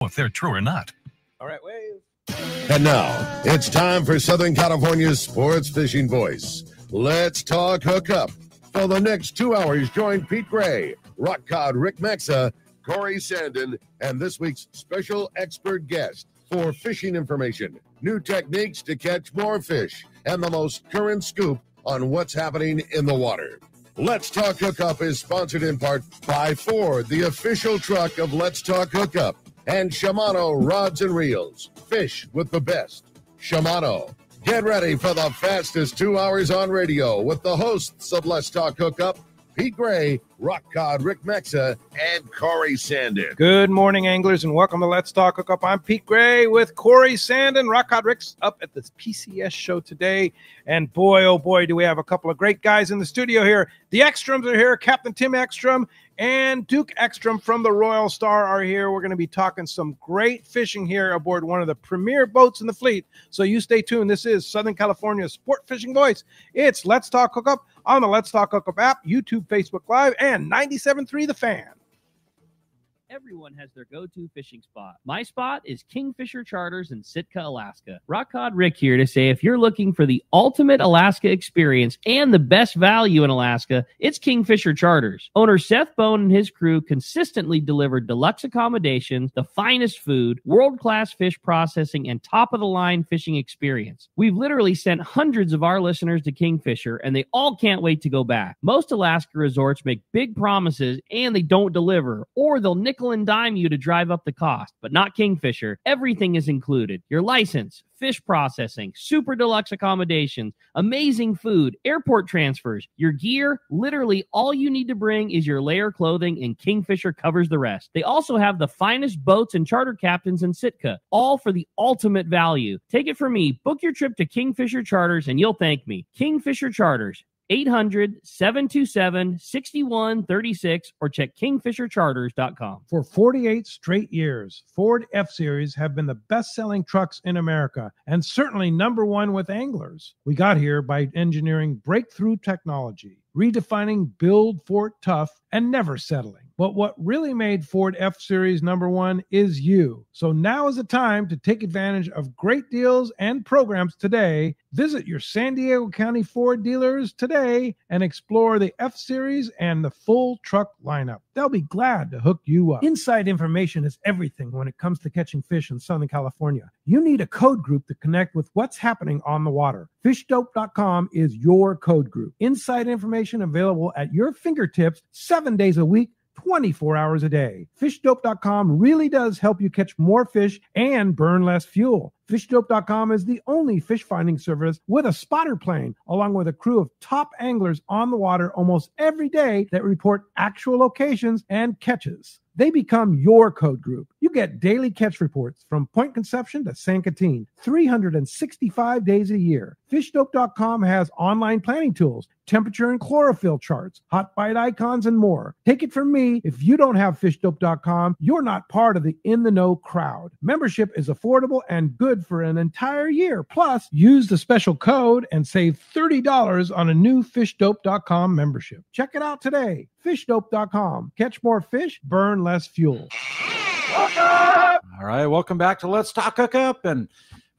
if they're true or not. All right, wave. And now, it's time for Southern California's sports fishing voice. Let's talk hookup. For the next 2 hours, join Pete Gray, Rock Cod Rick Maxa, Cory Sanden, and this week's special expert guest for fishing information, new techniques to catch more fish, and the most current scoop on what's happening in the water. Let's Talk Hookup is sponsored in part by Ford, the official truck of Let's Talk Hookup, and Shimano Rods and Reels. Fish with the best. Shimano. Get ready for the fastest 2 hours on radio with the hosts of Let's Talk Hookup, Pete Gray, Rock Cod Rick Maxa, and Cory Sanden. Good morning, anglers, and welcome to Let's Talk Hookup. I'm Pete Gray with Cory Sanden. Rock Cod Rick's up at the PCS show today, and boy, oh boy, do we have a couple of great guys in the studio here. The Ekstroms are here. Captain Tim Ekstrom and Duke Ekstrom from the Royal Star are here. We're going to be talking some great fishing here aboard one of the premier boats in the fleet, so you stay tuned. This is Southern California's sport fishing voice. It's Let's Talk Hookup on the Let's Talk Hookup app, YouTube, Facebook Live, and 97.3 The Fan. Everyone has their go-to fishing spot. My spot is Kingfisher Charters in Sitka, Alaska. Rock Cod Rick here to say if you're looking for the ultimate Alaska experience and the best value in Alaska, it's Kingfisher Charters. Owner Seth Bone and his crew consistently deliver deluxe accommodations, the finest food, world-class fish processing, and top-of-the-line fishing experience. We've literally sent hundreds of our listeners to Kingfisher, and they all can't wait to go back. Most Alaska resorts make big promises, and they don't deliver, or they'll nickel and dime you to drive up the cost, but not Kingfisher. Everything is included. Your license, fish processing, super deluxe accommodations, amazing food, airport transfers, your gear. Literally all you need to bring is your layer clothing, and Kingfisher covers the rest. They also have the finest boats and charter captains in Sitka, all for the ultimate value. Take it from me, book your trip to Kingfisher Charters and you'll thank me. Kingfisher Charters, 800-727-6136, or check kingfishercharters.com. For 48 straight years, Ford F-Series have been the best-selling trucks in America and certainly number one with anglers. We got here by engineering breakthrough technology, redefining build Ford tough, and never settling. But what really made Ford F-Series number one is you. So now is the time to take advantage of great deals and programs today. Visit your San Diego County Ford dealers today and explore the F-Series and the full truck lineup. They'll be glad to hook you up. Inside information is everything when it comes to catching fish in Southern California. You need a code group to connect with what's happening on the water. FishDope.com is your code group. Inside information available at your fingertips 7 days a week, 24 hours a day. FishDope.com really does help you catch more fish and burn less fuel. FishDope.com is the only fish finding service with a spotter plane, along with a crew of top anglers on the water almost every day that report actual locations and catches. They become your code group. You get daily catch reports from Point Conception to San Quintin, 365 days a year. FishDope.com has online planning tools, temperature and chlorophyll charts, hot bite icons, and more. Take it from me, if you don't have FishDope.com, you're not part of the in-the-know crowd. Membership is affordable and good for an entire year. Plus, use the special code and save $30 on a new FishDope.com membership. Check it out today. FishDope.com. Catch more fish, burn less fuel. All right, welcome back to Let's Talk Hookup, and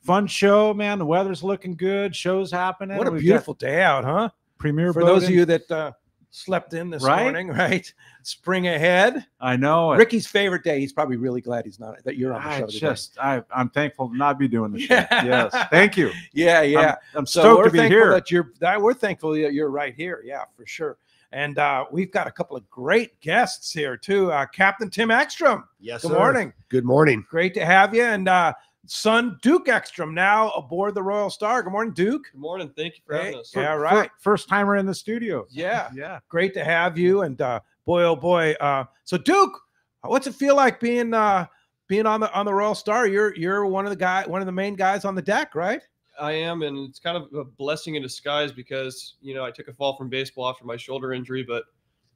fun show, man. The weather's looking good. Show's happening. What a beautiful day out, huh? Premier for those of you that slept in this morning, right? Spring ahead. I know. Ricky's favorite day. He's probably really glad he's not that you're on the show today. I'm thankful to not be doing the show. Yes, thank you. Yeah. I'm stoked to be here. We're thankful that you're right here. Yeah, for sure. And we've got a couple of great guests here too. Captain Tim Ekstrom. Yes, Good sir. morning. Good morning. Great to have you. And son Duke Ekstrom now aboard the Royal Star. Good morning, Duke. Good morning. Thank you for having us. Yeah, right. First timer in the studio. Yeah. Great to have you. And boy, oh boy. So Duke, what's it feel like being on the Royal Star? You're one of the main guys on the deck, right? I am, and it's kind of a blessing in disguise because, I took a fall from baseball after my shoulder injury, but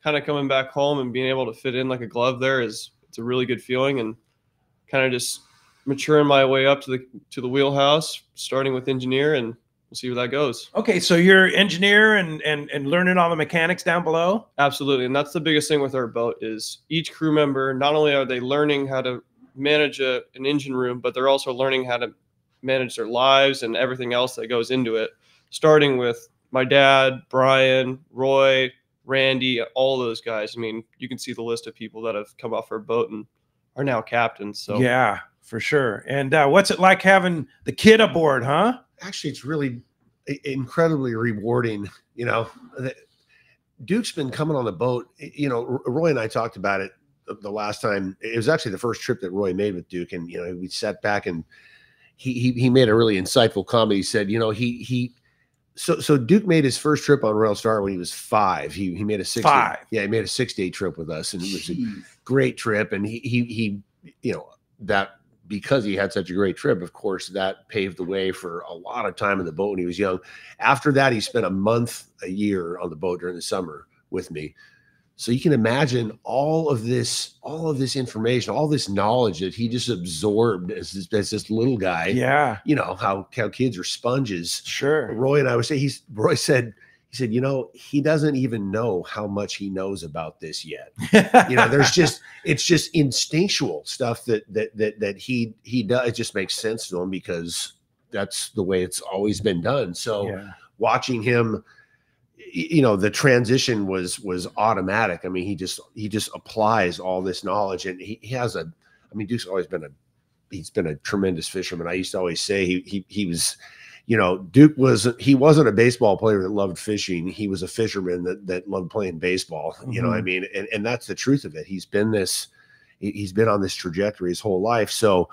kind of coming back home and being able to fit in like a glove there it's a really good feeling, and kind of just maturing my way up to the wheelhouse, starting with engineer, and we'll see where that goes. Okay, so you're engineer and learning all the mechanics down below? Absolutely, and that's the biggest thing with our boat is each crew member, not only are they learning how to manage an engine room, but they're also learning how to manage their lives and everything else that goes into it, starting with my dad, Brian, Roy, Randy, all those guys. I mean, you can see the list of people that have come off our boat and are now captains. So yeah, for sure. And what's it like having the kid aboard, huh? Actually, it's really incredibly rewarding. Duke's been coming on the boat. Roy and I talked about it the last time. It was actually the first trip that Roy made with Duke, and we sat back and he made a really insightful comment. He said, so Duke made his first trip on Royal Star when he was 5. He made a 6 5. Yeah, he made a 6-day trip with us, and it was a great trip. And he that because he had such a great trip, of course, that paved the way for a lot of time in the boat when he was young. After that, he spent a year on the boat during the summer with me. So you can imagine all of this information, all this knowledge that he just absorbed as this little guy. Yeah. How kids are sponges. Sure. Roy and I would say, Roy said, he doesn't even know how much he knows about this yet. It's just instinctual stuff that he does. It just makes sense to him because that's the way it's always been done. So watching him, the transition was automatic. I mean, he just applies all this knowledge, and he has Duke's always been he's been a tremendous fisherman. I used to always say he was, Duke wasn't a baseball player that loved fishing. He was a fisherman that loved playing baseball. You know what I mean? And that's the truth of it. He's been on this trajectory his whole life. So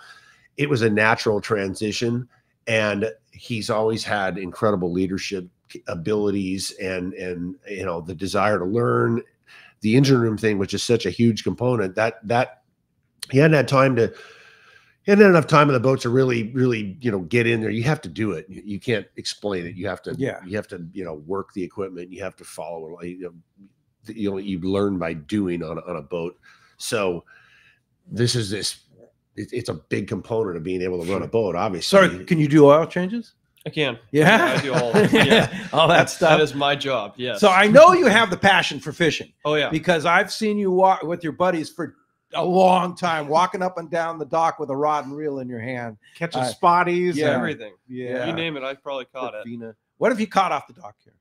it was a natural transition, and he's always had incredible leadership abilities and the desire to learn. The engine room thing, which is such a huge component, that he hadn't had enough time on the boat to really get in there. You have to do it. You can't explain it. You have to work the equipment. You have to follow it. You learn by doing on a boat. So it's a big component of being able to run a boat, obviously. Sorry, can you do oil changes? I can. Yeah. I do all of it. Yeah. All that stuff. That is my job. Yes. So I know you have the passion for fishing. Oh yeah. Because I've seen you walk with your buddies for a long time, walking up and down the dock with a rod and reel in your hand, catching spotties, yeah. Everything. Yeah. You name it, I've probably caught it. What have you caught off the dock here?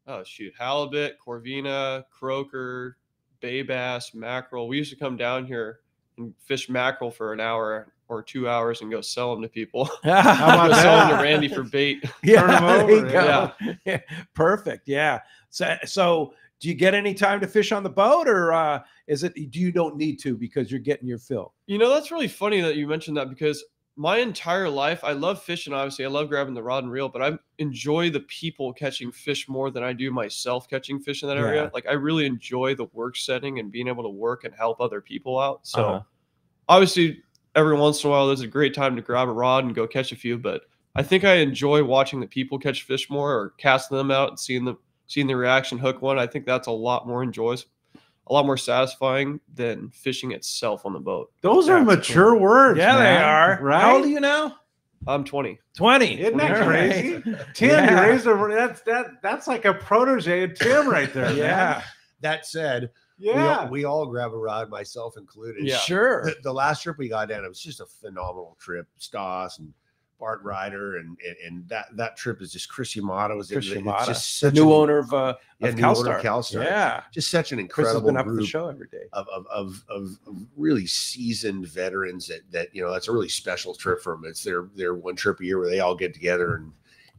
Oh shoot, halibut, corvina, croaker, bay bass, mackerel. We used to come down here and fish mackerel for an hour or 2 hours and go sell them to people. How about sell them to Randy for bait. Yeah, turn them over. There you go. Yeah. Perfect. Yeah. So do you get any time to fish on the boat, or you don't need to because you're getting your fill? That's really funny that you mentioned that, because my entire life, I love fishing. Obviously, I love grabbing the rod and reel, but I enjoy the people catching fish more than I do myself catching fish in that area. Yeah. Like, I really enjoy the work setting and being able to work and help other people out. So obviously every once in a while, there's a great time to grab a rod and go catch a few, but I think I enjoy watching the people catch fish more, or casting them out and seeing the reaction, hook one. I think that's a lot more satisfying than fishing itself on the boat. Those are mature words. Yeah, man. they are. Right? How old are you now? I'm 20. 20. Isn't that All crazy? right. Tim, Yeah. you raised that's like a protege of Tim right there. Yeah. That said, Yeah. we all grab a rod, myself included. Yeah. Sure. The last trip we got down, it was just a phenomenal trip. Stoss and Bart Ryder, and that trip is just Chris Yamato. It's Yamato, just the such new an- owner of new owner CalStar. of CalStar. Yeah. Just such an Chris has incredible been up for the group show every day. of really seasoned veterans that that's a really special trip for them. It's their one trip a year where they all get together, and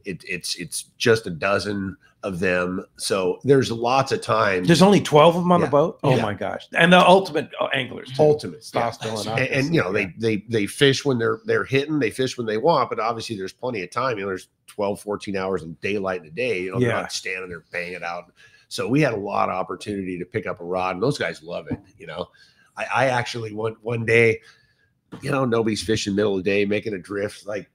it's just a dozen of them. So there's lots of time. There's only 12 of them on the Yeah. boat. Oh Yeah. my gosh. And the ultimate anglers. too. Ultimate. Stoss going up. And they fish when they're hitting, they fish when they want, but obviously there's plenty of time. There's 12, 14 hours in daylight in a day. They're not standing there banging it out. So we had a lot of opportunity to pick up a rod, and those guys love it. I actually one day, nobody's fishing middle of the day, making a drift. Like,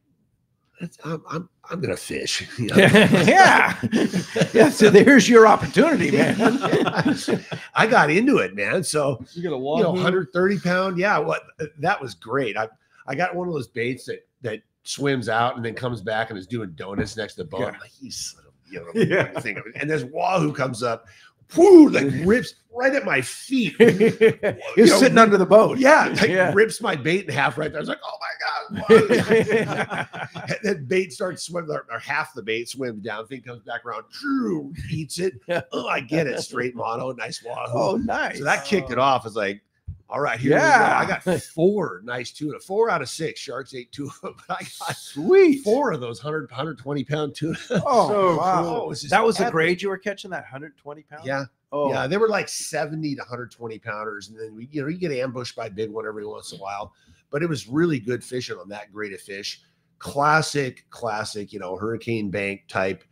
I'm gonna fish. Yeah. So there's your opportunity, man. I got into it, man. So You got a wahoo? 130 pound. Yeah, that was great. I got one of those baits that swims out and then comes back and is doing donuts next to the boat. Yeah. I'm like, you son of, thing of it. And this wahoo comes up whoo, like rips right at my feet. You're sitting under the boat. Yeah, like rips my bait in half right there. I was like, oh my God. And then bait starts swimming, or half the bait swims down, thing comes back around, eats it. Oh, I get it. Straight mono, nice wahoo. Oh, nice. So that kicked it off. It's like, all right, here we go. I got 4 nice tuna. 4 out of 6 sharks ate 2 of them. But I got sweet 4 of those 120 pound tuna. Oh, So wow. cool. That was the grade you were catching, that 120 pounds? Yeah. Oh. Yeah, they were like 70 to 120 pounders. And then, you get ambushed by a big one every once in a while. But it was really good fishing on that grade of fish. Classic, hurricane bank type.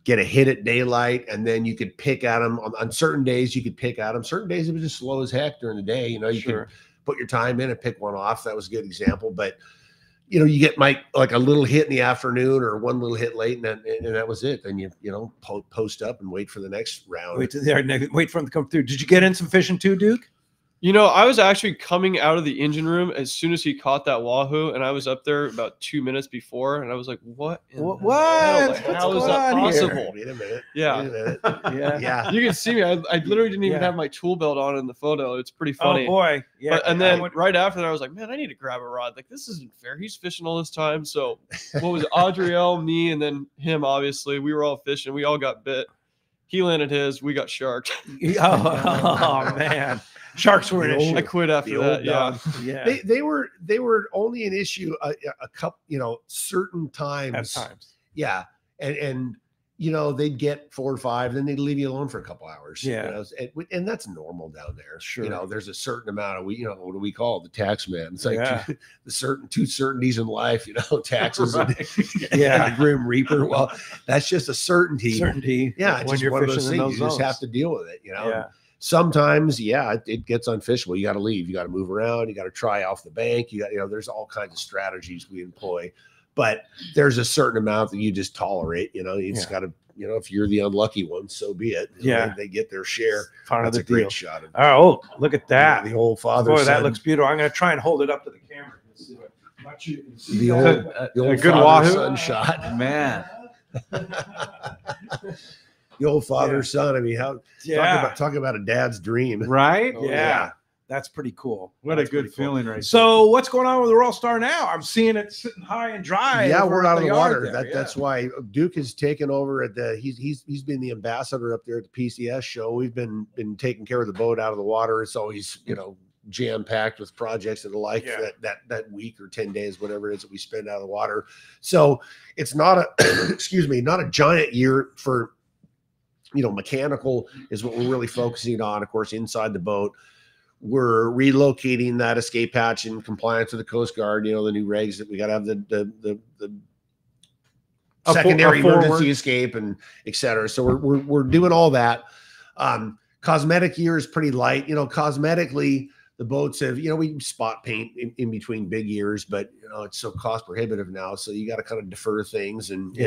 Get a hit at daylight, and then you could pick at them on certain days. You could pick at them. Certain days it was just slow as heck during the day. You could put your time in and pick one off. That was a good example. But you get like a little hit in the afternoon or one little hit late, and that was it. Then you post up and wait for the next round. Wait for them to come through. Did you get in some fishing too, Duke? I was actually coming out of the engine room as soon as he caught that wahoo, and I was up there about 2 minutes before, and I was like, "What? What? Like, how is that possible?" Wait a minute. Yeah. Wait a minute. Yeah. You can see me. I literally didn't even have my tool belt on in the photo. It's pretty funny. Oh boy. Yeah. And then right after that, I was like, "Man, I need to grab a rod. Like, this isn't fair. He's fishing all this time." So, what was it? Adriel, me, and then him? Obviously, we were all fishing. We all got bit. He landed his. We got sharked. Oh man. Sharks were an issue. I quit after that. Yeah. They were only an issue a couple, certain times. At times. Yeah. And they'd get 4 or 5, then they'd leave you alone for a couple hours. Yeah. And that's normal down there. Sure. There's a certain amount of, what do we call it? The tax man. It's like the two certainties in life, taxes and the Grim Reaper. Well, that's just a certainty. Yeah. It's when just you're one of those fishing in things. those You just have zones. to deal with it, Yeah. Sometimes, it gets unfishable. You got to leave. You got to move around. You got to try off the bank. You got, there's all kinds of strategies we employ, but there's a certain amount that you just tolerate. You just got to, if you're the unlucky one, so be it. They get their share. That's a great shot. Oh, look at that. The old father. Boy, that looks beautiful. I'm going to try and hold it up to the camera. The old good father wahoo son shot, man. The old father son. I mean, talk about a dad's dream, Right? Yeah. That's pretty cool. What a good feeling, right? So what's going on with the Royal Star now? I'm seeing it sitting high and dry. Yeah, over we're out of the yard water. there. That's why Duke has taken over at the. He's been the ambassador up there at the PCS show. We've been taking care of the boat out of the water. It's always jam packed with projects and the like that week or 10 days, whatever it is that we spend out of the water. So it's not a not a giant year for. Mechanical is what we're really focusing on. Of course, inside the boat, we're relocating that escape hatch in compliance with the Coast Guard. The new regs that we got to have the secondary emergency escape and et cetera. So we're doing all that. Cosmetic year is pretty light. Cosmetically, the boats have, we spot paint in between big years, but it's so cost prohibitive now. So you got to kind of defer things and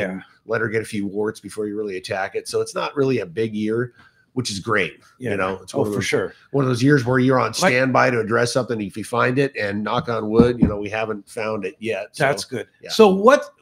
let her get a few warts before you really attack it. So it's not really a big year, which is great. It's one of those, one of those years where you're on standby to address something if you find it, and knock on wood, we haven't found it yet. So, that's good. Yeah. So what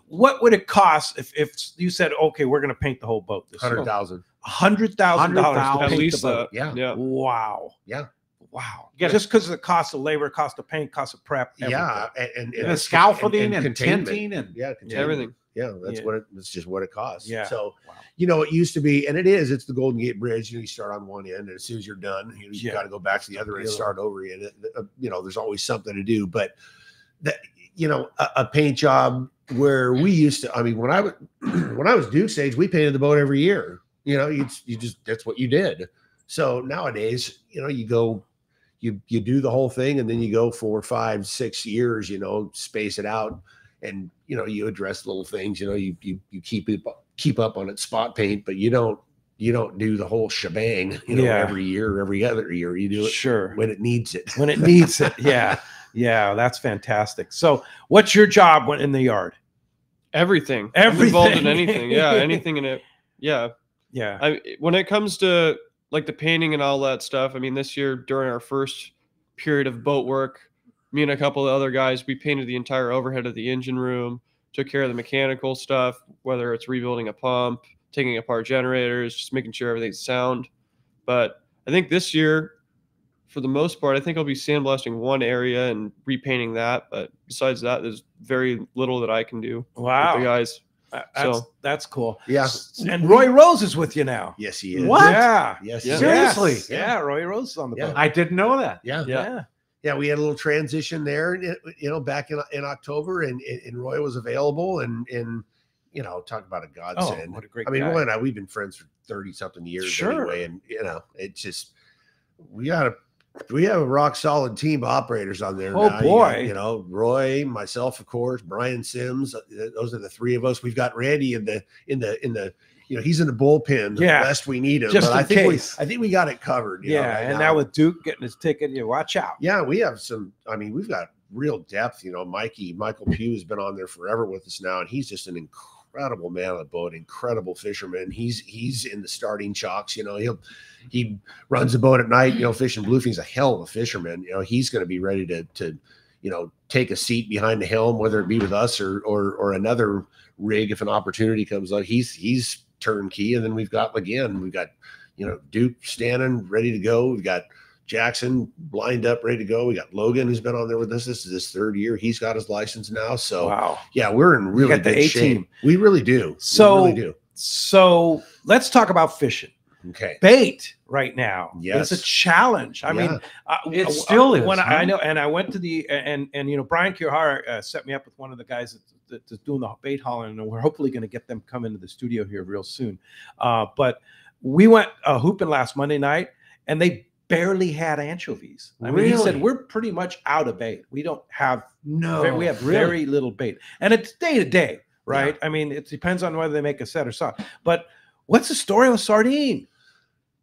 would it cost if you said, okay, we're going to paint the whole boat this year? $100,000. $100,000 to paint the boat. Yeah. Wow. Yeah. Wow. Just because of the cost of labor, cost of paint, cost of prep. Everything. Yeah. And scaffolding and containment. tinting and everything. Yeah, that's just what it costs. Yeah. So, it used to be, and it's the Golden Gate Bridge. You start on one end, and as soon as you're done, you got to go back to the other end and start over again. There's always something to do, but that, a paint job where we used to, when I was Duke's age, we painted the boat every year. You just, that's what you did. So nowadays, you go, you do the whole thing, and then you go 4, 5, 6 years, space it out. And, you address little things, you keep up on it, spot paint, but you don't do the whole shebang, every year or every other year. You do it when it needs it. When it needs it. Yeah. Yeah. That's fantastic. So what's your job in the yard? Everything. I'm involved in anything. Yeah. Anything in it. Yeah. Yeah. When it comes to like the painting and all that stuff, this year during our first period of boat work, me and a couple of other guys, we painted the entire overhead of the engine room, took care of the mechanical stuff, whether it's rebuilding a pump, taking apart generators, just making sure everything's sound. But I think this year, for the most part, I think I'll be sandblasting one area and repainting that. But besides that, there's very little that I can do with the guys. That's cool. Yeah. And Roy Rose is with you now. Yes, he is. What? Yeah. Yes. Yeah. Seriously? Yes. Yeah. Roy Rose is on the boat. I didn't know that. Yeah. Yeah. Yeah, we had a little transition there, back in October, and Roy was available, and talk about a godsend. What a great I mean, guy. Roy and I, we've been friends for 30-something years anyway, and it's just we have a rock solid team of operators on there. Oh, now. boy. You got, Roy, myself, of course, Brian Sims. Those are the three of us. We've got Randy in the he's in the bullpen. Yeah. Lest we need him. Just but in case. I think we got it covered. Yeah. And now with Duke getting his ticket, you watch out. Yeah, we have we've got real depth. Michael Pugh has been on there forever with us now, and he's just an incredible man on the boat, incredible fisherman. He's in the starting chocks. He runs the boat at night, fishing bluefin. He's a hell of a fisherman. He's going to be ready to take a seat behind the helm, whether it be with us or another rig if an opportunity comes up. He's turnkey, and then we've got Duke Sanden ready to go. We've got Jackson lined up, ready to go. We got Logan, who's been on there with us. This is his third year. He's got his license now. So wow. Yeah, we're in really good shape. We really do. So let's talk about fishing. Okay. Bait right now. Yes. It's a challenge. I mean, it still is. When I know, and I went to and Brian Kihara set me up with one of the guys that's doing the bait hauling, and we're hopefully going to get them come into the studio here real soon. But we went hooping last Monday night, and they barely had anchovies. I mean, he said we're pretty much out of bait. We don't have we have very little bait, and it's day to day, right? Yeah. I mean, it depends on whether they make a set or something. But what's the story with sardine?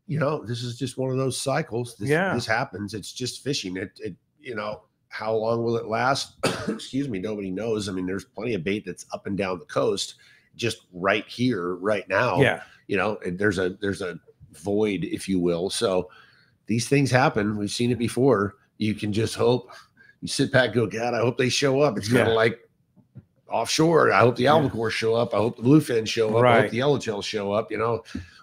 This is just one of those cycles. This happens. It's just fishing. How long will it last? Excuse me. Nobody knows. I mean, there's plenty of bait that's up and down the coast, just right here, right now. Yeah. There's a void, if you will. So these things happen. We've seen it before. You can just hope. You sit back and go, God, I hope they show up. It's kind of like offshore. I hope the albacore show up. I hope the bluefin show up. Right. I hope the yellowtail show up.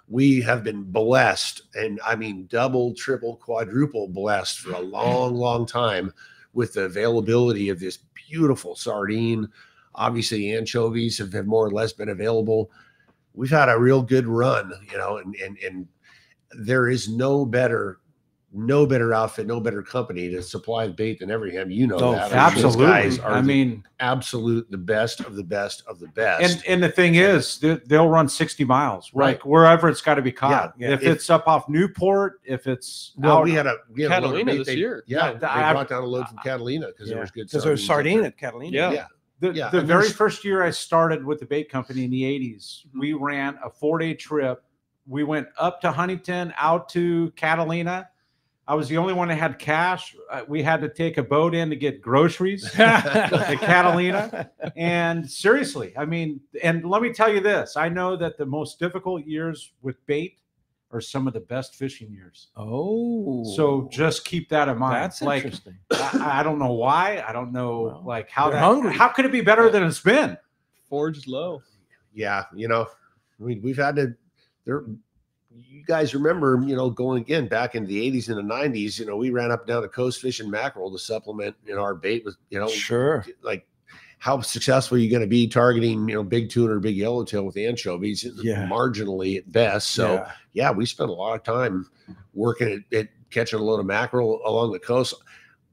We have been blessed, and I mean double, triple, quadruple blessed for a long, long time with the availability of this beautiful sardine. Obviously, anchovies have more or less been available. We've had a real good run, and there is no better outfit, no better company to supply bait than Everham. That. Absolutely. Guys are the best of the best of the best. And the thing is, they'll run 60 miles, right? Wherever it's got to be caught. Yeah. If it's up off Newport, if it's we had a Catalina this year. Yeah, they brought down a load from Catalina because there was good. Because there was sardine at Catalina. Yeah. The very first year I started with the bait company in the 80s, we ran a 4-day trip. We went up to Huntington, out to Catalina. I was the only one that had cash. We had to take a boat in to get groceries at Catalina. And seriously, I mean, and let me tell you this. I know that the most difficult years with bait are some of the best fishing years. Oh. So just keep that in mind. That's interesting. I don't know why. I don't know how could it be better than it's been? Forged low. Yeah. We've had to you guys remember, going again back into the 80s and the 90s, we ran up and down the coast fishing mackerel to supplement, our bait with, sure. Like how successful are you going to be targeting, big tuna or big yellowtail with anchovies? Marginally at best. So we spent a lot of time working at catching a load of mackerel along the coast.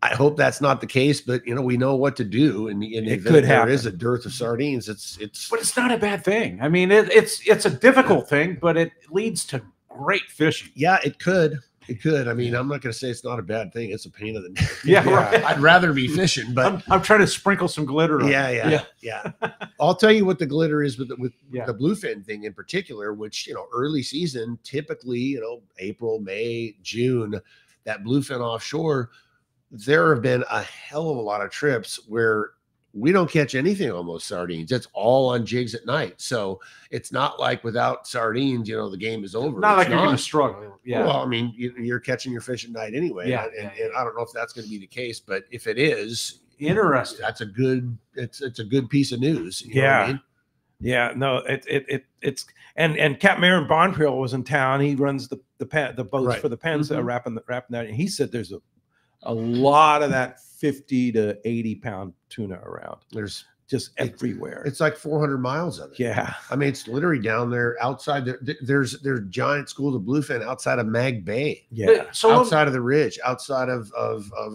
I hope that's not the case, but we know what to do. And if there is a dearth of sardines, but it's not a bad thing. I mean, it's a difficult thing, but it leads to great fishing. Yeah, it could. It could. I mean, I'm not going to say it's not a bad thing. It's a pain in the neck. Right. I'd rather be fishing, but I'm trying to sprinkle some glitter on it. Yeah. I'll tell you what the glitter is with the bluefin thing in particular, which, early season, typically, April, May, June, that bluefin offshore, there have been a hell of a lot of trips where we don't catch anything on those sardines. It's all on jigs at night. So it's not like without sardines, the game is over. Not like you're going to struggle. Yeah. Well, I mean, you're catching your fish at night anyway. And I don't know if that's going to be the case, but if it is, interesting. That's a good, it's a good piece of news. You know what I mean? Yeah, no, it's and Captain Aaron Bonfield was in town. He runs the boats for the pens, wrapping that. And he said there's a lot of that 50 to 80 pound tuna around. There's just everywhere. It's like 400 miles of it. Yeah, I mean, it's literally down there outside. There's giant schools of bluefin outside of Mag Bay. Yeah, So outside of the ridge, outside of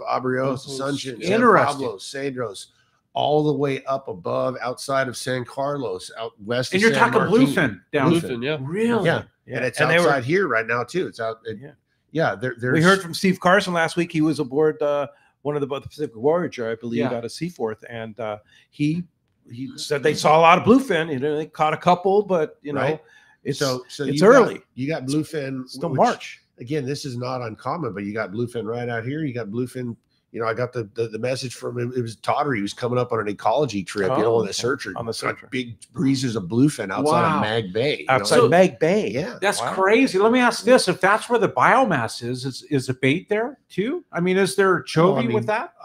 Abrios, Assumption, San Pablo, Cedros, all the way up above outside of San Carlos, out west. And of you're San talking Martin. bluefin down. Bluefin, yeah. Really? Yeah. And it's outside here right now too. It's out. There's. We heard from Steve Carson last week. He was aboard one of the Pacific Voyager, I believe, out of Seaforth, and he said they saw a lot of bluefin. You know, they caught a couple, but you know, it's it's early. You got bluefin still March. Again, this is not uncommon, but you got bluefin right out here. You got bluefin. You know, I got the message from him. It was Todder. He was coming up on an ecology trip, on the searcher. On the searcher. Big breezes of bluefin outside of Mag Bay. Outside Mag Bay. Yeah. That's crazy. Let me ask this. If that's where the biomass is a bait there too? I mean, is there chovy with that?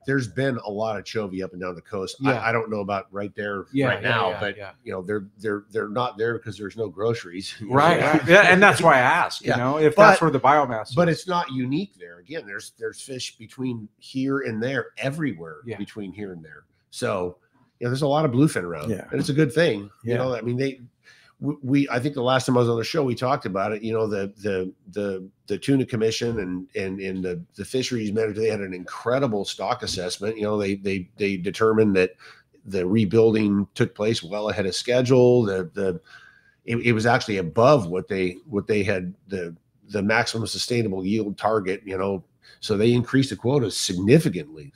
There's been a lot of chovy up and down the coast. Yeah. I don't know about right there now, but you know, they're not there because there's no groceries. Right. Yeah, and that's why I asked, you know, if that's where the biomass is. But it's not unique there. Again, there's fish between here and there, everywhere between here and there. So, you know, there's a lot of bluefin around, and it's a good thing. You know, I mean, I think the last time I was on the show, we talked about it. You know, the tuna commission and the fisheries manager, they had an incredible stock assessment. You know, they determined that the rebuilding took place well ahead of schedule. It was actually above what they had the maximum sustainable yield target. You know, so they increased the quotas significantly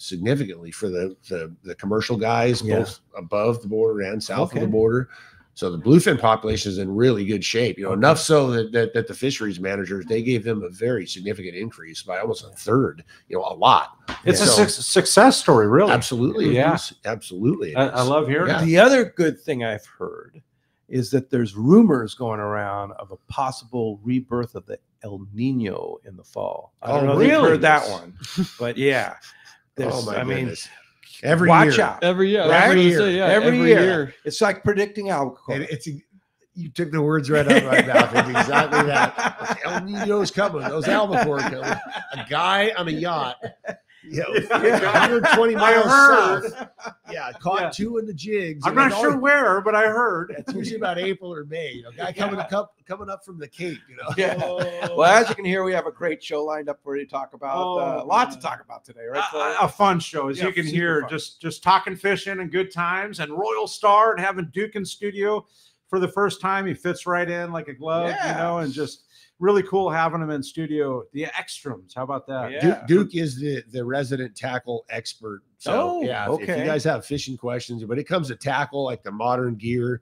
for the commercial guys, both above the border and south of the border. So the bluefin population is in really good shape, you know, enough so that the fisheries managers, they gave them a very significant increase by almost a third, you know, a lot. It's a success story, really. Absolutely. Yeah. Absolutely. I love hearing that. The other good thing I've heard is that there's rumors going around of a possible rebirth of the El Nino in the fall. I don't know if you've heard that one, but yeah. Goodness. Every Watch year. out. Every year. Right? Every year. It's like predicting alcohol. And you took the words right out of my mouth. It's exactly that. El Nino's coming. Those albacore coming. A guy on a yacht. You know, 120 miles south. Yeah, caught two in the jigs. I'm not sure where, but I heard. It's usually about April or May. You know, guy coming up from the Cape, you know. Yeah. Well, as you can hear, we have a great show lined up for you to talk about. A lot to talk about today, right? A fun show, as you can hear, just talking fishing and good times, and Royal Star, and having Duke in studio for the first time. He fits right in like a glove, you know, and just really cool having him in studio. The Ekstroms, how about that? Yeah. Duke is the resident tackle expert. So if you guys have fishing questions, but it comes to tackle, like the modern gear,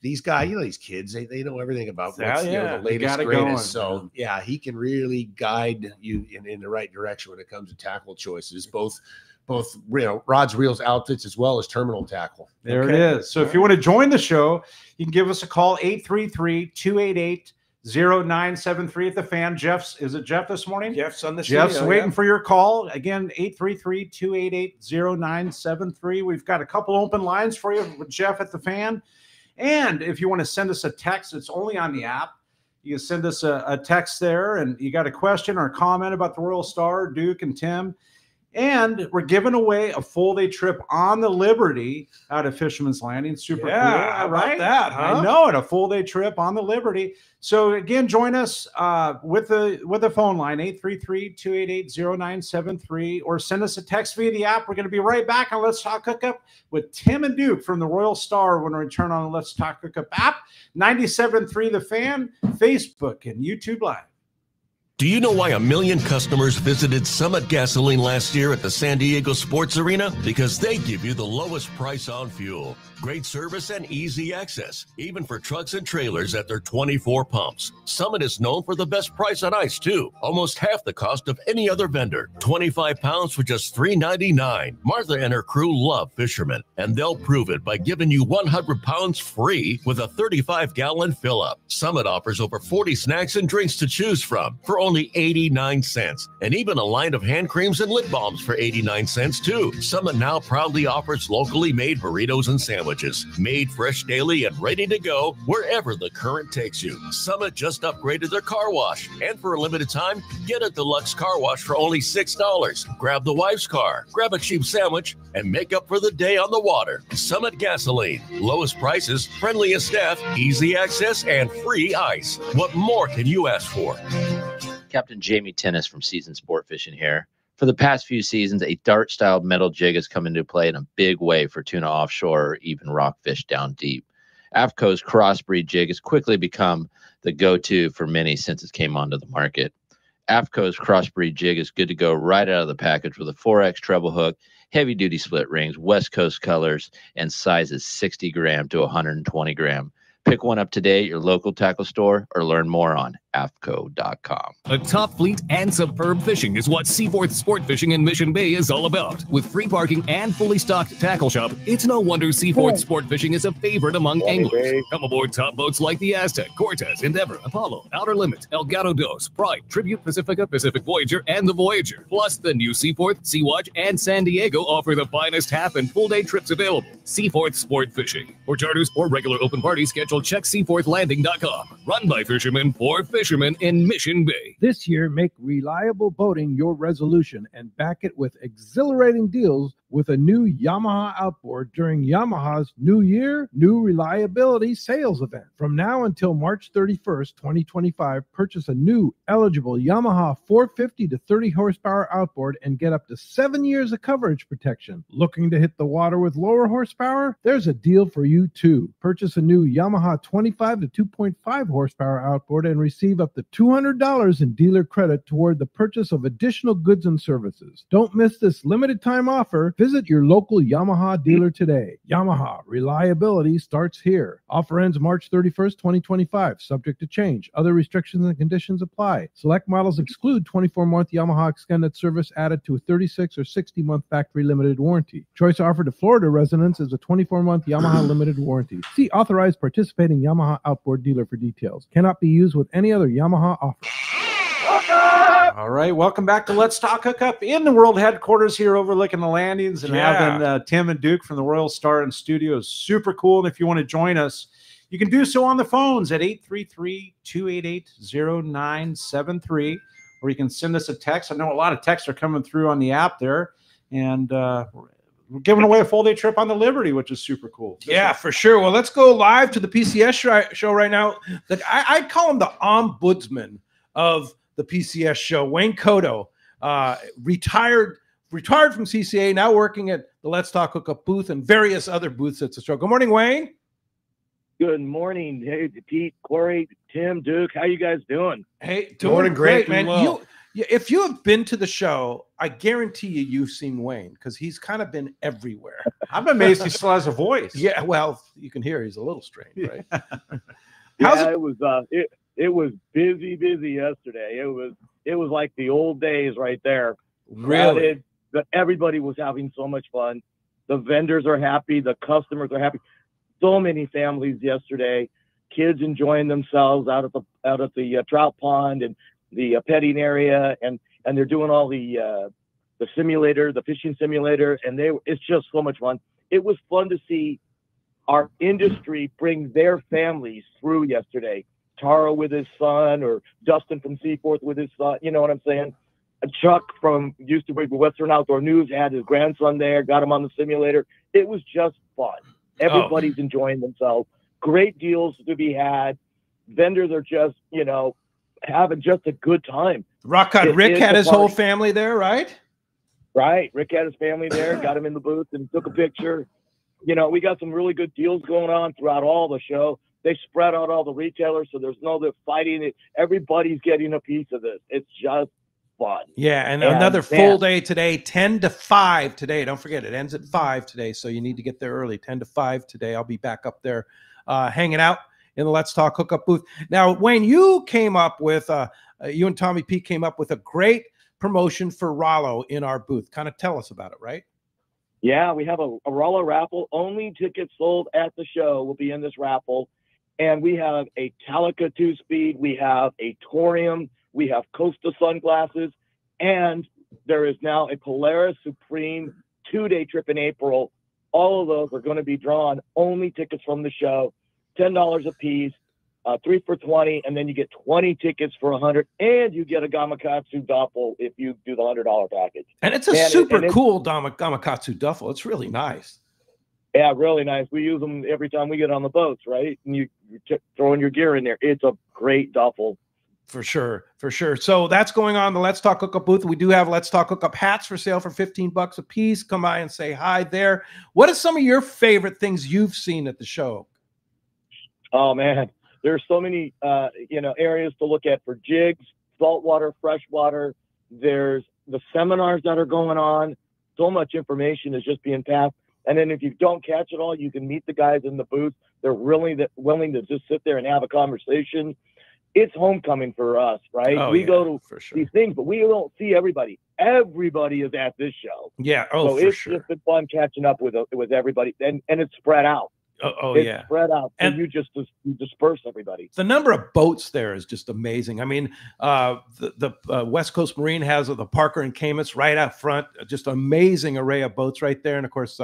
these guys, you know, these kids, they know everything about what's the latest, greatest. So he can really guide you in the right direction when it comes to tackle choices, both you know, rods, reels, outfits, as well as terminal tackle. There it is. So if you want to join the show, you can give us a call, 833-288 0973 at the Fan. Is it Jeff this morning? Jeff's on the Jeff's waiting for your call. Again, 833-288-0973. We've got a couple open lines for you with Jeff at the Fan. And if you want to send us a text, it's only on the app. You can send us a text there, and you got a question or a comment about the Royal Star, Duke and Tim. And we're giving away a full-day trip on the Liberty out of Fisherman's Landing. Super cool. How about that, huh? I know, and a full-day trip on the Liberty. So, again, join us with the phone line, 833-288-0973, or send us a text via the app. We're going to be right back on Let's Talk Hookup with Tim and Duke from the Royal Star when we return on the Let's Talk Hookup app, 97.3 The Fan, Facebook, and YouTube Live. Do you know why 1 million customers visited Summit Gasoline last year at the San Diego Sports Arena? Because they give you the lowest price on fuel, great service, and easy access, even for trucks and trailers at their 24 pumps. Summit is known for the best price on ice, too. Almost half the cost of any other vendor. 25 pounds for just $3.99. Martha and her crew love fishermen, and they'll prove it by giving you 100 pounds free with a 35-gallon fill-up. Summit offers over 40 snacks and drinks to choose from for only only 89 cents. And even a line of hand creams and lip balms for 89 cents too. Summit now proudly offers locally made burritos and sandwiches, made fresh daily and ready to go wherever the current takes you. Summit just upgraded their car wash, and for a limited time, get a deluxe car wash for only $6. Grab the wife's car, grab a cheap sandwich, and make up for the day on the water. Summit Gasoline. Lowest prices, friendliest staff, easy access, and free ice. What more can you ask for? Captain Jamie Tennis from Season Sport Fishing here. For the past few seasons, a dart-style metal jig has come into play in a big way for tuna offshore or even rockfish down deep. AFCO's crossbreed jig has quickly become the go-to for many since it came onto the market. AFCO's crossbreed jig is good to go right out of the package with a 4X treble hook, heavy-duty split rings, West Coast colors, and sizes 60 gram to 120 gram. Pick one up today at your local tackle store or learn more on AFCO.com. A top fleet and superb fishing is what Seaforth Sport Fishing in Mission Bay is all about. With free parking and fully stocked tackle shop, it's no wonder Seaforth Sport Fishing is a favorite among anglers. Come aboard top boats like the Aztec, Cortez, Endeavor, Apollo, Outer Limit, Elgato Dos, Pride, Tribute Pacifica, Pacific Voyager, and the Voyager. Plus, the new Seaforth, Sea-Watch, and San Diego offer the finest half and full day trips available. Seaforth Sport Fishing. For charters or regular open party schedule, check SeaforthLanding.com. Run by fishermen for fishermen in Mission Bay. This year, make reliable boating your resolution and back it with exhilarating deals with a new Yamaha outboard during Yamaha's New Year, New Reliability sales event. From now until March 31st, 2025, purchase a new eligible Yamaha 450 to 30 horsepower outboard and get up to 7 years of coverage protection. Looking to hit the water with lower horsepower? There's a deal for you too. Purchase a new Yamaha 25 to 2.5 horsepower outboard and receive up to $200 in dealer credit toward the purchase of additional goods and services. Don't miss this limited time offer. Visit your local Yamaha dealer today. Yamaha, reliability starts here. Offer ends March 31st, 2025, subject to change. Other restrictions and conditions apply. Select models exclude 24-month Yamaha extended service added to a 36 or 60-month factory limited warranty. Choice offered to Florida residents is a 24-month Yamaha limited warranty. See authorized participating Yamaha outboard dealer for details. Cannot be used with any other Yamaha offer. All right, welcome back to Let's Talk Hookup in the world headquarters here overlooking the landings and having Tim and Duke from the Royal Star in studio. Super cool. And if you want to join us, you can do so on the phones at 833-288-0973, or you can send us a text. I know a lot of texts are coming through on the app there, and we're giving away a full day trip on the Liberty, which is super cool. Yeah, for sure. Well, let's go live to the PCS show right now. I'd call him the ombudsman of the PCS show. Wayne Cotto, retired from CCA, now working at the Let's Talk Hookup booth and various other booths at the show. Good morning, Wayne. Good morning. Hey, Pete, Cory, Tim, Duke. How you guys doing? Hey, doing great, man. Well. If you have been to the show, I guarantee you've seen Wayne because he's kind of been everywhere. I'm amazed he still has a voice. Yeah, well, you can hear he's a little strange, right? It was busy yesterday. It was like the old days right there. Really? Everybody was having so much fun. The vendors are happy. The customers are happy. So many families yesterday. Kids enjoying themselves out at the trout pond and the petting area, and they're doing all the simulator, the fishing simulator, and it's just so much fun. It was fun to see our industry bring their families through yesterday. Taro with his son, or Dustin from Seaforth with his son. You know what I'm saying? Chuck from used to work with Western Outdoor News had his grandson there, got him on the simulator. It was just fun. Everybody's enjoying themselves. Great deals to be had. Vendors are just, having just a good time. Rockcod Rick had his whole family there, right? Right. Rick had his family there, got him in the booth and took a picture. We got some really good deals going on throughout all the show. They spread out all the retailers, so there's no fighting. Everybody's getting a piece of this. It's just fun. Yeah, and another full day today, 10 to 5 today. Don't forget, it ends at 5 today, so you need to get there early. 10 to 5 today. I'll be back up there hanging out in the Let's Talk Hookup booth. Now, Wayne, you came up with, you and Tommy P came up with a great promotion for Rollo in our booth. Kind of tell us about it, right? Yeah, we have a Rollo raffle. Only tickets sold at the show will be in this raffle. And we have a Talica 2-speed. We have a Torium We have Costa sunglasses, and there is now a Polaris Supreme 2-day trip in April. All of those are going to be drawn. Only tickets from the show, $10 a piece, 3 for $20, and then you get 20 tickets for $100, and you get a Gamakatsu duffel if you do the $100 package. And it's a super cool Gamakatsu duffel. It's really nice. Yeah, really nice. We use them every time we get on the boats, right? And you're throwing your gear in there. It's a great duffel. For sure, for sure. So that's going on the Let's Talk Hookup booth. We do have Let's Talk Hookup hats for sale for $15 a piece. Come by and say hi there. What are some of your favorite things you've seen at the show? Oh man, there's so many areas to look at for jigs, saltwater, freshwater. There's the seminars that are going on. So much information is just being passed. And then if you don't catch it all, you can meet the guys in the booth. They're really willing to just sit there and have a conversation. It's homecoming for us, right? Oh, we yeah, go to for sure. these things, but we don't see everybody. Everybody is at this show. Yeah. So For it's sure. just been fun catching up with everybody, and it's spread out. It's Yeah. spread out. And you disperse everybody. The number of boats there is just amazing. I mean, the West Coast Marine has the Parker and Camus right out front. Just amazing array of boats right there. And of course,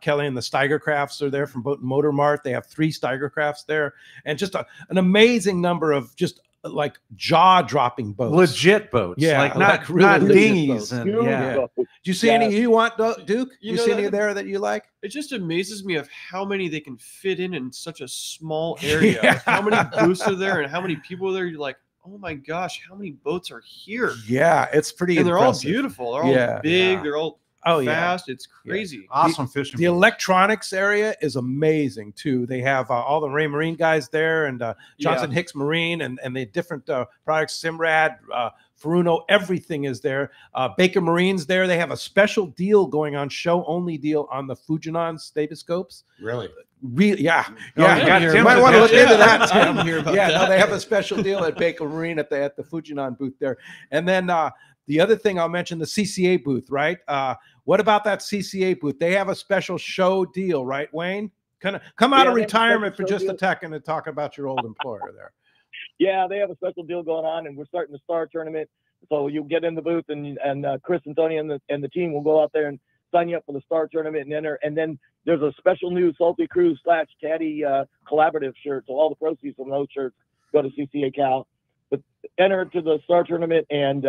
Kelly and the Steiger Crafts are there from Boat and Motor Mart. They have 3 Steiger Crafts there, and just an amazing number of just like jaw-dropping boats, legit boats. Yeah, like not not really dinghies. And Did you see any you want, Duke? You see any there that you like? It just amazes me of how many they can fit in such a small area. Like how many booths are there and how many people are there? You're like, oh my gosh, how many boats are here? Yeah, it's pretty. And they're impressive. all beautiful. They're all big. Yeah. They're all fast. It's crazy. Awesome fishing. The electronics area is amazing too. They have all the Ray Marine guys there, and Johnson Hicks Marine, and the different products, Simrad, Furuno, everything is there. Baker Marine's there. They have a special deal going on, show only deal on the Fujinon Stabiscopes. Really? Yeah. You might want to look into that. I didn't hear about that. No, they have a special deal at Baker Marine at the Fujinon booth there. And then the other thing I'll mention, the CCA booth, right? What about that CCA booth? They have a special show deal, right, Wayne? Come out of retirement for just a second and talk about your old employer there. Yeah, they have a special deal going on, and we're starting the Star Tournament. So you get in the booth, and Chris and Tony and the team will go out there and sign you up for the Star Tournament and enter. And then there's a special new Salty Cruise / Caddy collaborative shirt. So all the proceeds from those shirts go to CCA Cal. But enter to the Star Tournament and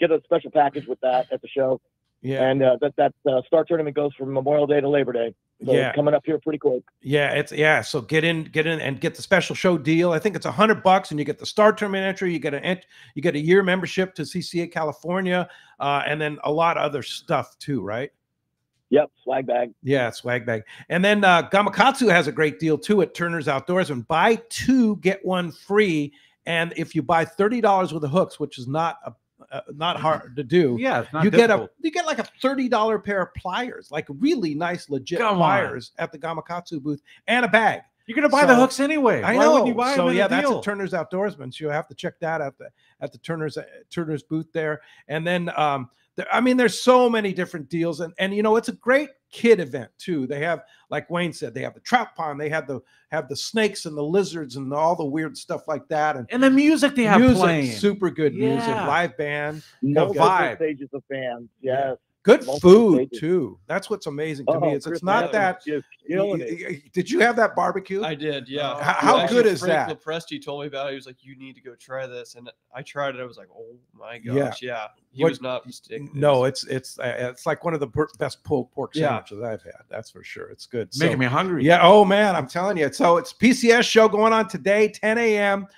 get a special package with that at the show. Yeah. And that Star Tournament goes from Memorial Day to Labor Day. So it's coming up here pretty quick. Yeah, so get in and get the special show deal. I think it's $100 and you get the Star Tournament entry, you get a year membership to CCA California, and then a lot of other stuff too, right? Yep, swag bag. Yeah, swag bag. And then Gamakatsu has a great deal too at Turner's Outdoors, and buy 2 get 1 free. And if you buy $30 worth of hooks, which is not hard to do. Yeah, it's not you difficult. get like a $30 pair of pliers, like really nice, legit pliers at the Gamakatsu booth, and a bag. You're gonna buy the hooks anyway. I Why know. wouldn't you buy So them in yeah, a that's deal? at Turner's Outdoorsman. So you'll have to check that out at the Turner's booth there. And then there's so many different deals, and it's a great kid event too. They have, like Wayne said, they have the trout pond, they have the snakes and the lizards and all the weird stuff like that, And the music they have playing. Super good music, Yeah. live band, Multiple vibe. stages of fans. Yes. good Multiple food stages. too. That's what's amazing to me. It's Chris not that. Just killing it. Did you have that barbecue? I did, yeah. How Actually, good is Frank that? Lepresti told me about it. He was like, "You need to go try this," and I tried it. I was like, "Oh my Yeah. gosh, yeah." He What- was not mistaken. No, it's like one of the best pulled pork Yeah. sandwiches I've had. That's for sure. It's good. Making me hungry. Yeah. Oh man, I'm telling you. So it's PCS show going on today, 10 a.m.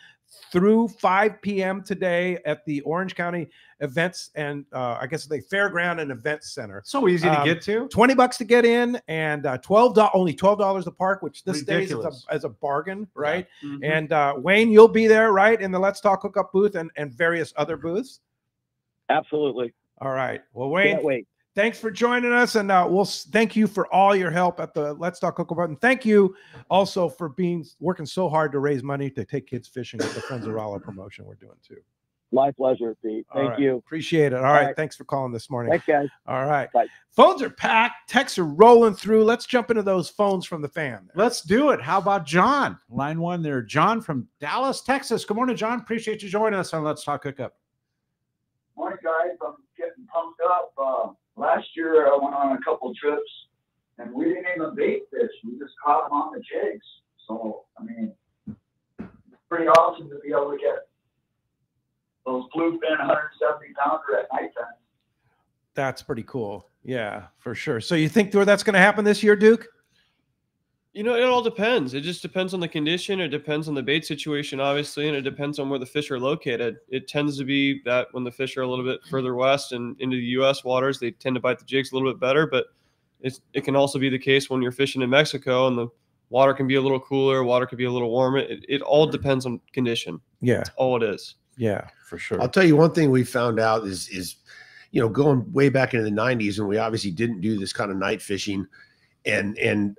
through 5 p.m. today at the Orange County Events and I guess the Fairground and Events Center. So easy to get to. $20 to get in, and only $12 to park, which this days Ridiculous. is a bargain, right? Mhm. And Wayne, you'll be there, right, in the Let's Talk Hookup booth and various other booths. Absolutely. All right. Well, Wayne, Can't wait. thanks for joining us, and we'll thank you for all your help at the Let's Talk Hookup button. Thank you also for working so hard to raise money to take kids fishing at the Friends of Rolla promotion we're doing too. My pleasure, Pete. Thank you. Appreciate it. All right. Thanks for calling this morning. Thanks, guys. All right. Bye. Phones are packed. Texts are rolling through. Let's jump into those phones from the fan. Let's do it. How about John? Line one there. John from Dallas, Texas. Good morning, John. Appreciate you joining us on Let's Talk Hookup. Morning, guys. I'm getting pumped up. Last year, I went on a couple trips, and we didn't even bait fish. We just caught them on the jigs. So, I mean, it's pretty awesome to be able to get those bluefin 170-pounder at nighttime. That's pretty cool. Yeah, for sure. So you think that's going to happen this year, Duke? You know, it all depends. It just depends on the condition. It depends on the bait situation, obviously, and it depends on where the fish are located. It tends to be that when the fish are a little bit further west and into the U.S. waters, they tend to bite the jigs a little bit better. But it can also be the case when you're fishing in Mexico and the water can be a little cooler, water can be a little warmer. It all depends on condition. Yeah. That's all it is. Yeah, for sure. I'll tell you one thing we found out is you know, going way back into the 90s when we obviously didn't do this kind of night fishing and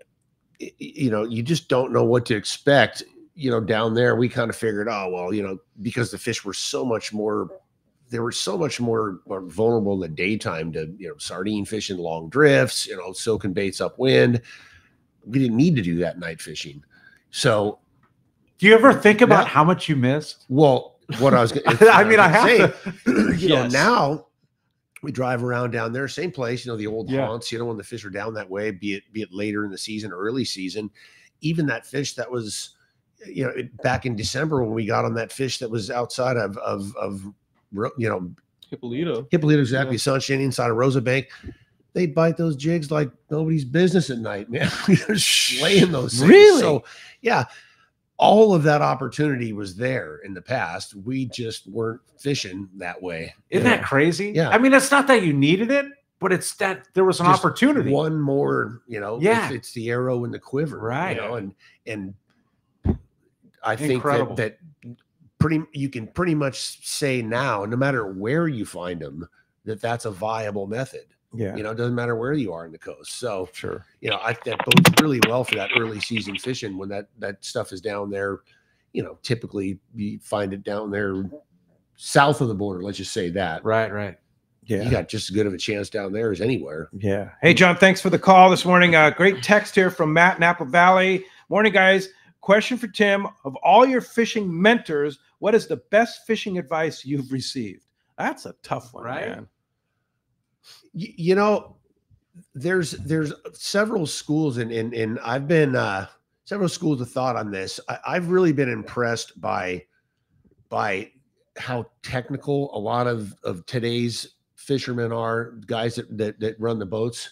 you know, you just don't know what to expect, you know, down there. We kind of figured, oh, well, you know, because the fish were so much more, they were so much more vulnerable in the daytime to, you know, sardine fishing, long drifts, you know, soaking baits upwind. We didn't need to do that night fishing. So do you ever think about how much you missed? Well, what I was going I mean, I have to, you know, now we drive around down there, same place, you know, the old haunts, you know, when the fish are down that way, be it later in the season, early season, even that fish that was, you know, back in December when we got on that fish that was outside of you know, Hippolyto, exactly, sunshine inside of Rosa Bank. They bite those jigs like nobody's business at night, man. They're slaying those things. Really? So, yeah, all of that opportunity was there in the past. We just weren't fishing that way. Isn't that crazy? Yeah. I mean, it's not that you needed it, but it's that there was an Just opportunity. One more, you know, it's the arrow in the quiver, right? You know, and I think Incredible. that you can pretty much say now, no matter where you find them, that's a viable method. Yeah. You know, it doesn't matter where you are in the coast. So sure. You know, that bodes really well for that early season fishing when that stuff is down there. You know, typically you find it down there south of the border. Let's just say that. Right. Yeah. You got just as good of a chance down there as anywhere. Yeah. Hey, John, thanks for the call this morning. Great text here from Matt in Apple Valley. Morning, guys. Question for Tim. Of all your fishing mentors, what is the best fishing advice you've received? That's a tough one, right? Man. You know, there's several schools and I've been several schools of thought on this. I've really been impressed by how technical a lot of today's fishermen are, guys that run the boats.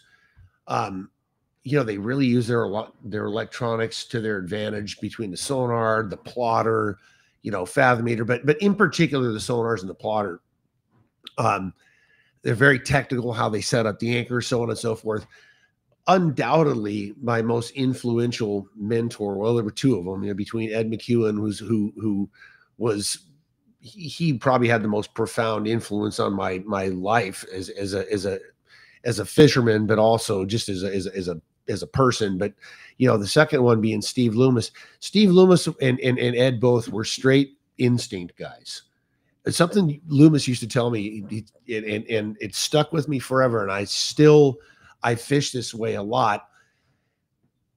You know, they really use their electronics to their advantage between the sonar, the plotter, you know, fathometer, but in particular the sonars and the plotter. They're very technical, how they set up the anchor, so on and so forth. Undoubtedly, my most influential mentor, well, there were two of them, you know, between Ed McEwen, who was he probably had the most profound influence on my life as a fisherman, but also just as a person. But you know, the second one being Steve Loomis. Steve Loomis and Ed both were straight instinct guys. It's something Loomis used to tell me, and it stuck with me forever. And I fish this way a lot.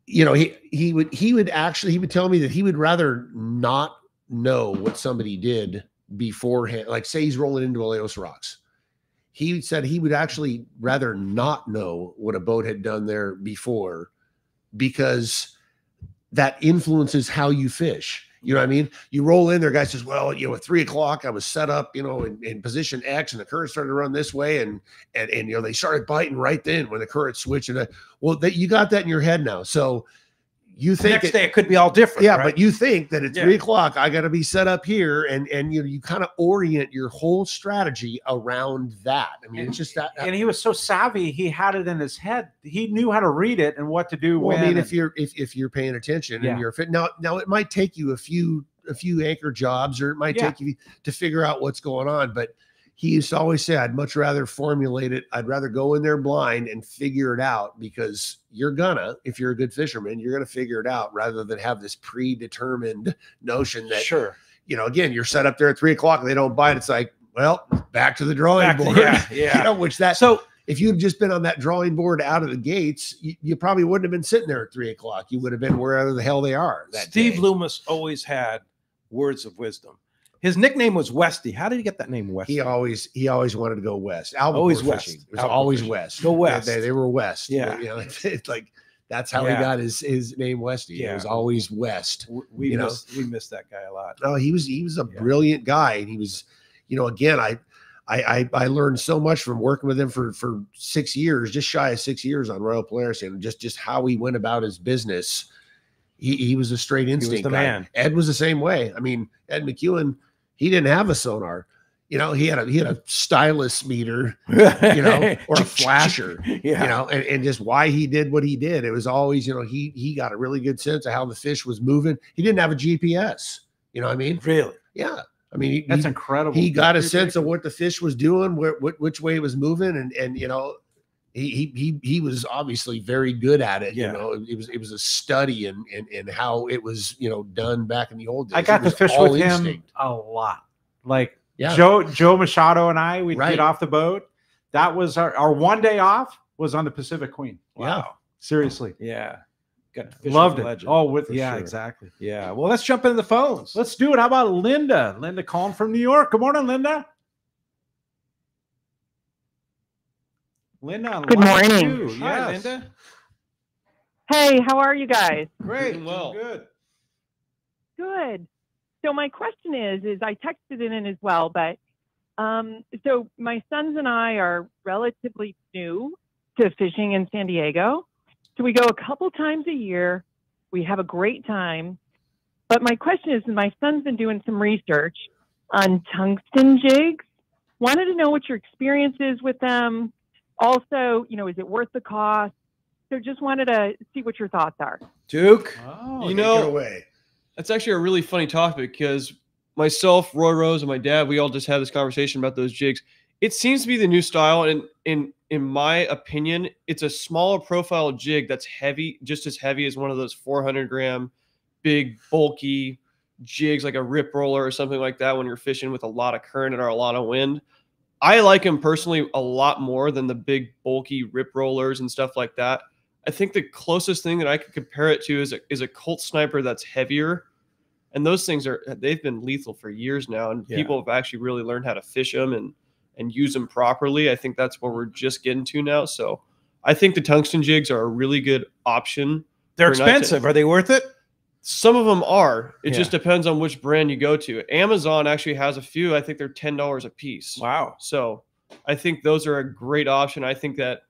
You know, he would tell me that he would rather not know what somebody did beforehand. Like say he's rolling into Aleos rocks. He said he would actually rather not know what a boat had done there before, because that influences how you fish. You know what I mean? You roll in there, guy says, well, you know, at 3 o'clock, I was set up, you know, in position X and the current started to run this way. And you know, they started biting right then when the current switched. And you got that in your head now. So you think next day it could be all different. Yeah. Right? But you think that at 3 o'clock, I got to be set up here. And you kind of orient your whole strategy around that. I mean, it's just that. And he was so savvy. He had it in his head. He knew how to read it and what to do. Well, I mean, if you're paying attention and you're fit now, it might take you a few anchor jobs, or it might take you to figure out what's going on. But he used to always say, I'd much rather formulate it. I'd rather go in there blind and figure it out, because if you're a good fisherman, you're going to figure it out rather than have this predetermined notion that, you know, again, you're set up there at 3 o'clock and they don't bite. It's like, well, back to the drawing board. Yeah. You know, which that, So if you'd just been on that drawing board out of the gates, you probably wouldn't have been sitting there at 3 o'clock. You would have been wherever the hell they are. Steve Loomis always had words of wisdom. His nickname was Westy. How did he get that name, Westy? He always wanted to go west. Always west. Fishing. It was always west. Go west. They were west. Yeah. You know, it's like that's how he got his name Westy. Yeah. It was always west. We miss that guy a lot. No, he was a brilliant guy, and he was, you know, again, I learned so much from working with him for 6 years, just shy of 6 years on Royal Polaris, and just how he went about his business. He was a straight instinct. He was the guy. man. Ed was the same way. I mean, Ed McEwen, he didn't have a sonar. You know, he had a stylus meter, you know, or a flasher, you know, and just why he did what he did. It was always, you know, he got a really good sense of how the fish was moving. He didn't have a GPS, you know what I mean? Really? Yeah. I mean, That's incredible. He got a sense of what the fish was doing, which way it was moving. And, you know, he was obviously very good at it. Yeah. You know, it was a study in how it was, you know, done back in the old days. I got to fish with him a lot. Like Joe Machado and I, we'd get off the boat. That was our one day off was on the Pacific Queen. Wow. Yeah. Seriously. Yeah. Loved it. Legend, oh, sure. exactly. Yeah. Well, let's jump into the phones. Let's do it. How about Linda? Linda calling from New York. Good morning, Linda. Linda. Good morning. Hi, Linda. Hey, how are you guys? Great. Doing well. Good. Good. So my question is I texted it in as well, but so my sons and I are relatively new to fishing in San Diego. So we go a couple times a year. We have a great time. But my question is, my son's been doing some research on tungsten jigs. Wanted to know what your experience is with them. Also, you know, is it worth the cost? So just wanted to see what your thoughts are. Duke. Oh, you know, away. That's actually a really funny topic because myself, Roy Rose, and my dad, we all just had this conversation about those jigs. It seems to be the new style, and in my opinion, it's a smaller profile jig that's heavy, just as heavy as one of those 400-gram big bulky jigs like a rip roller or something like that when you're fishing with a lot of current or a lot of wind. I like them personally a lot more than the big bulky rip rollers and stuff like that. I think the closest thing that I could compare it to is a Colt Sniper that's heavier. And those things they've been lethal for years now. And people have actually really learned how to fish them and use them properly. I think that's where we're just getting to now. So I think the tungsten jigs are a really good option. They're expensive. Are they worth it? Some of them are. It just depends on which brand you go to. Amazon actually has a few. I think they're $10 a piece. Wow. So I think those are a great option. I think that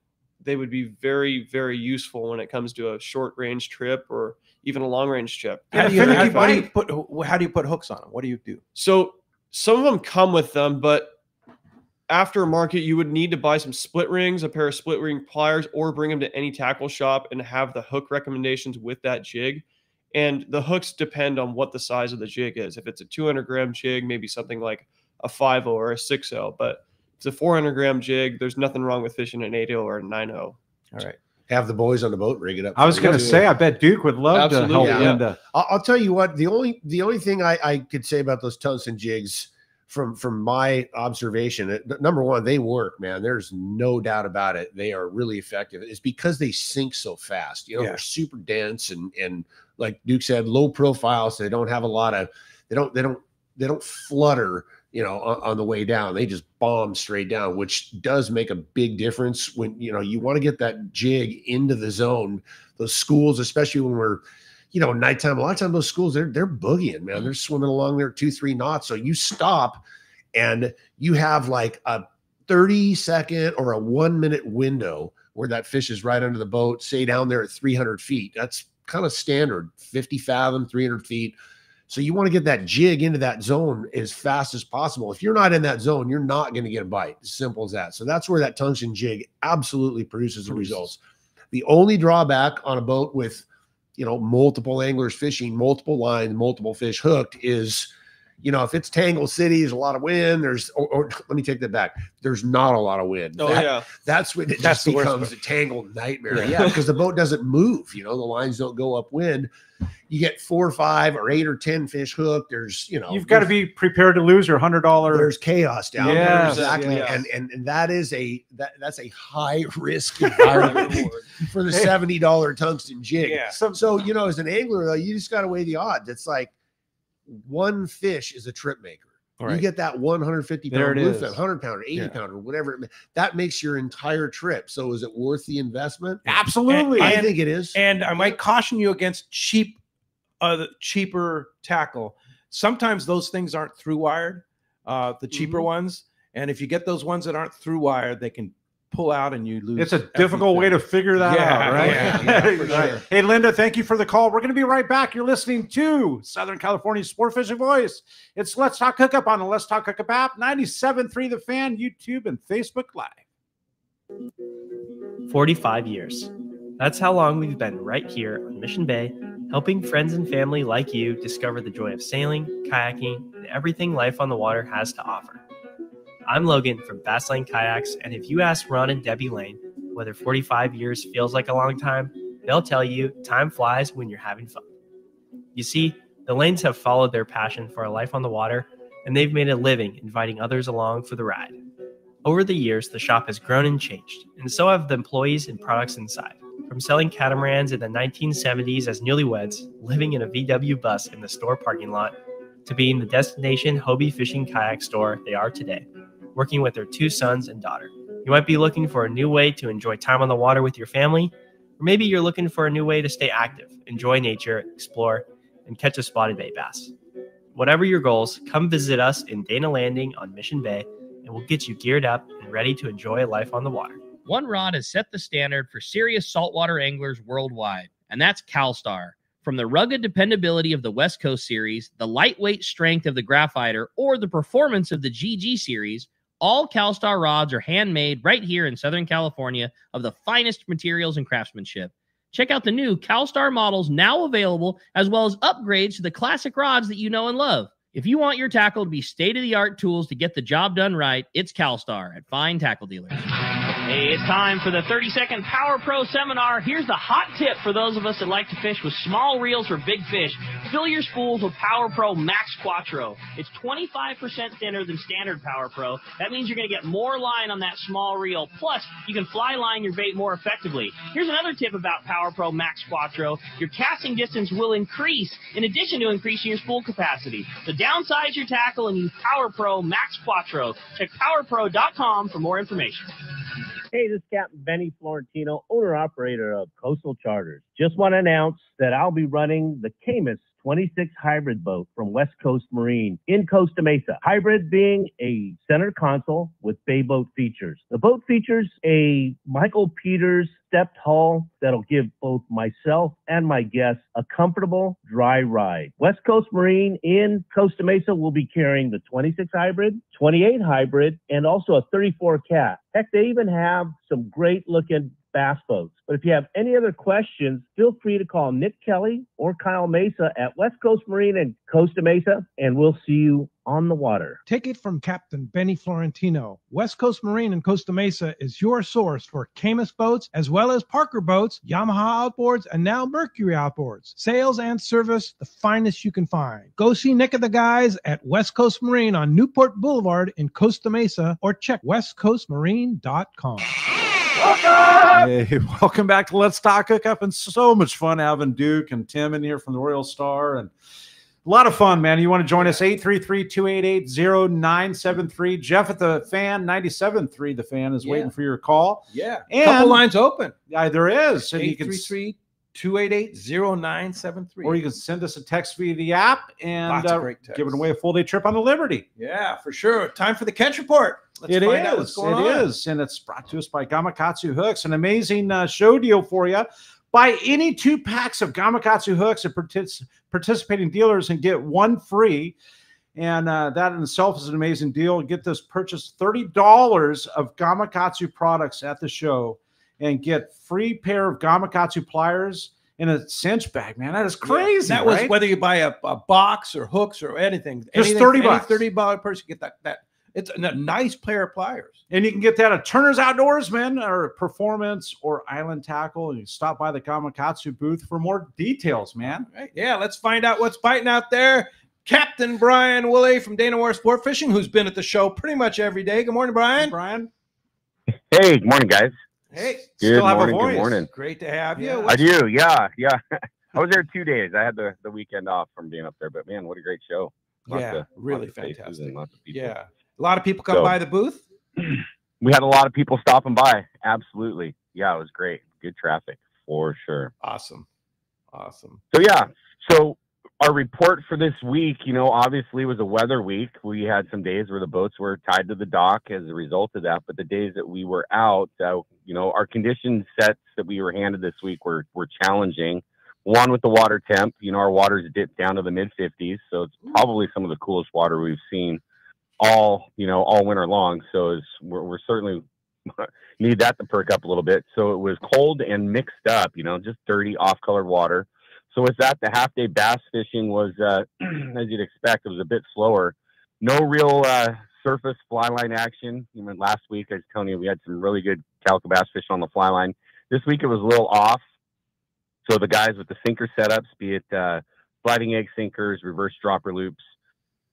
they would be very, very useful when it comes to a short range trip or even a long range trip. How do you put hooks on them? What do you do? So some of them come with them, but aftermarket, you would need to buy some split rings, a pair of split ring pliers, or bring them to any tackle shop and have the hook recommendations with that jig. And the hooks depend on what the size of the jig is. If it's a 200-gram jig, maybe something like a 5.0 or a 6.0. But if it's a 400-gram jig, there's nothing wrong with fishing an 8.0 or a 9.0. All right. Have the boys on the boat rig it up. I was going to say, I bet Duke would love to help Linda. I'll tell you what. The only thing I could say about those tungsten jigs, from my observation, number one, they work, man. There's no doubt about it. They are really effective. It's because they sink so fast. You know, they're super dense and like Duke said, low profile, so they don't have a lot of they don't flutter, you know, on the way down. They just bomb straight down, which does make a big difference when, you know, you want to get that jig into the zone. Those schools, especially when we're, you know, nighttime, a lot of times those schools, they're boogieing, man. They're swimming along there 2-3 knots. So you stop and you have like a 30-second or a 1-minute window where that fish is right under the boat, say down there at 300 feet. That's kind of standard, 50 fathom, 300 feet. So you want to get that jig into that zone as fast as possible. If you're not in that zone, you're not going to get a bite. As simple as that. So that's where that tungsten jig absolutely produces the results. The only drawback on a boat with, you know, multiple anglers fishing, multiple lines, multiple fish hooked is, You know, if it's Tangle City, there's a lot of wind. Or let me take that back. There's not a lot of wind. That's when it just becomes a tangled nightmare. Yeah, because the boat doesn't move. You know, the lines don't go upwind. You get 4 or 5 or 8 or 10 fish hooked. There's, you know, you've got to be prepared to lose your $100. There's chaos down there. Exactly. Yes. And that is that's a high risk environment for the $70 tungsten jig. Yeah. So, you know, as an angler, though, you just got to weigh the odds. It's like one fish is a trip maker. Right. You get that 150-pound bluefin, 100-pounder, 80-pounder, whatever. That makes your entire trip. So is it worth the investment? Absolutely. I think it is. And I might caution you against cheaper tackle. Sometimes those things aren't through wired, the cheaper ones. And if you get those ones that aren't through wired, they can pull out and you lose. It's a difficult way to figure that out, right? Yeah, for sure. Hey, Linda, thank you for the call. We're going to be right back. You're listening to Southern California's Sport Fishing Voice. It's Let's Talk Hookup on the Let's Talk Hookup app, 97.3 The Fan, YouTube, and Facebook Live. 45 years. That's how long we've been right here on Mission Bay, helping friends and family like you discover the joy of sailing, kayaking, and everything life on the water has to offer. I'm Logan from Bass Lane Kayaks, and if you ask Ron and Debbie Lane whether 45 years feels like a long time, they'll tell you time flies when you're having fun. You see, the Lanes have followed their passion for a life on the water, and they've made a living inviting others along for the ride. Over the years, the shop has grown and changed, and so have the employees and products inside. From selling catamarans in the 1970s as newlyweds, living in a VW bus in the store parking lot, to being the destination Hobie fishing kayak store they are today, working with their 2 sons and daughter. You might be looking for a new way to enjoy time on the water with your family, or maybe you're looking for a new way to stay active, enjoy nature, explore, and catch a spotted bay bass. Whatever your goals, come visit us in Dana Landing on Mission Bay, and we'll get you geared up and ready to enjoy life on the water. One rod has set the standard for serious saltwater anglers worldwide, and that's CalStar. From the rugged dependability of the West Coast series, the lightweight strength of the Graphiter, or the performance of the GG series, all CalStar rods are handmade right here in Southern California of the finest materials and craftsmanship. Check out the new CalStar models now available, as well as upgrades to the classic rods that you know and love. If you want your tackle to be state-of-the-art tools to get the job done right, it's CalStar at fine tackle dealers. Hey, it's time for the 30-second Power Pro seminar. Here's the hot tip for those of us that like to fish with small reels for big fish. Fill your spools with Power Pro Max Quattro. It's 25% thinner than standard Power Pro. That means you're going to get more line on that small reel. Plus, you can fly line your bait more effectively. Here's another tip about Power Pro Max Quattro. Your casting distance will increase in addition to increasing your spool capacity. So downsize your tackle and use Power Pro Max Quattro. Check powerpro.com for more information. Hey, this is Captain Benny Florentino, owner-operator of Coastal Charters. Just want to announce that I'll be running the Camus 26 hybrid boat from West Coast Marine in Costa Mesa. Hybrid being a center console with bay boat features. The boat features a Michael Peters stepped hull that'll give both myself and my guests a comfortable, dry ride. West Coast Marine in Costa Mesa will be carrying the 26 hybrid, 28 hybrid, and also a 34 cat. Heck, they even have some great looking bass boats. But if you have any other questions, feel free to call Nick Kelly or Kyle Mesa at West Coast Marine in Costa Mesa, and we'll see you on the water. Take it from Captain Benny Florentino. West Coast Marine in Costa Mesa is your source for Camus boats, as well as Parker boats, Yamaha outboards, and now Mercury outboards. Sales and service, the finest you can find. Go see Nick and the guys at West Coast Marine on Newport Boulevard in Costa Mesa, or check westcoastmarine.com. Hey, welcome back to Let's Talk Hookup, and so much fun having Duke and Tim in here from the Royal Star, and a lot of fun, man. You want to join us, 833-288-0973. Jeff at the Fan, 97.3 The Fan is waiting for your call. Yeah, and couple lines open. Yeah, there is. And 833-288-0973. Or you can send us a text via the app and Lots of great texts. giving away a full day trip on the Liberty. Yeah, for sure. Time for the catch report. Let's find out what's going on. It is, and it's brought to us by Gamakatsu Hooks, an amazing show deal for you. Buy any 2 packs of Gamakatsu hooks at participating dealers and get 1 free. And that in itself is an amazing deal. Get this purchase $30 of Gamakatsu products at the show and get free pair of Gamakatsu pliers in a cinch bag, man. That is crazy. That right? was whether you buy a box or hooks or anything. Just anything, $30. $30 person get that. It's a nice pair of pliers. And you can get that at Turner's Outdoorsman or Performance or Island Tackle. And you stop by the Gamakatsu booth for more details, man. Right. Yeah, let's find out what's biting out there. Captain Brian Woolley from Dana Ware Sport Fishing, who's been at the show pretty much every day. Good morning, Brian. Hey, Brian. Hey, good morning, guys. Hey, Good still have morning, a voice. good morning. Great to have you. I do, yeah. I was there 2 days. I had the weekend off from being up there, but man, what a great show. Really lots of faces fantastic. and lots of people. Yeah. A lot of people come by the booth. We had a lot of people stopping by. Absolutely. Yeah, it was great. Good traffic for sure. Awesome. So our report for this week, obviously was a weather week. We had some days where the boats were tied to the dock as a result of that. But the days that we were out, our condition sets that we were handed this week were challenging. One, with the water temp, our waters dipped down to the mid 50s. So it's probably some of the coolest water we've seen all winter long. So we're certainly need that to perk up a little bit. So it was cold and mixed up, just dirty off-colored water. So with that, the half-day bass fishing was, as you'd expect, it was a bit slower. No real surface fly line action. Last week, I was telling you, we had some really good calico bass fishing on the fly line. This week, it was a little off. So the guys with the sinker setups, be it sliding egg sinkers, reverse dropper loops,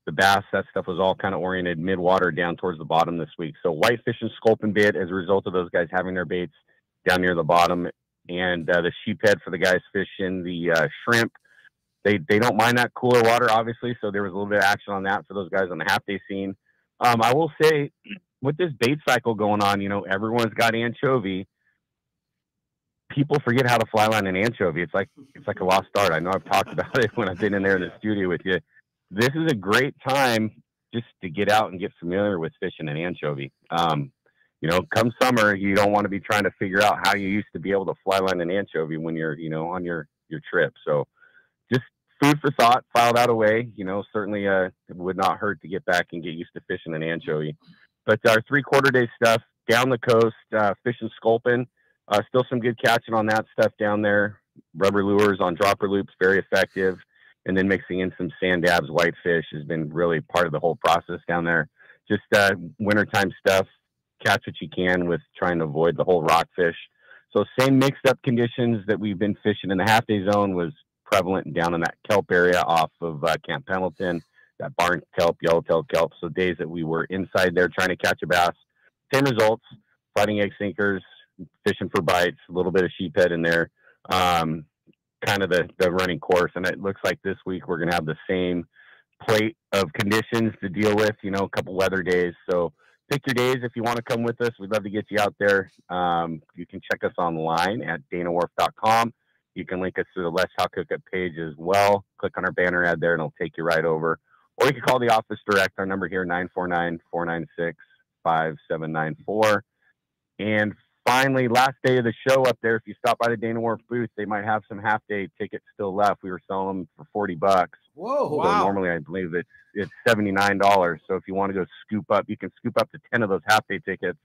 the bass, that stuff was all kind of oriented mid-water down towards the bottom this week. So whitefish and sculpin bait as a result of those guys having their baits down near the bottom. And the sheephead for the guys fishing the shrimp. They don't mind that cooler water, obviously. So there was a little bit of action on that for those guys on the half-day scene. I will say, with this bait cycle going on, everyone's got anchovy. People forget how to fly line an anchovy. It's like a lost art. I know I've talked about it when I've been in there in the studio with you. This is a great time just to get out and get familiar with fishing an anchovy. Come summer, you don't want to be trying to figure out how you used to be able to fly line an anchovy when you're, on your trip. So just food for thought, file that away. Certainly it would not hurt to get back and get used to fishing an anchovy. But our 3/4 day stuff down the coast, fishing sculpin, still some good catching on that stuff down there. Rubber lures on dropper loops, very effective. And then mixing in some sand dabs, whitefish has been really part of the whole process down there. Just wintertime stuff, catch what you can with trying to avoid the whole rockfish. So same mixed up conditions that we've been fishing in the half-day zone was prevalent down in that kelp area off of Camp Pendleton, that barn kelp, yellowtail kelp. So days that we were inside there trying to catch a bass, same results, fighting egg sinkers, fishing for bites, a little bit of sheephead in there. Kind of the running course. And it looks like this week we're going to have the same plate of conditions to deal with, a couple weather days. So pick your days if you want to come with us. We'd love to get you out there. You can check us online at danawharf.com. You can link us to the Let's Talk Hookup page as well. Click on our banner ad there and it'll take you right over. Or you can call the office direct. Our number here, 949-496-5794. And finally, last day of the show up there, if you stop by the Dana Wharf booth, they might have some half-day tickets still left. We were selling them for $40. Whoa! So Wow. Normally, I believe it's $79. So if you want to go scoop up, you can scoop up to 10 of those half-day tickets.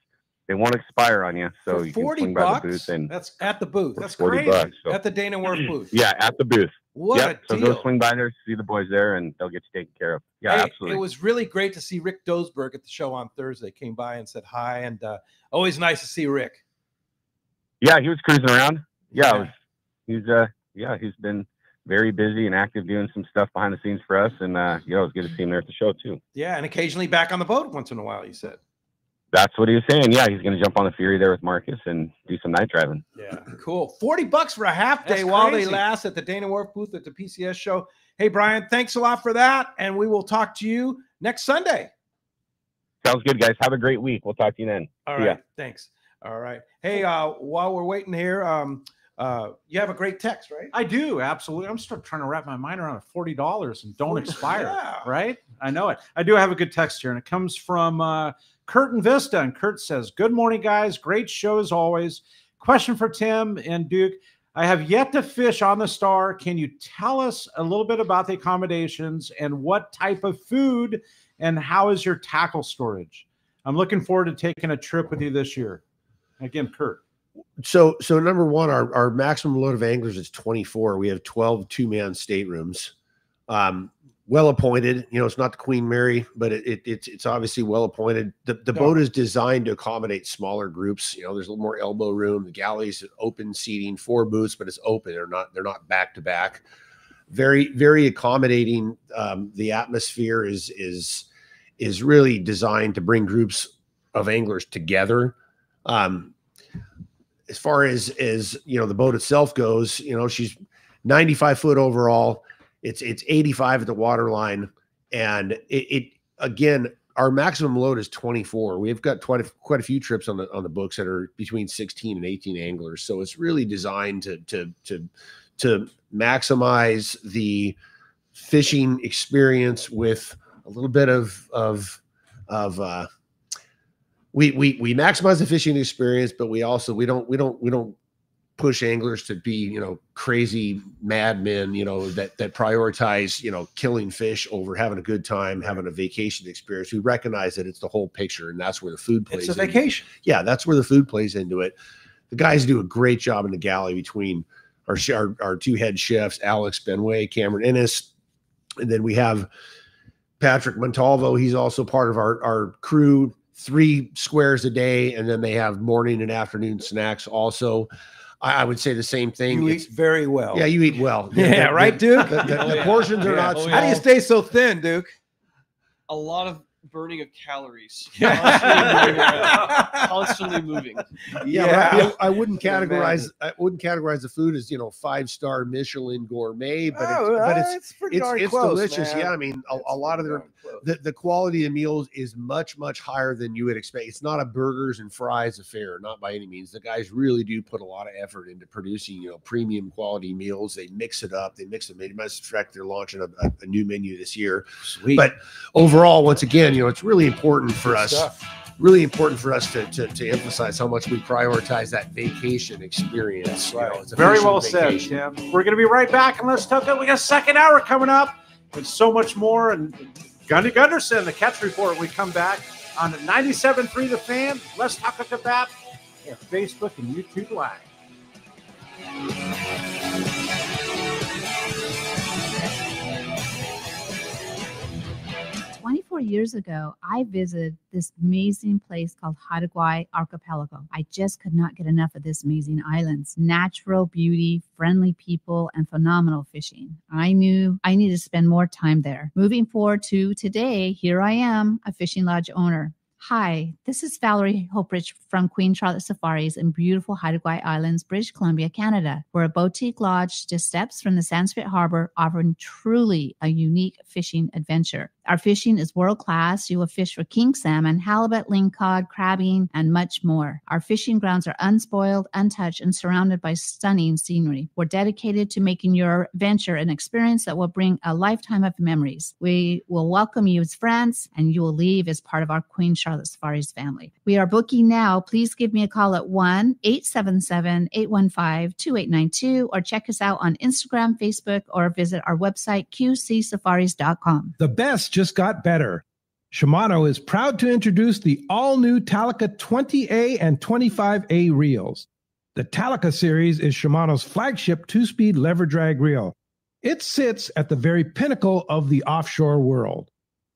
They won't expire on you, so For you can $40, swing by the booth and that's at the booth. That's $40 crazy. so. At the Dana Wharf booth. Yeah, at the booth. What a So deal. go swing by there, see the boys there, and they'll get you taken care of. Yeah, Hey, absolutely. It was really great to see Rick Dosberg at the show on Thursday. Came by and said hi, and always nice to see Rick. Yeah, he was cruising around. Yeah, he's been very busy and active doing some stuff behind the scenes for us, and it was good to see him there at the show too. Yeah, and occasionally back on the boat once in a while, he said. That's what he was saying. Yeah, he's going to jump on the Fury there with Marcus and do some night driving. Yeah, cool. $40 for a half day That's while crazy. they last at the Dana Wharf booth at the PCS show. Hey, Brian, thanks a lot for that, and we will talk to you next Sunday. Sounds good, guys. Have a great week. We'll talk to you then. All See right, ya. thanks. All right. Hey, while we're waiting here, you have a great text, right? I do, absolutely. I'm still trying to wrap my mind around $40 and don't expire, Yeah. right? I know it. I do have a good text here, and it comes from Kurt and Vista, and Kurt says, "Good morning, guys. Great show as always. Question for Tim and Duke. I have yet to fish on the Star. Can you tell us a little bit about the accommodations and what type of food, and how is your tackle storage? I'm looking forward to taking a trip with you this year." Again, Kurt. So number one, our maximum load of anglers is 24. We have 12 two-man staterooms. Well appointed. It's not the Queen Mary, but it's obviously well appointed. The boat is designed to accommodate smaller groups. There's a little more elbow room. The galley's open seating, 4 booths, but it's open. They're not back to back. Very, very accommodating. The atmosphere is really designed to bring groups of anglers together. As far as the boat itself goes, she's 95 foot overall. It's 85 at the water line, and it again, our maximum load is 24. We've got quite a few trips on the books that are between 16 and 18 anglers. So it's really designed to maximize the fishing experience with a little bit of we maximize the fishing experience, but we don't push anglers to be, crazy madmen, that prioritize, killing fish over having a good time, having a vacation experience. We recognize that it's the whole picture, and that's where the food plays. It's a vacation. Yeah, that's where the food plays into it. The guys do a great job in the galley between our 2 head chefs, Alex Benway, Cameron Ennis, and then we have Patrick Montalvo. He's also part of our crew. 3 squares a day, and then they have morning and afternoon snacks also. I would say the same thing. You eat very well. Yeah, you eat well. Yeah, right, Duke? The portions are not small. How do you stay so thin, Duke? A lot of burning of calories. Yeah. Constantly moving. Yeah, I wouldn't categorize the food as 5-star Michelin gourmet, but it's delicious. Man. Yeah, I mean a lot of the quality of meals is much higher than you would expect. It's not a burgers and fries affair, not by any means. The guys really do put a lot of effort into producing premium quality meals. They mix it up. They mix them. As a matter of fact, they're launching a new menu this year. Sweet. But overall, once again, it's really important for us. Really important for us to emphasize how much we prioritize that vacation experience. Right. Very well said, Tim. We're going to be right back, and let's talk. We got a second hour coming up, and so much more. And Gundy Gunderson, the Catch Report. We come back on 97.3 The Fan. Let's talk about Facebook and YouTube Live. 24 years ago, I visited this amazing place called Haida Archipelago. I just could not get enough of this amazing islands. Natural beauty, friendly people, and phenomenal fishing. I knew I needed to spend more time there. Moving forward to today, here I am, a fishing lodge owner. Hi, this is Valerie Hoprich from Queen Charlotte Safaris in beautiful Haida Gwaii Islands, British Columbia, Canada. We're a boutique lodge just steps from the Sanskrit Harbor, offering truly a unique fishing adventure. Our fishing is world-class. You will fish for king salmon, halibut, lingcod, crabbing, and much more. Our fishing grounds are unspoiled, untouched, and surrounded by stunning scenery. We're dedicated to making your venture an experience that will bring a lifetime of memories. We will welcome you as friends, and you will leave as part of our Queen Charlotte Safaris family. We are booking now. Please give me a call at 1-877-815-2892 or check us out on Instagram, Facebook, or visit our website, qcsafaris.com. The best just got better. Shimano is proud to introduce the all-new Talica 20A and 25A reels. The Talica series is Shimano's flagship 2-speed lever drag reel. It sits at the very pinnacle of the offshore world.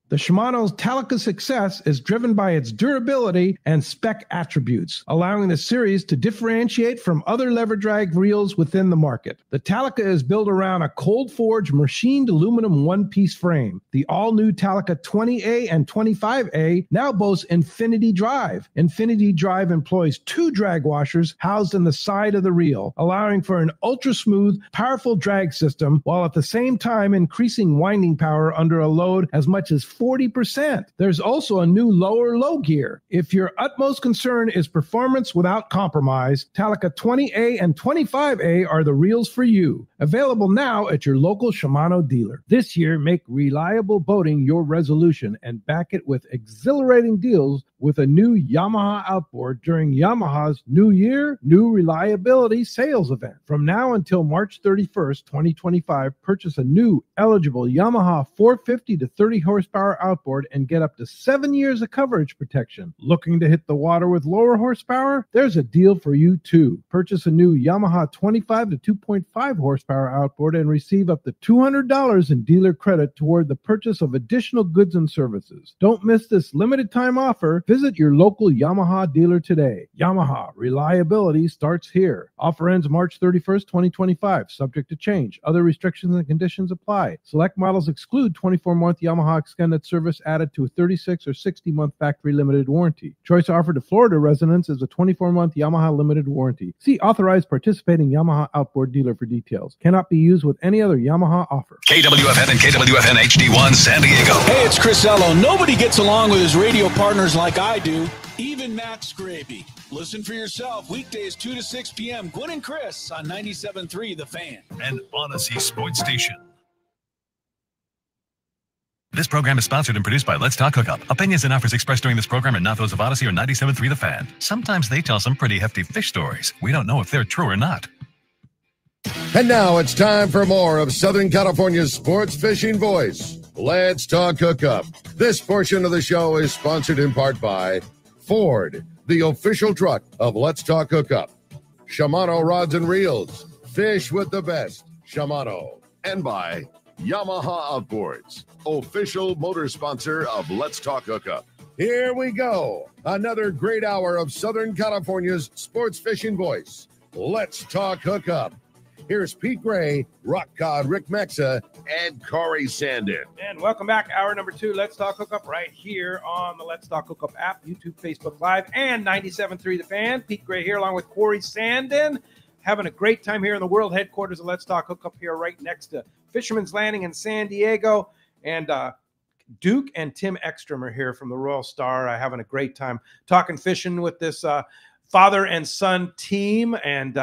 The Shimano's Talica success is driven by its durability and spec attributes, allowing the series to differentiate from other lever drag reels within the market. The Talica is built around a cold-forged machined aluminum one-piece frame. The all-new Talica 20A and 25A now boasts Infinity Drive. Infinity Drive employs 2 drag washers housed in the side of the reel, allowing for an ultra-smooth, powerful drag system, while at the same time increasing winding power under a load as much as 40%. There's also a new lower low gear. If your utmost concern is performance without compromise, Talica 20A and 25A are the reels for you. Available now at your local Shimano dealer. This year, make reliable boating your resolution and back it with exhilarating deals with a new Yamaha outboard during Yamaha's New Year, New Reliability sales event. From now until March 31st, 2025, purchase a new eligible Yamaha 450 to 30 horsepower horsepower outboard and get up to 7 years of coverage protection. Looking to hit the water with lower horsepower? There's a deal for you too. Purchase a new Yamaha 25 to 2.5 horsepower outboard and receive up to $200 in dealer credit toward the purchase of additional goods and services. Don't miss this limited time offer. Visit your local Yamaha dealer today. Yamaha, reliability starts here. Offer ends March 31st, 2025, subject to change. Other restrictions and conditions apply. Select models exclude 24-month Yamaha extended service added to a 36 or 60-month factory limited warranty. Choice offered to Florida residents is a 24-month Yamaha limited warranty. See authorized participating Yamaha outboard dealer for details. Cannot be used with any other Yamaha offer. KWFN and KWFN HD1 San Diego. Hey, it's Chris Ello. Nobody gets along with his radio partners like I do. Even Matt Scraby. Listen for yourself. Weekdays 2 to 6 p.m. Gwen and Chris on 97.3 The Fan. And Odyssey Sports Station. This program is sponsored and produced by Let's Talk Hookup. Opinions and offers expressed during this program are not those of Odyssey or 97.3 The Fan. Sometimes they tell some pretty hefty fish stories. We don't know if they're true or not. And now it's time for more of Southern California's sports fishing voice. Let's Talk Hookup. This portion of the show is sponsored in part by Ford, the official truck of Let's Talk Hookup. Shimano Rods and Reels. Fish with the best. Shimano. And by Yamaha Outboards, official motor sponsor of Let's Talk Hookup. Here we go. Another great hour of Southern California's sports fishing voice. Let's Talk Hookup. Here's Pete Gray, Rock Cod Rick Mexa, and Cory Sanden. And welcome back. Hour number 2, Let's Talk Hookup, right here on the Let's Talk Hookup app, YouTube, Facebook Live, and 97.3 The Fan. Pete Gray here along with Cory Sanden. Having a great time here in the world headquarters of Let's Talk Hookup here right next to Fisherman's Landing in San Diego. And Duke and Tim Ekstrom are here from the Royal Star, having a great time talking fishing with this father and son team, and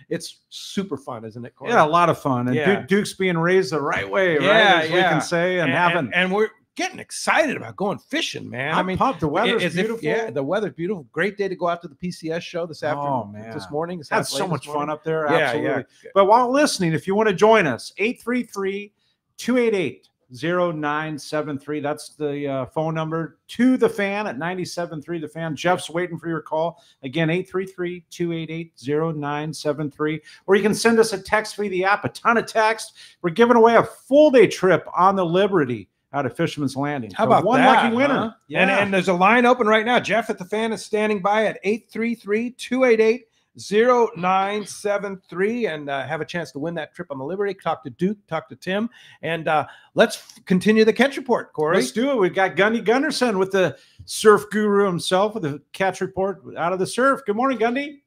it's super fun, isn't it, Cory? Yeah, a lot of fun. And Yeah. Duke's being raised the right way, Yeah, right? As we can say, and we're getting excited about going fishing, man. I'm pumped. The weather's it's beautiful. Yeah, the weather's beautiful. Great day to go out to the PCS show this afternoon. Oh, man. This morning. Had so much fun up there. Yeah, Absolutely. yeah. But while listening, if you want to join us, 833-288-0973. That's the phone number to the Fan at 97.3 The Fan. Jeff's waiting for your call. Again, 833-288-0973. Or you can send us a text via the app, a ton of text. We're giving away a full-day trip on the Liberty out of Fisherman's Landing. How So about one that, lucky winner? huh? Yeah. And there's a line open right now. Jeff at the Fan is standing by at 833-288-0973 and have a chance to win that trip on the Liberty. Talk to Duke, talk to Tim, and let's continue the catch report, Cory. Let's do it. We've got Gundy Gunderson with the surf guru himself with the catch report out of the surf. Good morning, Gundy.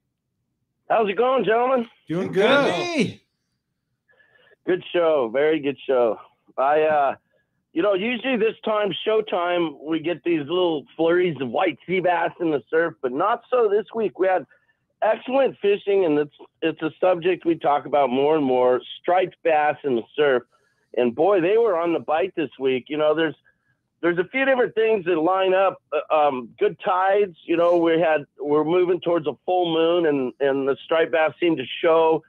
How's it going, gentlemen? Doing good. Gundy. Good show. Very good show. Usually this time, showtime, we get these little flurries of white sea bass in the surf, but not so this week. We had excellent fishing, and it's a subject we talk about more and more, striped bass in the surf. And boy, they were on the bite this week. There's a few different things that line up. Good tides, we're moving towards a full moon, and the striped bass seem to show,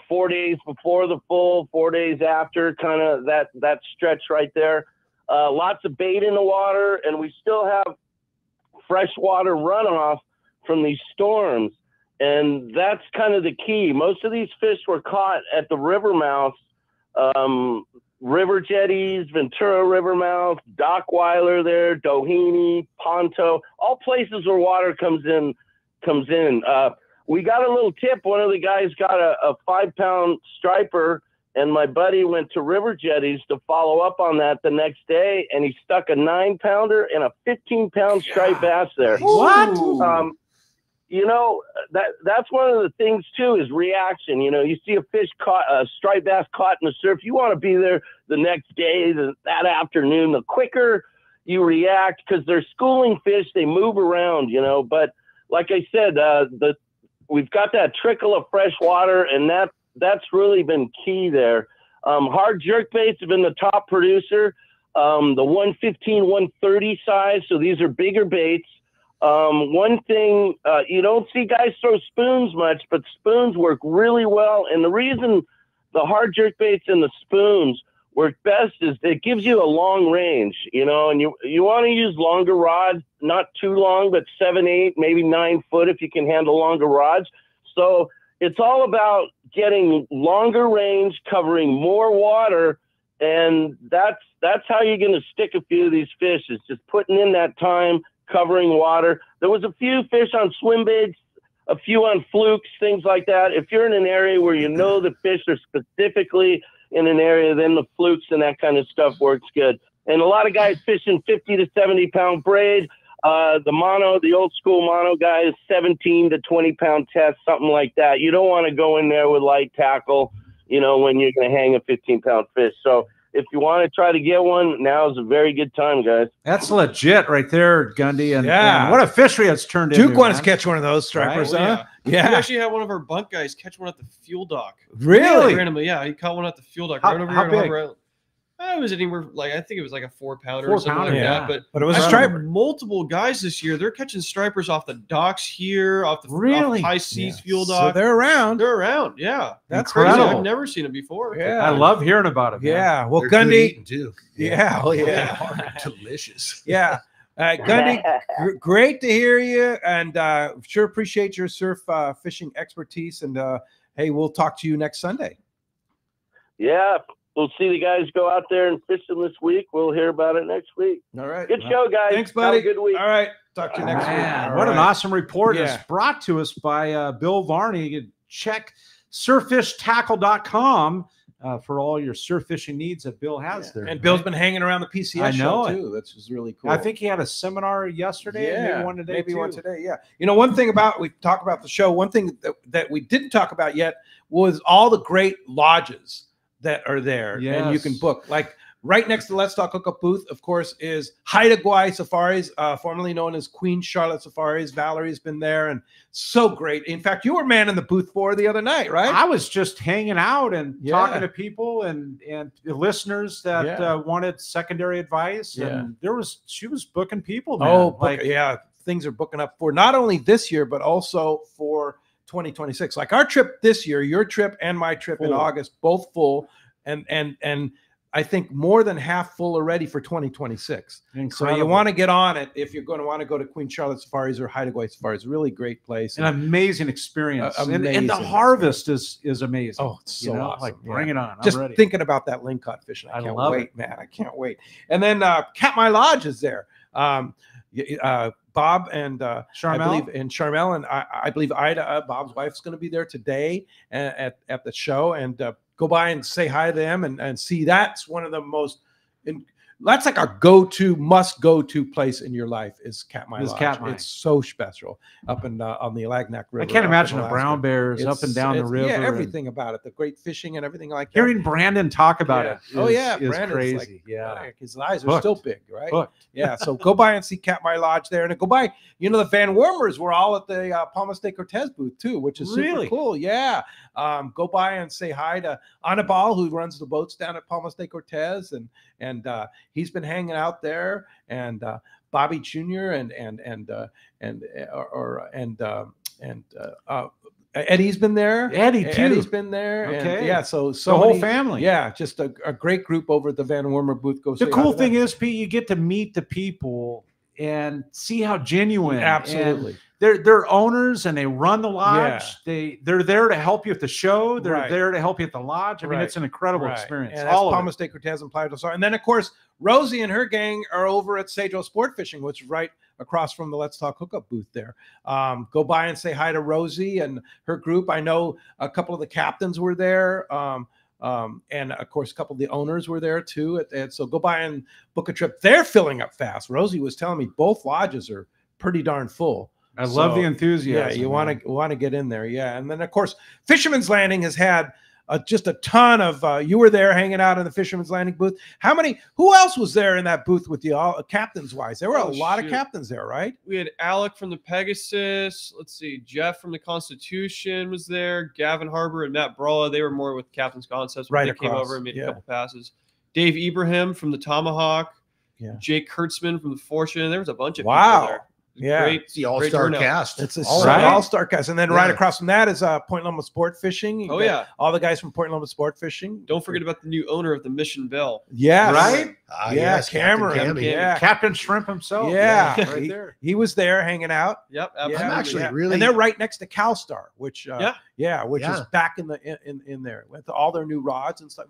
4 days before the full, 4 days after, kind of that stretch right there. Lots of bait in the water, and we still have freshwater runoff from these storms. And that's kind of the key. Most of these fish were caught at the river mouths, river jetties, Ventura River mouth, Dockweiler there, Doheny, Ponto, all places where water comes in. We got a little tip. One of the guys got a 5-pound striper, and my buddy went to River Jetties to follow up on that the next day, and he stuck a 9-pounder and a 15-pound striped bass there. What? That's one of the things too is reaction. You see a fish caught, a striped bass caught in the surf, you want to be there the next day, that afternoon. The quicker you react, because they're schooling fish, they move around, But like I said, we've got that trickle of fresh water, and that's really been key there. Hard jerkbaits have been the top producer. The 115, 130 size, so these are bigger baits. One thing, you don't see guys throw spoons much, but spoons work really well. And the reason the hard jerkbaits and the spoons work best is it gives you a long range, you know, and you want to use longer rods, not too long, but 7, 8, maybe 9 foot if you can handle longer rods. So it's all about getting longer range, covering more water, and that's how you're going to stick a few of these fish, is just putting in that time, covering water. There was a few fish on swim baits, a few on flukes, things like that. If you're in an area where you know the fish are specifically in an area, then the flukes and that kind of stuff works good. And a lot of guys fishing 50 to 70 pound braid. The old school mono guy is 17 to 20 pound test, something like that. You don't want to go in there with light tackle, you know, when you're going to hang a 15-pound fish. So if you want to try to get one, now is a very good time, guys. That's legit right there, Gundy. And, Yeah. and what a fishery it's turned into. Duke wants to man. catch one of those stripers, Oh, huh? We actually had one of our bunk guys catch one at the fuel dock. Really? Randomly, yeah. He caught one at the fuel dock How- right over how here. big? Harbor Island. It was anywhere like, I think it was like a 4-pounder or 4 something pounder, like yeah. that. But it was a I've striper. seen multiple guys this year. They're catching stripers off the docks here, off the Really? off high seas fuel So dock. they're around. They're around, yeah. That's Incredible. crazy. I've never seen it before. Yeah. I love hearing about it. Man. Yeah. Well, They're good Gundy. eating, too. Yeah. Oh, They yeah. are delicious. Yeah. Gundy, great to hear you, and sure appreciate your surf fishing expertise. And hey, we'll talk to you next Sunday. Yeah, we'll see the guys go out there and fish them this week. We'll hear about it next week. All right. Good show, guys. Thanks, buddy. Have a good week. All right. Talk to you next Man, week. what All an right. awesome report. Yeah. It's brought to us by Bill Varney. You can check surffishtackle.com for all your surf fishing needs that Bill has there. And Bill's been hanging around the PCS I know show it. too. That's just really cool. I think he had a seminar yesterday. And maybe one today. maybe too. one today. Yeah. You know, one thing about we talked about the show. One thing that we didn't talk about yet was all the great lodges that are there, and you Yes. can book. Like right next to Let's Talk Hookup booth, of course, is Haida Gwaii Safaris, formerly known as Queen Charlotte Safaris. Valerie's been there, and so great. In fact, you were manning the booth for the other night, right? I was just hanging out and Yeah. talking to people and the listeners that Yeah. wanted secondary advice. Yeah. And she was booking people, man. Oh, like things are booking up for not only this year, but also for 2026. Like our trip this year, your trip and my trip in Full. August, both full, and I think more than half full already for 2026. So you Incredible. want to get on it if you're going to want to go to Queen Charlotte Safaris or Haida Gwaii Safaris. Really great place. an amazing experience. And the Amazing harvest is amazing. Oh, it's so awesome. Like, Yeah. bring it on. I'm Just ready. thinking about that lingcod fishing. I I can't love wait, it. man. I can't wait. And then Katmai Lodge is there. Bob and I Charmel? believe, and Charmel, and I believe Ida, Bob's wife's going to be there today at the show, and go by and say hi to them and see. That's one of the most. That's like a must go to place in your life is Katmai Lodge. Katmai. It's so special up in on the Alagnak River. I can't up in imagine the Alaska. brown bears up and down the river. Yeah, and everything about it. The great fishing and everything like that. Hearing Brandon talk about Yeah. it. Oh is- yeah, is Brandon's crazy. like, yeah, his eyes are Hooked. still big, right? Hooked. Yeah, so go by and see Katmai Lodge there, and go by. You know, the Van Wormers were all at the Palmas de Cortez booth too, which is Really? super cool. Yeah, go by and say hi to Anibal, who runs the boats down at Palmas de Cortez, and he's been hanging out there, and Bobby Jr. and Eddie's been there. Eddie, too. Eddie's been there. And Okay. yeah, so The whole many- family. Yeah, just a great group over at the Van Wormer booth. Go. The cool thing is, Pete, you get to meet the people and see how genuine. Absolutely. And they're owners and they run the lodge. Yeah. They're there to help you at the show. They're Right. there to help you at the lodge. I mean, Right. it's an incredible Right. experience. And that's All of Palmas de Cortez and Playa del Sol. And then, of course, Rosie and her gang are over at Cedro Sport Fishing, which is right across from the Let's Talk Hookup booth there. Go by and say hi to Rosie and her group. I know a couple of the captains were there. And of course, a couple of the owners were there too. So go by and book a trip. They're filling up fast. Rosie was telling me both lodges are pretty darn full. I love the enthusiasm, Yeah, you man. want to get in there. Yeah, and then of course, Fisherman's Landing has had just a ton of. You were there hanging out in the Fisherman's Landing booth. Who else was there in that booth with you all, captains wise? There were a lot of captains there, right? We had Alec from the Pegasus. Let's see, Jeff from the Constitution was there. Gavin Harbor and Matt Bralla. They were more with Captain's Concepts. But Right they came across, over and made yeah. a couple passes. Dave Ibrahim from the Tomahawk. Yeah. Jake Kurtzman from the Fortune. There was a bunch of Wow. people there. Yeah, Great, it's the all-star great turnout. cast. It's a Right. all-star cast, and then right Yeah. across from that is Point Loma Sport Fishing. You Oh, got yeah. all the guys from Point Loma Sport Fishing. Don't forget about the new owner of the Mission Bell. Yes. Right? Yeah, yes, Captain Cameron. Cammy. Yeah, Captain Shrimp himself. yeah. Right he, there. he was there hanging out. Yep, Yeah, absolutely. I'm actually yeah. really, and they're right next to CalStar, which which Yeah. is back in the in there with all their new rods and stuff.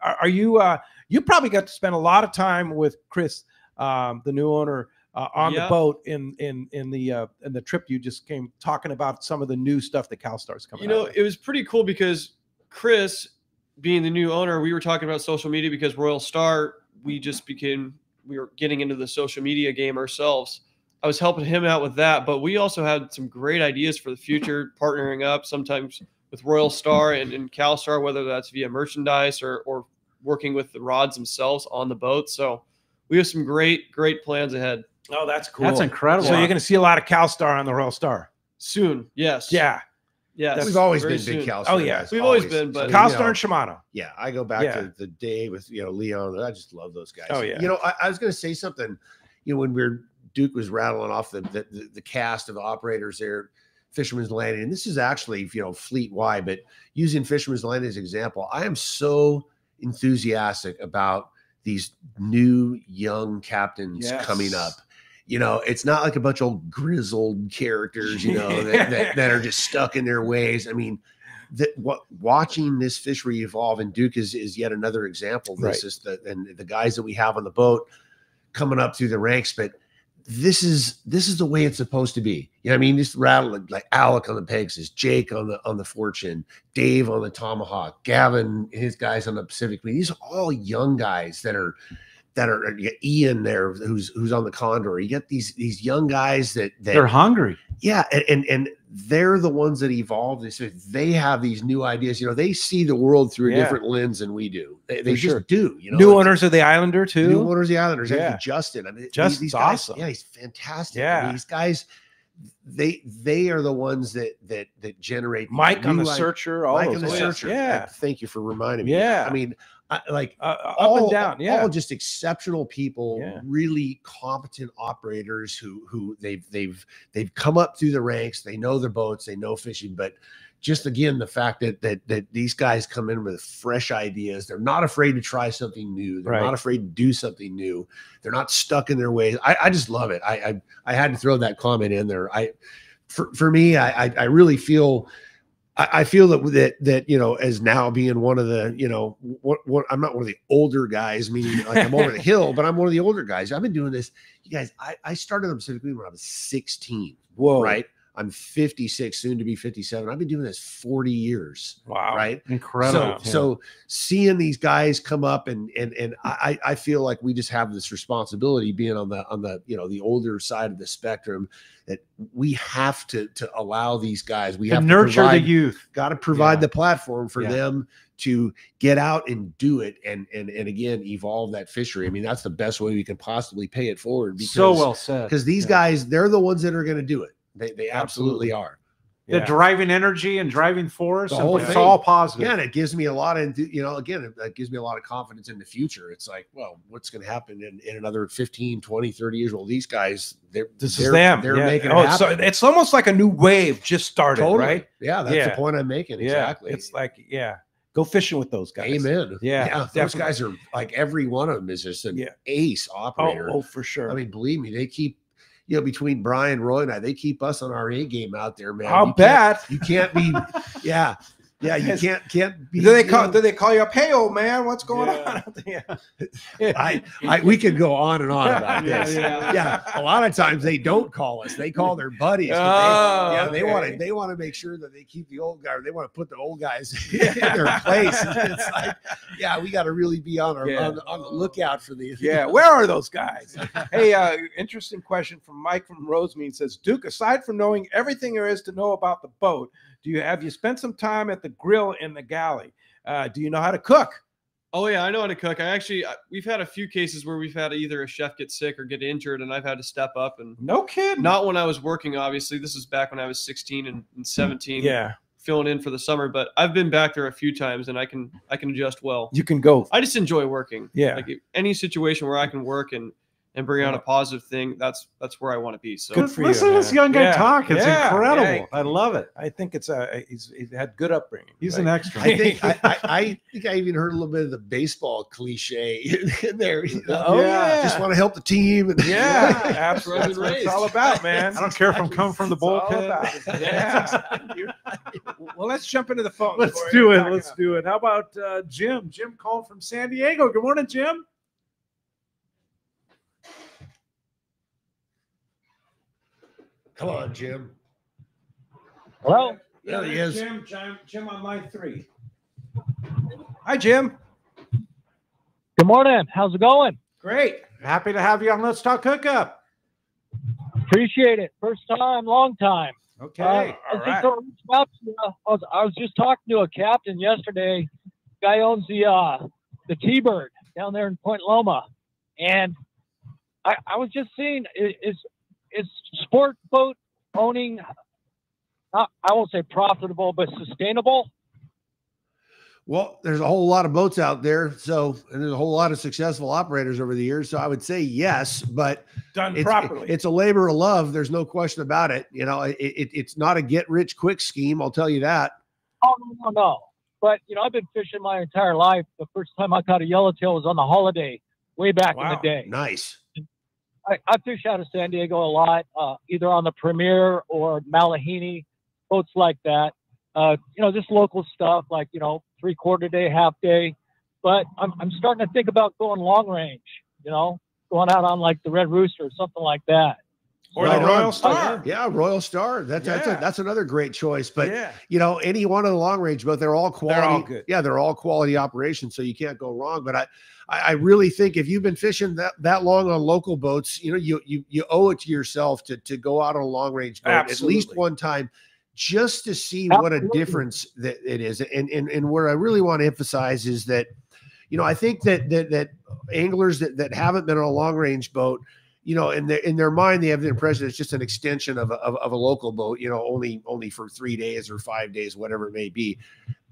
Are you you probably got to spend a lot of time with Chris, the new owner, on the Yeah. boat in the trip you just came, talking about some of the new stuff that CalStar's coming. You know, out with. it was pretty cool because Chris, being the new owner, we were talking about social media because Royal Star, we were getting into the social media game ourselves. I was helping him out with that, but we also had some great ideas for the future, partnering up sometimes with Royal Star and CalStar, whether that's via merchandise or working with the rods themselves on the boat. So we have some great plans ahead. Oh, that's cool. That's incredible. So you're going to see a lot of CalStar on the Royal Star Soon, yes. Yeah. Yes. We've always very been big soon. CalStar. Oh, yeah. guys, We've always been, but CalStar and Shimano. Yeah, I go back Yeah. to the day with Leon. I just love those guys. Oh, yeah. I was going to say something. When Duke was rattling off the cast of operators there, Fisherman's Landing, and this is actually fleet wide, but using Fisherman's Landing as an example, I am so enthusiastic about these new young captains coming up. It's not like a bunch of old grizzled characters, that are just stuck in their ways. I mean, watching this fishery evolve, and Duke is yet another example of this. Right. Is the guys that we have on the boat coming up through the ranks, but this is the way it's supposed to be. I mean, just rattle like Alec on the Pegasus, Jake on the Fortune, Dave on the Tomahawk, Gavin, his guys on the Pacific. I mean, these are all young guys that are you got Ian there who's on the Condor. You get these young guys that they're hungry. Yeah, and they're the ones that evolve. They have these new ideas. They see the world through a different lens than we do. They just sure. do. New owners of the Islander too. New owners of the Islanders. Yeah. Justin. I mean, Justin's these guys, awesome. Yeah, he's fantastic. Yeah. I mean, these guys, they are the ones that generate these Mike on new the Searcher. All Mike those on the guys. Searcher. Yeah. Thank you for reminding me. Yeah. I mean, up and down. Yeah. all just exceptional people, Yeah. really competent operators who they've come up through the ranks. They know their boats, they know fishing, but just again the fact that these guys come in with fresh ideas. They're not afraid to try something new. They're Right. not afraid to do something new. They're not stuck in their ways. I just love it. I had to throw that comment in there. For me, I really feel. I feel that as now being one of the I'm not one of the older guys, meaning like I'm over the hill, but I'm one of the older guys. I've been doing this, you guys. I started on Pacific when I was 16. Whoa! Right, I'm 56, soon to be 57. I've been doing this 40 years. Wow! Right, Incredible. So seeing these guys come up and I feel like we just have this responsibility, being on the older side of the spectrum, that we have to allow these guys, we have to nurture provide, the youth. got to provide Yeah. the platform for Yeah. them to get out and do it and again evolve that fishery. I mean, that's the best way we can possibly pay it forward. Because, So well said. because these guys, they're the ones that are going to do it. They absolutely are. The driving energy and driving force, The and whole it's thing. all positive. Yeah, and it gives me a lot of, again, it gives me a lot of confidence in the future. It's like, well, what's going to happen in another 15, 20, 30 years? Well, these guys, This is them. They're Yeah. making it So happen. it's almost like a new wave just started, Totally. right? Yeah, that's the point I'm making. Exactly. Yeah. It's like, go fishing with those guys. Amen. Yeah, Those definitely. guys are like, every one of them is just an ace operator. Oh, for sure. I mean, believe me, they keep, between Brian, Roy, and I, they keep us on our A game out there, man. I'll You bet. You can't be, yeah, you can't be. Do they call you up? Hey, old man, what's going on out there? We could go on and on about Yeah, this. yeah. Yeah, a lot of times they don't call us; they call their buddies. Oh, But they okay. want to make sure that they keep the old guy. Or they want to put the old guys in their place. It's like, we got to really be on the lookout for these. Yeah, where are those guys? Hey, interesting question from Mike from Rosemead. Says, Duke, aside from knowing everything there is to know about the boat, have you spent some time at the grill in the galley? Do you know how to cook? Oh yeah, I know how to cook. We've had a few cases where we've had either a chef get sick or get injured, and I've had to step up. And no kidding. Not when I was working, obviously. This is back when I was 16 and 17. Yeah. Filling in for the summer, but I've been back there a few times, and I can adjust well. You can go. I just enjoy working. Yeah. Like any situation where I can work and and bring out a positive thing, that's where I want to be. So listen to this young guy talk. It's incredible. I love it. I think it's he's had good upbringing. He's an extra. I think I even heard a little bit of the baseball cliche in there. Just want to help the team. And Absolutely. That's what it's all about, man. I don't care if I'm coming from the bullpen. Well, let's jump into the phone. Let's do it. Let's do it. How about Jim? Jim called from San Diego. Good morning, Jim. Come on, Jim. Hello. There he is. Jim on line 3. Hi, Jim. Good morning. How's it going? Great. Happy to have you on Let's Talk Hookup. Appreciate it. First time, long time. Okay. I was just talking to a captain yesterday. Guy owns the T-Bird down there in Point Loma, and I was just seeing is sport boat owning, I won't say profitable, but sustainable? Well, there's a whole lot of boats out there, and there's a whole lot of successful operators over the years. So I would say yes, but done properly. It's a labor of love. There's no question about it. You know, it's not a get rich quick scheme. I'll tell you that. Oh no. But I've been fishing my entire life. The first time I caught a yellowtail was on the Holiday, way back in the day. Nice. I fish out of San Diego a lot, either on the Premier or Malahini, boats like that. Just local stuff like, 3/4 day, half day. But I'm starting to think about going long range, going out on like the Red Rooster or something like that. Or the Royal Star. Yeah, Royal Star. That's another great choice. But any one of the long range boats, they're all quality. They're all good. Yeah, they're all quality operations, so you can't go wrong. But I really think if you've been fishing that long on local boats, you owe it to yourself to go out on a long range boat at least one time, just to see what a difference that it is. And where I really want to emphasize is that, I think that anglers that haven't been on a long range boat, in their mind, they have the impression it's just an extension of a local boat, only for 3 days or 5 days, whatever it may be.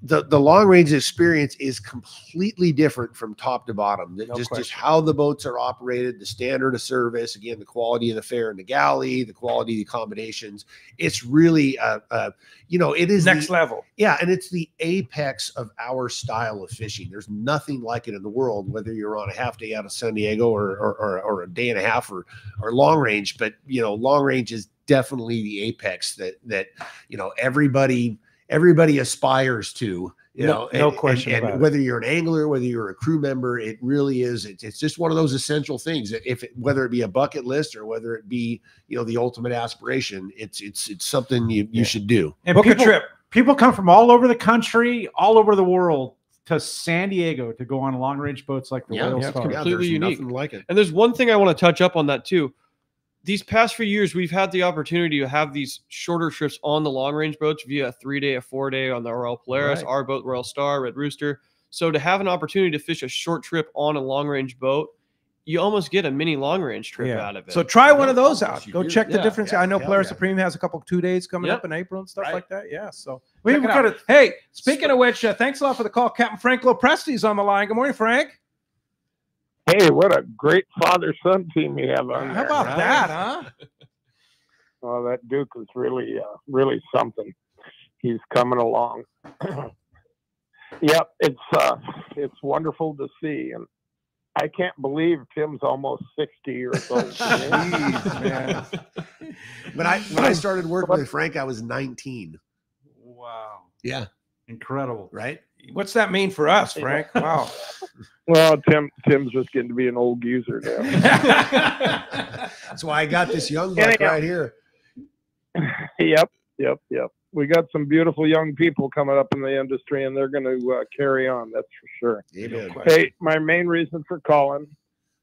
The long range experience is completely different from top to bottom. Just how the boats are operated, the standard of service, again, the quality of the fare and the galley, the quality of the accommodations. It's really, it is next level. Yeah, and it's the apex of our style of fishing. There's nothing like it in the world, whether you're on a half day out of San Diego or a day and a half or long range. But long range is definitely the apex that everybody aspires to, no question about it. Whether you're an angler, whether you're a crew member, it really is. It's just one of those essential things. Whether it be a bucket list or whether it be, the ultimate aspiration, it's something you should do. And book a trip. People come from all over the country, all over the world to San Diego to go on long range boats like the Royal Star. It's completely unique. Nothing like it. And there's one thing I want to touch up on that too. These past few years, we've had the opportunity to have these shorter trips on the long range boats via a 3-day, a 4-day on the Royal Polaris, our boat, Royal Star, Red Rooster. So to have an opportunity to fish a short trip on a long range boat, you almost get a mini long range trip out of it. So try one of those out. Go check the difference. I know Polaris Supreme has a couple 2 days coming up in April and stuff like that. Yeah. So we've got it. Hey, speaking of which, thanks a lot for the call. Captain Frank Lopresti's on the line. Good morning, Frank. Hey, what a great father-son team you have on there. How about that, huh? Oh, that Duke is really, really something. He's coming along. Yep, it's wonderful to see, and I can't believe Tim's almost 60 years old. Jeez, man. But when I started working with Frank, I was 19. Wow. Yeah. Incredible. Right? What's that mean for us, Frank? Wow. Well, Tim's just getting to be an old geezer now. That's why I got this young buck right here. Yep. We got some beautiful young people coming up in the industry, and they're going to carry on. That's for sure. Amen. Hey, my main reason for calling,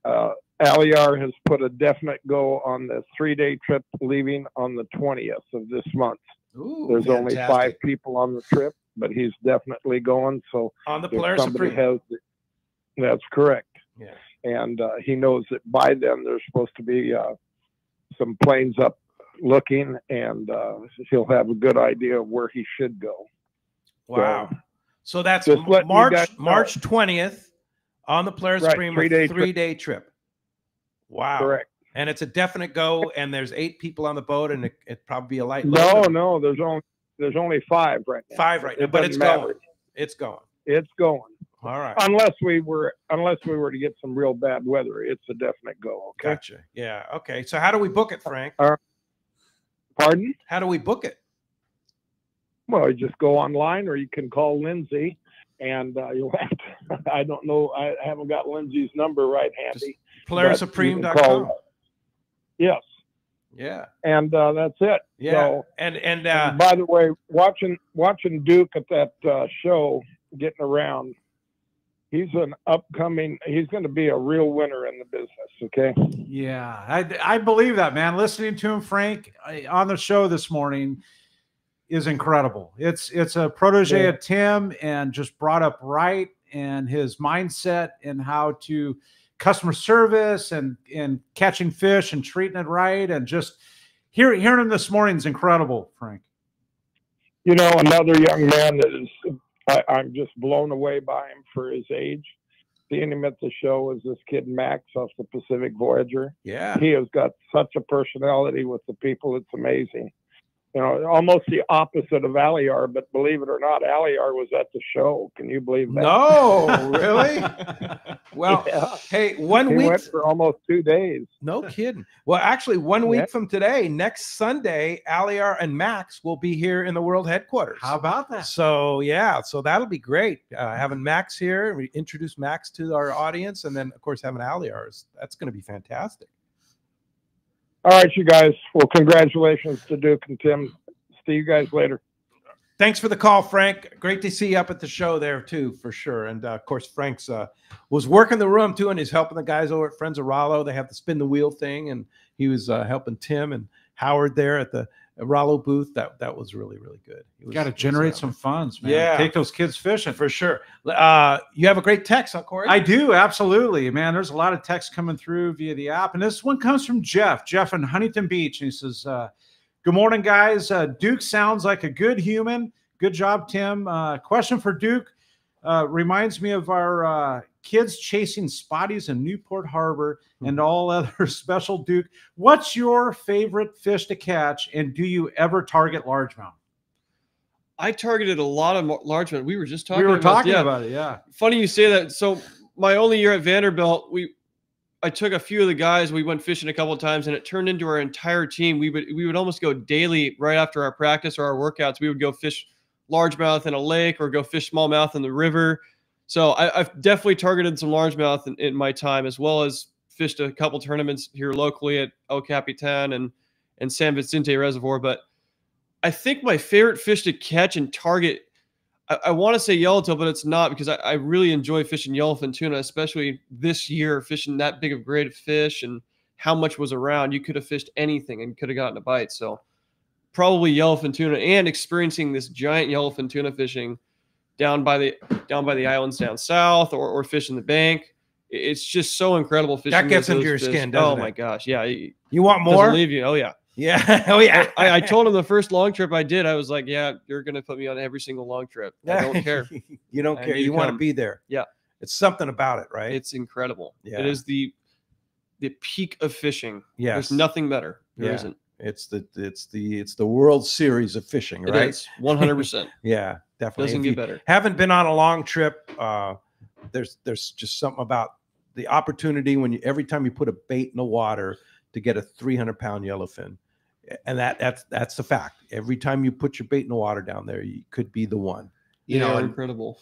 Aliar has put a definite go on the 3-day trip leaving on the 20th of this month. Ooh, There's only fantastic. 5 people on the trip, but he's definitely going. So on the if Polaris somebody Supreme. that's correct. Yeah. And he knows that by then there's supposed to be some planes up looking, and he'll have a good idea of where he should go. Wow. So that's just letting you March guys know. March 20th on the Polaris Right, Supreme, 3-day a 3-day trip. Wow. Correct. And it's a definite go. And there's 8 people on the boat, and it'd probably be a light No, load. no, there's only 5 right now. 5 right now, It but it's doesn't matter. going. It's going. It's going. All right. Unless we were to get some real bad weather, it's a definite go. Okay. Gotcha. Yeah. Okay. So how do we book it, Frank? Pardon? How do we book it? Well, you just go online, or you can call Lindsay, and you'll have to. I don't know. I haven't got Lindsay's number right handy. PolarisSupreme.com. Yes. Yeah. And that's it. Yeah. So, and by the way, watching Duke at that show, getting around, he's going to be a real winner in the business. Okay. Yeah, I believe that, man. Listening to him, Frank, on the show this morning is incredible. It's a protege of Tim, and just brought up right, and his mindset and how to customer service and catching fish and treating it right, and just hearing him this morning is incredible, Frank. You know, another young man that is, I'm just blown away by him for his age. Seeing him at the show is this kid Max off the Pacific Voyager. Yeah. He has got such a personality with the people. It's amazing. You know, almost the opposite of Aliar, but believe it or not, Aliar was at the show. Can you believe that? No, really? Well, Yeah. hey, 1 He week went for almost 2 days. No kidding. Well, actually, 1 week Yeah. from today, next Sunday, Aliar and Max will be here in the world headquarters. How about that? So, yeah, so that'll be great. Having Max here, we introduce Max to our audience, and then, of course, having Aliar. That's going to be fantastic. All right, you guys. Well, congratulations to Duke and Tim. See you guys later. Thanks for the call, Frank. Great to see you up at the show there, too, for sure. And, of course, Frank's was working the room, too, and he's helping the guys over at Friends of Rollo. They have the spin the wheel thing, and he was helping Tim and Howard there at the Rollo booth. That was really, really good. You got to generate some funds, man. Yeah. Take those kids fishing. For sure. You have a great text, huh, Corey? I do, absolutely, man. There's a lot of text coming through via the app, and this one comes from Jeff in Huntington Beach. And he says, good morning, guys. Duke sounds like a good human. Good job, Tim. Question for Duke. Reminds me of our kids chasing spotties in Newport Harbor and all other special. Duke, what's your favorite fish to catch, and do you ever target largemouth? I targeted a lot of largemouth. We were just talking. about it. Yeah. Funny you say that. So my only year at Vanderbilt, I took a few of the guys. We went fishing a couple of times, and it turned into our entire team. We would almost go daily right after our practice or our workouts. We would go fish largemouth in a lake or go fish smallmouth in the river. So I've definitely targeted some largemouth in my time, as well as fished a couple tournaments here locally at El Capitan and San Vicente Reservoir. But I think my favorite fish to catch and target, I want to say yellowtail, but it's not, because I really enjoy fishing yellowfin tuna, especially this year, fishing that big of grade of fish and how much was around. You could have fished anything and could have gotten a bite. So probably yellowfin tuna, and experiencing this giant yellowfin tuna fishing down by the islands down south, or fishing the bank. It's just so incredible fishing. That gets into those your fish. skin, doesn't it? Oh my gosh, yeah. You want more? Doesn't leave you. Oh yeah. Yeah. Oh yeah. I told him the first long trip I did, I was like, yeah, you're gonna put me on every single long trip. I don't care. You don't care. You want to be there. Yeah. It's something about it, right? It's incredible. Yeah. It is the peak of fishing. Yes. There's nothing better. There isn't. It's the World Series of fishing, It right? is 100%. Yeah, definitely. Doesn't If get you better. Haven't been on a long trip. There's just something about the opportunity when every time you put a bait in the water to get a 300-pound yellowfin, and that's the fact. Every time you put your bait in the water down there, you could be the one. You know, incredible.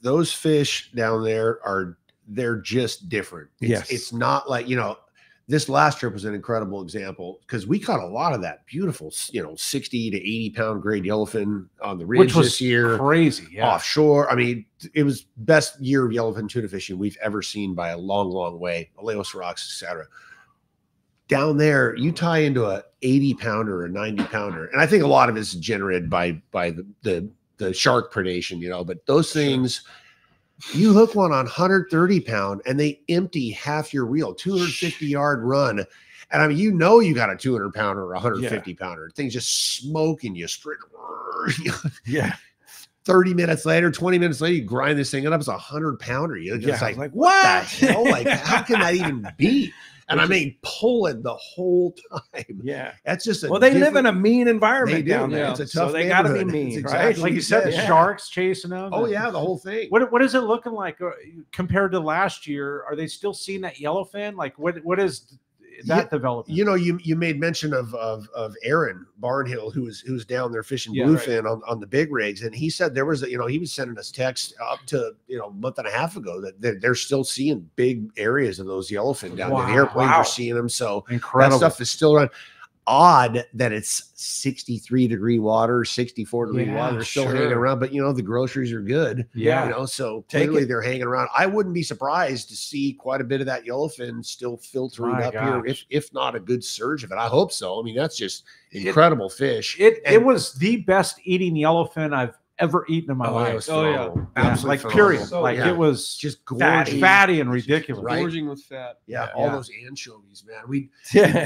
Those fish down there they're just different. Yes. It's not like, this last trip was an incredible example, because we caught a lot of that beautiful, 60 to 80 pound grade yellowfin on the ridge Which was this year. crazy. Yeah. Offshore. I mean, it was best year of yellowfin tuna fishing we've ever seen by a long, long way. Aleos rocks, etc. Down there, you tie into a 80 pounder or a 90 pounder, and I think a lot of it is generated by the shark predation, but those things. You hook one on 130 pound and they empty half your reel, 250 yard run. And I mean, you got a 200 pounder or 150 pounder. Things just smoking you straight. Yeah. 30 minutes later, 20 minutes later, you grind this thing up. It's 100-pounder. You're just like what what? the hell? Like, how can that even be? And I mean, pulling the whole time. Yeah. That's just Well, they live in a mean environment They do. down there. It's a tough so they got to be neighborhood. mean, It's right? exactly Like you said, the Yeah. sharks chasing them. Oh, yeah, the whole thing. What is it looking like compared to last year? Are they still seeing that yellowfin? Like what is that development? You know, you made mention of Aaron Barnhill, who was down there fishing Yeah, bluefin on the big rigs, and he said there was he was sending us texts up to a month and a half ago that they're still seeing big areas of those yellowfin down there. The airplanes are seeing them, so incredible. That stuff is still around. Odd that it's 63-degree water, 64-degree water still hanging around, but the groceries are good. So clearly they're hanging around. I wouldn't be surprised to see quite a bit of that yellowfin still filtering up here, if not a good surge of it. I hope so. I mean, that's just incredible fish. It was the best eating yellowfin I've ever eaten in my life. Absolutely like phenomenal. period. So like good. it was just fatty and ridiculous. Right? Gorging with fat. All those anchovies, man.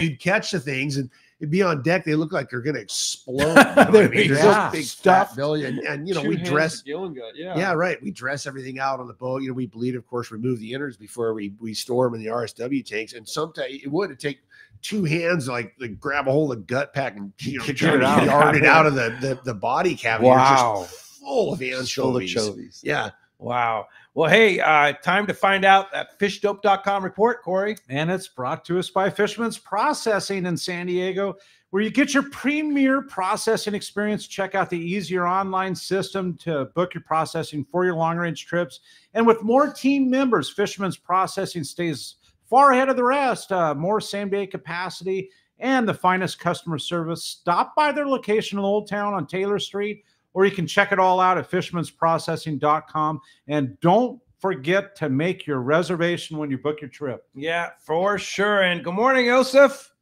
You'd catch the things and it'd be on deck. They look like they're going to explode. They're so big fat belly, and we dress. Right. We dress everything out on the boat. We bleed, of course, remove the innards before we store them in the RSW tanks. And sometimes it would take two hands like grab a hold of the gut pack and get it out. yard it out of the body cavity. Wow. Just full of anchovies. Yeah. Wow. Well, hey, time to find out that fishdope.com report, Corey. And it's brought to us by Fisherman's Processing in San Diego, where you get your premier processing experience. Check out the easier online system to book your processing for your long-range trips. And with more team members, Fisherman's Processing stays far ahead of the rest. More same-day capacity and the finest customer service. Stop by their location in Old Town on Taylor Street, or you can check it all out at fishermansprocessing.com. And don't forget to make your reservation when you book your trip. Yeah, for sure. And good morning, Joseph.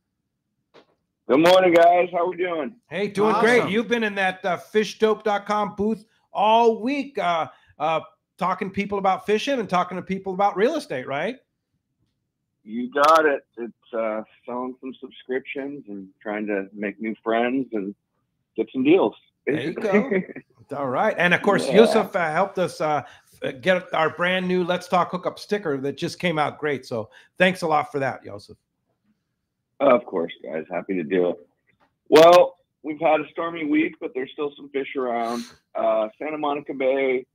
Good morning, guys. How we doing? Hey, doing great. You've been in that fishdope.com booth all week talking to people about fishing and talking to people about real estate, right? You got it. It's selling some subscriptions and trying to make new friends and get some deals. There you go. All right. And of course, Yusuf helped us get our brand new Let's Talk Hookup sticker that just came out great. So thanks a lot for that, Yusuf. Of course, guys. Happy to do it. Well, we've had a stormy week, but there's still some fish around. Santa Monica Bay,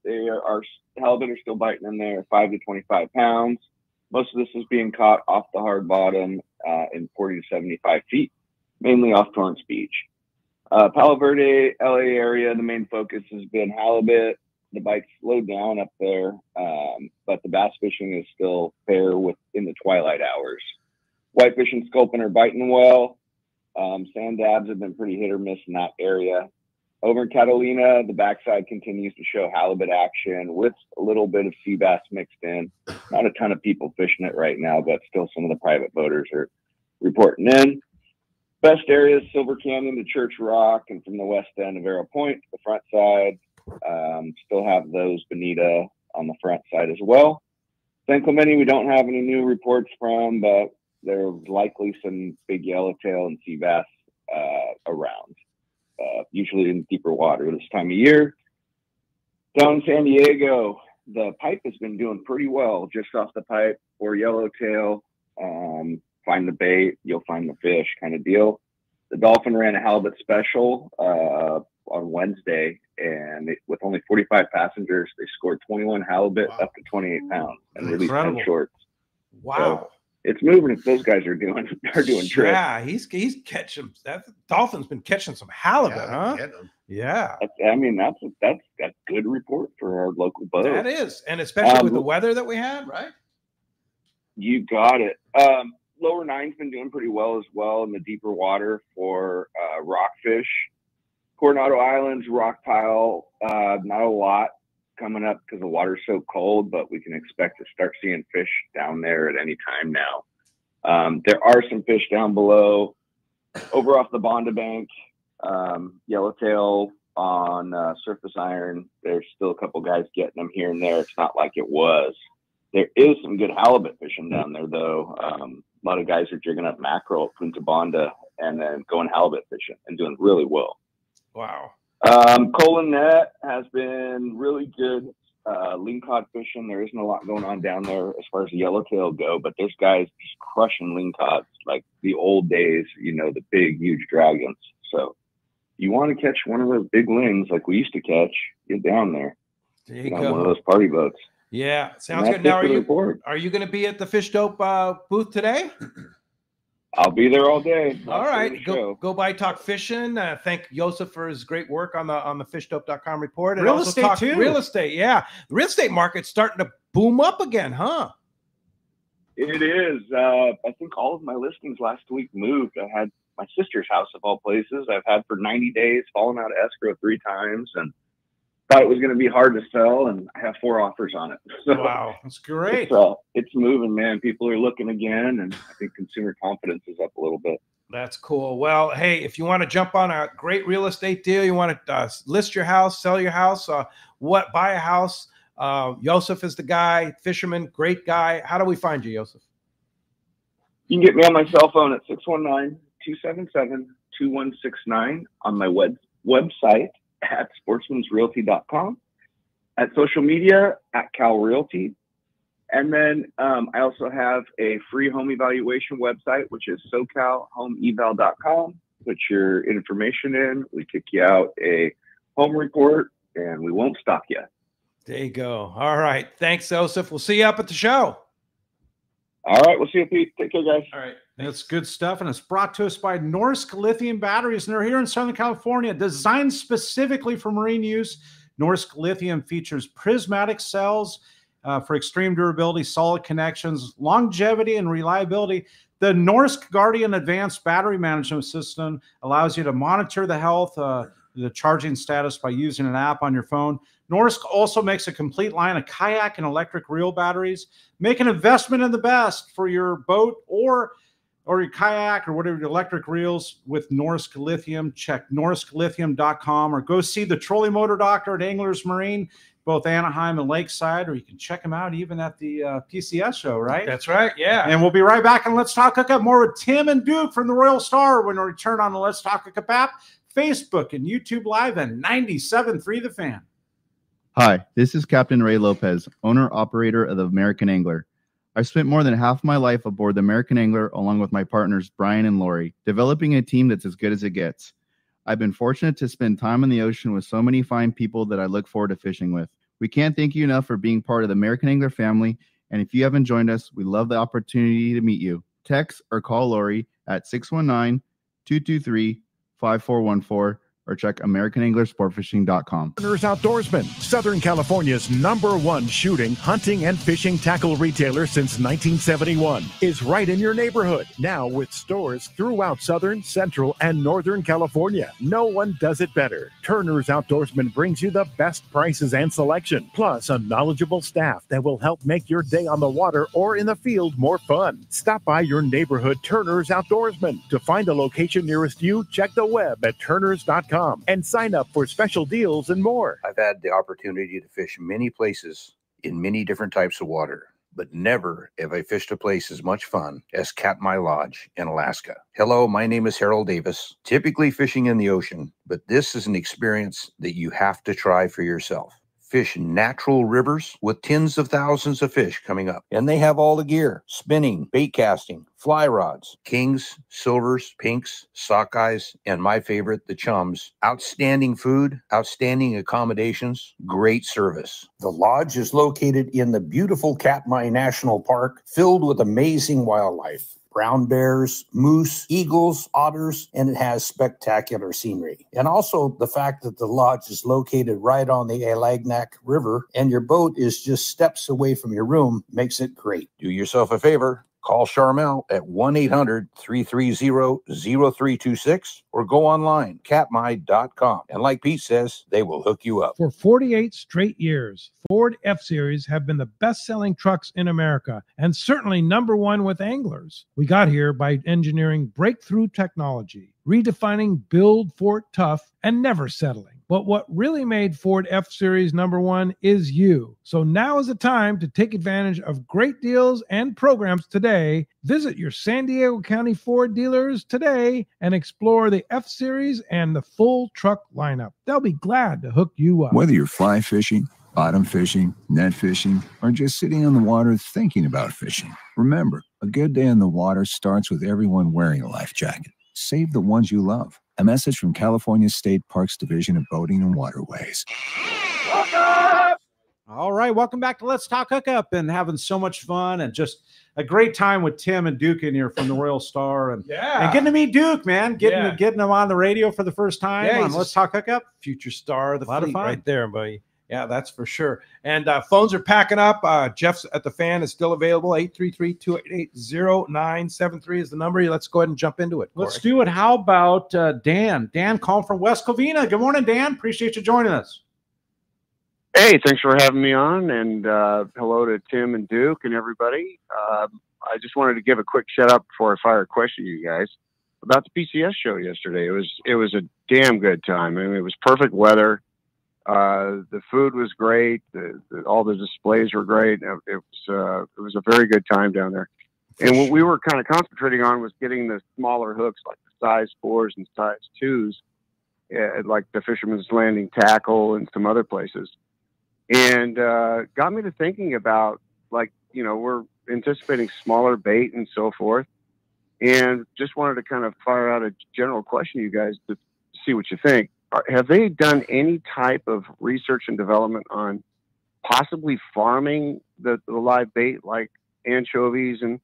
halibut are still biting in there, 5 to 25 pounds. Most of this is being caught off the hard bottom in 40 to 75 feet, mainly off Torrance Beach. Palo Verde, LA area, the main focus has been halibut. The bites slowed down up there, but the bass fishing is still fair in the twilight hours. Whitefish and sculpin are biting well. Sand dabs have been pretty hit or miss in that area. Over in Catalina, the backside continues to show halibut action with a little bit of sea bass mixed in. Not a ton of people fishing it right now, but still some of the private boaters are reporting in. Best areas, Silver Canyon to Church Rock, and from the west end of Arrow Point to the front side. Still have those bonita on the front side as well. San Clemente, we don't have any new reports from, but there's likely some big yellowtail and sea bass around, usually in deeper water this time of year. Down in San Diego, the pipe has been doing pretty well just off the pipe or yellowtail. Find the bait, you'll find the fish kind of deal. The Dolphin ran a halibut special on Wednesday, and with only 45 passengers, they scored 21 halibut up to 28 pounds and released 10 shorts. Wow. So it's moving if those guys are doing trips. Yeah, he's catching that. Dolphin's been catching some halibut, huh? Yeah. That's good report for our local boat. That is, and especially with the weather that we had, right? You got it. Lower nine's been doing pretty well as well in the deeper water for rockfish. Coronado Islands, rock pile, not a lot coming up because the water's so cold, but we can expect to start seeing fish down there at any time now. There are some fish down below. Over off the Bonda Bank, yellowtail on surface iron. There's still a couple guys getting them here and there. It's not like it was. There is some good halibut fishing down there, though. A lot of guys are jigging up mackerel at Punta Bonda and then going halibut fishing and doing really well. Wow. Colin Net has been really good lingcod fishing. There isn't a lot going on down there as far as the yellowtail go, but there's guys just crushing lingcods like the old days, you know, the big, huge dragons. So you want to catch one of those big lings like we used to catch, get down there. There you Get on go. one of those party boats. Yeah, And sounds that's good. Now, it for the report. are you going to be at the Fish Dope booth today? I'll be there all day. All right, go by Talk Fishing. Thank Joseph for his great work on the fishdope.com report. And Real also estate, talk too. Real estate, yeah. The real estate market's starting to boom up again, huh? It is. I think all of my listings last week moved. I had my sister's house of all places. I've had for 90 days, fallen out of escrow 3 times, and thought it was going to be hard to sell, and I have 4 offers on it. So wow, that's great. It's moving, man. People are looking again, and I think consumer confidence is up a little bit. That's cool. Well, hey, if you want to jump on a great real estate deal, you want to list your house, sell your house, buy a house, Joseph is the guy. Fisherman, great guy. How do we find you, Joseph? You can get me on my cell phone at 619-277-2169, on my website at sportsmansrealty.com, at social media at Cal Realty. And then I also have a free home evaluation website, which is SoCalHomeEval.com. Put your information in. We kick you out a home report, and we won't stop you. There you go. All right. Thanks, Joseph. We'll see you up at the show. All right. We'll see you, Pete. Take care, guys. All right. That's good stuff, and it's brought to us by Norsk Lithium Batteries, and they're here in Southern California, designed specifically for marine use. Norsk Lithium features prismatic cells for extreme durability, solid connections, longevity, and reliability. The Norsk Guardian Advanced Battery Management System allows you to monitor the health, the charging status by using an app on your phone. Norsk also makes a complete line of kayak and electric reel batteries. Make an investment in the best for your boat or your kayak or whatever, your electric reels with Norsk Lithium. Check norsklithium.com or go see the Trolley Motor Doctor at Anglers Marine, both Anaheim and Lakeside, or you can check them out even at the PCS show, right? That's right, yeah. And we'll be right back on Let's Talk Hookup, more with Tim and Duke from the Royal Star when we return on the Let's Talk Hookup app, Facebook, and YouTube Live, and 97.3 The Fan. Hi, this is Captain Ray Lopez, owner-operator of the American Angler. I've spent more than half my life aboard the American Angler along with my partners Brian and Lori, developing a team that's as good as it gets. I've been fortunate to spend time on the ocean with so many fine people that I look forward to fishing with. We can't thank you enough for being part of the American Angler family, and if you haven't joined us, we love the opportunity to meet you. Text or call Lori at 619-223-5414 or check AmericanAnglerSportFishing.com. Turner's Outdoorsman, Southern California's #1 shooting, hunting, and fishing tackle retailer since 1971, is right in your neighborhood. Now with stores throughout Southern, Central, and Northern California. No one does it better. Turner's Outdoorsman brings you the best prices and selection, plus a knowledgeable staff that will help make your day on the water or in the field more fun. Stop by your neighborhood Turner's Outdoorsman. To find a location nearest you, check the web at turners.com. and sign up for special deals and more. I've had the opportunity to fish many places in many different types of water, but never have I fished a place as much fun as Katmai Lodge in Alaska. Hello, my name is Harold Davis, typically fishing in the ocean, but this is an experience that you have to try for yourself. Fish natural rivers with tens of thousands of fish coming up. And they have all the gear: spinning, bait casting, fly rods, kings, silvers, pinks, sockeyes, and my favorite, the chums. Outstanding food, outstanding accommodations, great service. The lodge is located in the beautiful Katmai National Park, filled with amazing wildlife. Brown bears, moose, eagles, otters, and it has spectacular scenery. And also the fact that the lodge is located right on the Alagnak River and your boat is just steps away from your room makes it great. Do yourself a favor. Call Charmel at 1-800-330-0326 or go online, katmai.com. And like Pete says, they will hook you up. For 48 straight years, Ford F-Series have been the best-selling trucks in America and certainly #1 with anglers. We got here by engineering breakthrough technology, redefining build, fort, tough, and never settling. But what really made Ford F-Series #1 is you. So now is the time to take advantage of great deals and programs today. Visit your San Diego County Ford dealers today and explore the F-Series and the full truck lineup. They'll be glad to hook you up. Whether you're fly fishing, bottom fishing, net fishing, or just sitting on the water thinking about fishing, remember, a good day on the water starts with everyone wearing a life jacket. Save the ones you love. A message from California State Parks Division of Boating and Waterways. All right, welcome back to Let's Talk Hookup, and having so much fun and just a great time with Tim and Duke in here from the Royal Star, and getting to meet Duke, man, getting him on the radio for the first time on Let's Talk Hookup. Future star of the lot of fleet fun right there, buddy. Yeah, that's for sure. And phones are packing up. Jeff's at the Fan is still available. 833-288-0973 is the number. Let's go ahead and jump into it. Let's do it. How about Dan? Dan calling from West Covina. Good morning, Dan. Appreciate you joining us. Hey, thanks for having me on, and hello to Tim and Duke and everybody. I just wanted to give a quick shout out before I fire a question to you guys about the PCS show yesterday. It was a damn good time. I mean, it was perfect weather. The food was great. All the displays were great. It was a very good time down there. And what we were kind of concentrating on was getting the smaller hooks, like the size 4s and size 2s, like the Fisherman's Landing tackle and some other places. And got me to thinking about, like, you know, we're anticipating smaller bait and so forth. And just wanted to kind of fire out a general question to you guys to see what you think. Have they done any type of research and development on possibly farming the live bait, like anchovies and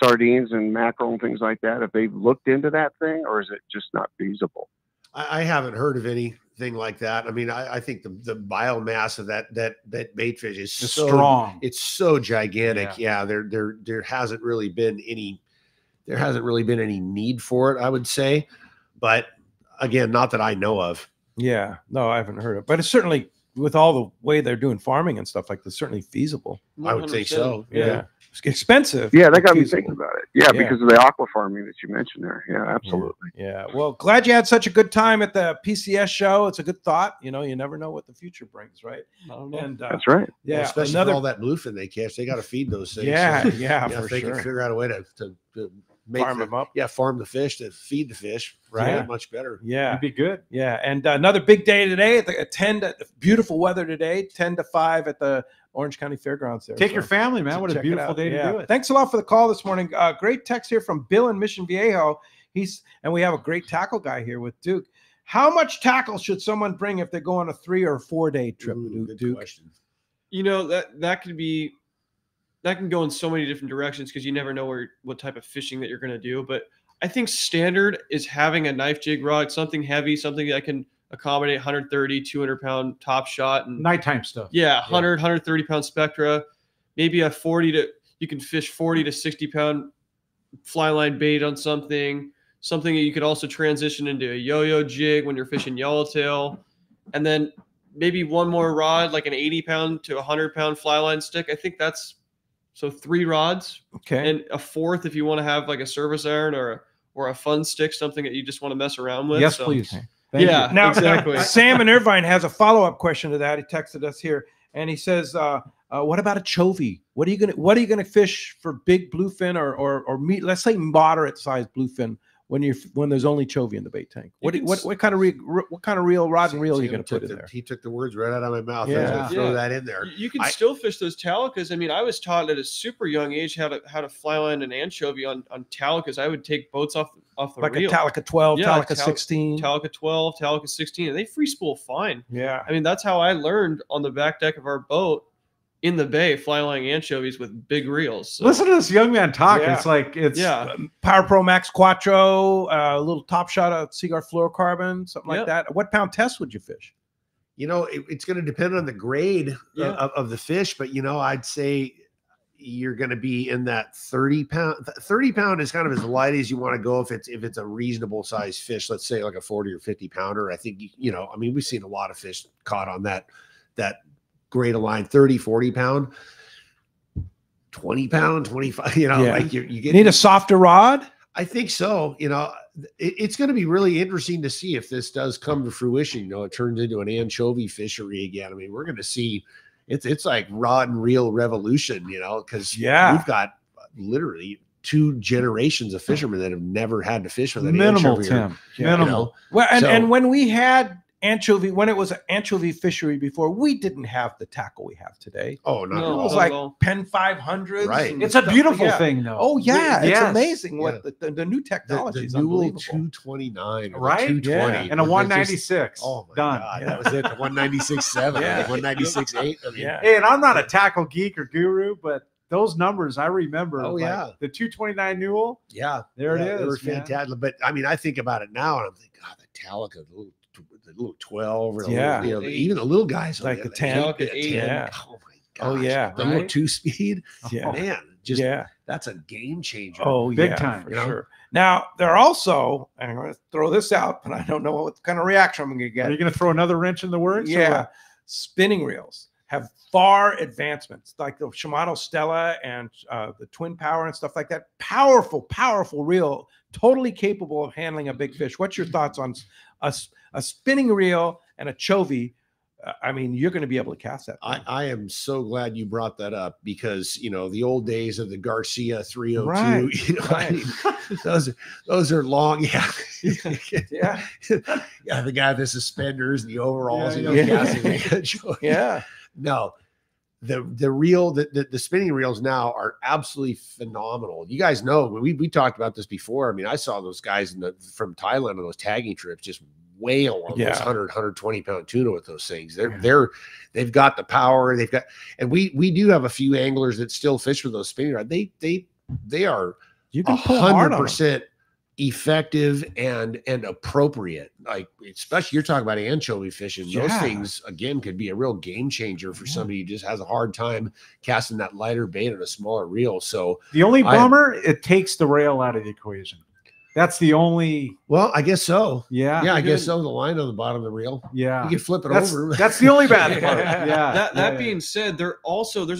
sardines and mackerel and things like that? Have they looked into that thing, or is it just not feasible? I haven't heard of anything like that. I mean, I think the biomass of that bait fish is so strong. It's so gigantic. Yeah, there hasn't really been any need for it, I would say. But again, not that I know of. Yeah, no, I haven't heard of it. But it's certainly, with all the way they're doing farming and stuff like that, certainly feasible. I would think so. Yeah. It's expensive. Yeah, that got me feasible. thinking about it. Yeah, because of the aqua farming that you mentioned there. Yeah, absolutely. Yeah. Well, glad you had such a good time at the PCS show. It's a good thought. You know, you never know what the future brings, right? And that's right. Yeah, well, especially for all that bluefin they catch, they got to feed those things. Yeah, so, yeah, if for they sure. can figure out a way to make Farm them up. Yeah, farm the fish to feed the fish. Right. Yeah, much better. Yeah. It'd be good. Yeah. And another big day today at 10 to beautiful weather today, 10 to 5 at the Orange County Fairgrounds there. Take your family, man. What a check it beautiful out. day to do it. Thanks a lot for the call this morning. Great text here from Bill in Mission Viejo. And we have a great tackle guy here with Duke. How much tackle should someone bring if they go on a 3 or 4 day trip? Duke? Question. You know, that can go in so many different directions because you never know what type of fishing that you're going to do. But I think standard is having a knife jig rod, something heavy, something that can accommodate 130, 200 pound top shot and nighttime stuff. Yeah, 130 pound Spectra, maybe you can fish 40 to 60 pound fly line bait on something that you could also transition into a yo-yo jig when you're fishing yellowtail, and then maybe one more rod, like an 80 pound to 100 pound fly line stick. I think that's so 3 rods. Okay. And a 4th if you want to have like a service iron or a fun stick, something that you just want to mess around with. Yes, so, please. Thank yeah, you. Now, exactly. Sam in Irvine has a follow-up question to that. He texted us here, and he says, "What about a chovy? What are you gonna fish for big bluefin or meat? Let's say moderate sized bluefin when there's only chovy in the bait tank. What kind of reel rod and reel are you gonna put in there?" He took the words right out of my mouth. Yeah. I was gonna throw that in there. You can still fish those talicas. I mean, I was taught at a super young age how to fly line an anchovy on talicas. I would take boats off the like reel. a Talica 12, Yeah, Talica 16. Talica 12, Talica 16, and they free spool fine. Yeah. I mean, that's how I learned on the back deck of our boat in the bay, fly lining anchovies with big reels. So. Listen to this young man talk. Yeah. It's like Power Pro Max Quattro, a little top shot of Seaguar fluorocarbon, something like Yep. that. What pound test would you fish? You know, it's going to depend on the grade of the fish, but, you know, I'd say you're going to be in that 30 pound. 30 pound is kind of as light as you want to go if it's a reasonable size fish. Let's say like a 40 or 50 pounder. I think, you know, I mean, we've seen a lot of fish caught on that grade of line, 30, 40 pound, 20 pound, 25, you know, like you need a softer rod. I think so. You know, it's going to be really interesting to see if this does come to fruition. You know, it turns into an anchovy fishery again. I mean, we're going to see it's like rod and reel revolution, you know, because we've got literally 2 generations of fishermen that have never had to fish with an Minimal, anchovy. Tim. Minimal. You know? Well, and when we had anchovy, when it was an anchovy fishery before, we didn't have the tackle we have today. Oh, no, it was like Pen 500s. Right. It's a beautiful thing, though. Oh yeah, it's Yes. amazing what the new technology The is Newell unbelievable. 229, or Right? the 220, And a It just- 196. Oh my Done. God, that was it. The 196.7, Yeah. 196.8. I mean, Hey, and I'm not a tackle geek or guru, but those numbers I remember. Oh, like yeah. the 229 Newell. Yeah, There it yeah, They were is, man. fantastic. But I mean, I think about it now, and I'm thinking, God, the Talica, the little 12, or the Yeah. little, you know, even the little guys, Like the 10. Talica 10. Yeah. Oh my Oh, gosh, yeah, the little right? 2-speed. Yeah. Man, just Yeah. that's a game changer. Oh, Big yeah, time, for you know? sure. Now, they're also, and I'm going to throw this out, but I don't know what kind of reaction I'm going to get. Are you going to throw another wrench in the works? or Yeah. what? Spinning reels have far advancements, like the Shimano Stella and the Twin Power and stuff like that. Powerful, powerful reel, totally capable of handling a big fish. What's your thoughts on a spinning reel and a chovy? I mean, you're going to be able to cast that. I am so glad you brought that up, because you know the old days of the Garcia 302. Right, You know, I mean, those are long. Yeah, yeah, yeah. The guy with the suspenders and the overalls. Yeah, you know, yeah. casting. Yeah. No, the reel, the spinning reels now are absolutely phenomenal. You guys know we talked about this before. I mean, I saw those guys from Thailand on those tagging trips just whale on those 120 pound tuna with those things. They've got the power. They've got, and we do have a few anglers that still fish with those spinning rods. They are you can pull hard on 100% effective and appropriate. Like, especially you're talking about anchovy fishing. Those Yeah. things again could be a real game changer for somebody who just has a hard time casting that lighter bait on a smaller reel. So The only bummer, it takes the rail out of the equation. That's the only. Well, I guess so. Yeah. Yeah, I guess so. The line on the bottom of the reel. Yeah. You can flip it That's- over. that's the only bad part. Yeah. That being said, there's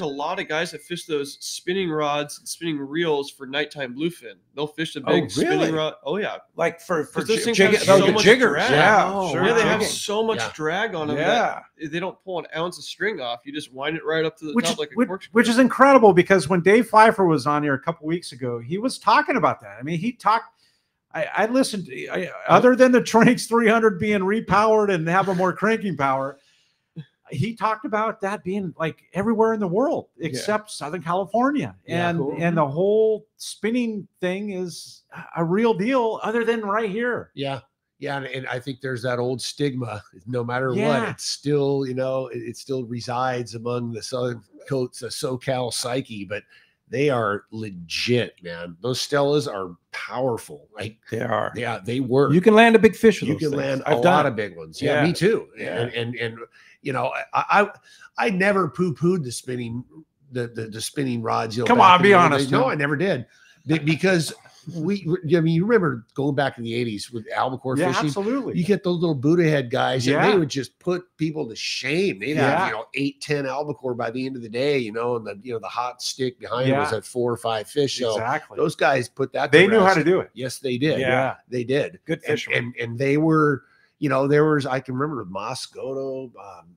a lot of guys that fish those spinning rods and spinning reels for nighttime bluefin. They'll fish the big spinning rod. Oh yeah, like for those things jig- have so the much jiggers. drag. Yeah, Oh, sure. yeah, they have Jigging. so much Yeah. drag on them. Yeah. that they don't pull an ounce of string off. You just wind it right up to the Which, top like a which, corkscrew. which is incredible, because when Dave Pfeiffer was on here a couple weeks ago, he was talking about that. I mean, he talked. I listened. Other than the Tranx 300 being repowered and have a more cranking power, he talked about that being like everywhere in the world except Southern California, Yeah, and cool. and the whole spinning thing is a real deal. Other than right here, Yeah. Yeah. And I think there's that old stigma, no matter what, Yeah. it's still, you know, it still resides among the Southern coats, the SoCal psyche, but they are legit, man. Those Stellas are powerful. Like They are. yeah, they work. You can land a big fish with You those can things. land I've a done lot it. of big ones. Yeah, Yeah. me too. Yeah. And you know, I never poo-pooed the spinning rods. You know, Come back on, in be the old honest, days. No, Tim. I never did. Because I mean, you remember going back to the 80s with albacore Yeah, fishing. absolutely. You get those little Buddha head guys, and Yeah. they would just put people to shame. They'd Yeah. have, 8-10 albacore by the end of the day, and the hot stick behind was Yeah. at 4 or 5 fish. So Exactly. those guys put that. They to knew how rest. to do it. Yes, they did. Yeah. They did. Good And, fishermen. and they were, there was, I can remember Moscoto, I'm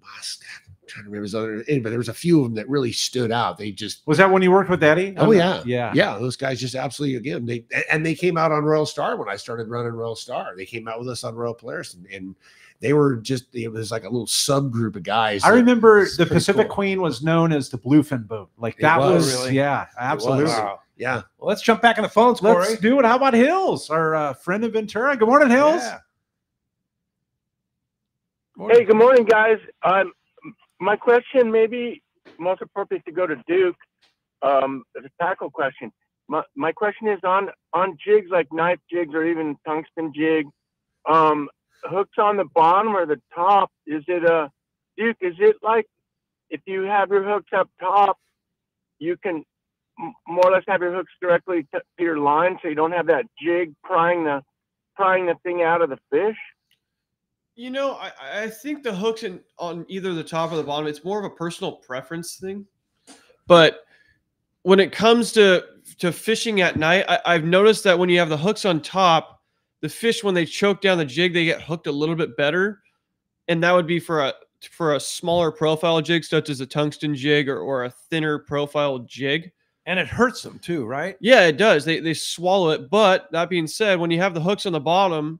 trying to remember his other, but there was a few of them that really stood out. They just, Was that when you worked with Eddie? oh yeah, yeah. those guys just absolutely, again, they came out on Royal Star when I started running Royal Star. They came out with us on Royal Polaris, and they were just, it was like a little subgroup of guys. I that- remember it's the pretty Pacific cool. Queen was known as the bluefin boat. Like It that was. was, Really? yeah, absolutely. Wow. Yeah. Well, let's jump back in the phones, Cory. Let's do it. How about Hills, our friend in Ventura? Good morning, Hills. Yeah. Hey, good morning, guys. My question may be most appropriate to go to Duke. It's a tackle question. My question is on jigs like knife jigs or even tungsten jig. Hooks on the bottom or the top. Is it Duke? Is it like if you have your hooks up top, you can more or less have your hooks directly to your line, so you don't have that jig prying the thing out of the fish? I think the hooks on either the top or the bottom, it's more of a personal preference thing. But when it comes to fishing at night, I've noticed that when you have the hooks on top, the fish, when they choke down the jig, they get hooked a little bit better. And that would be for a smaller profile jig, such as a tungsten jig or a thinner profile jig. And it hurts them too, right? Yeah, it does. They swallow it. But that being said, when you have the hooks on the bottom,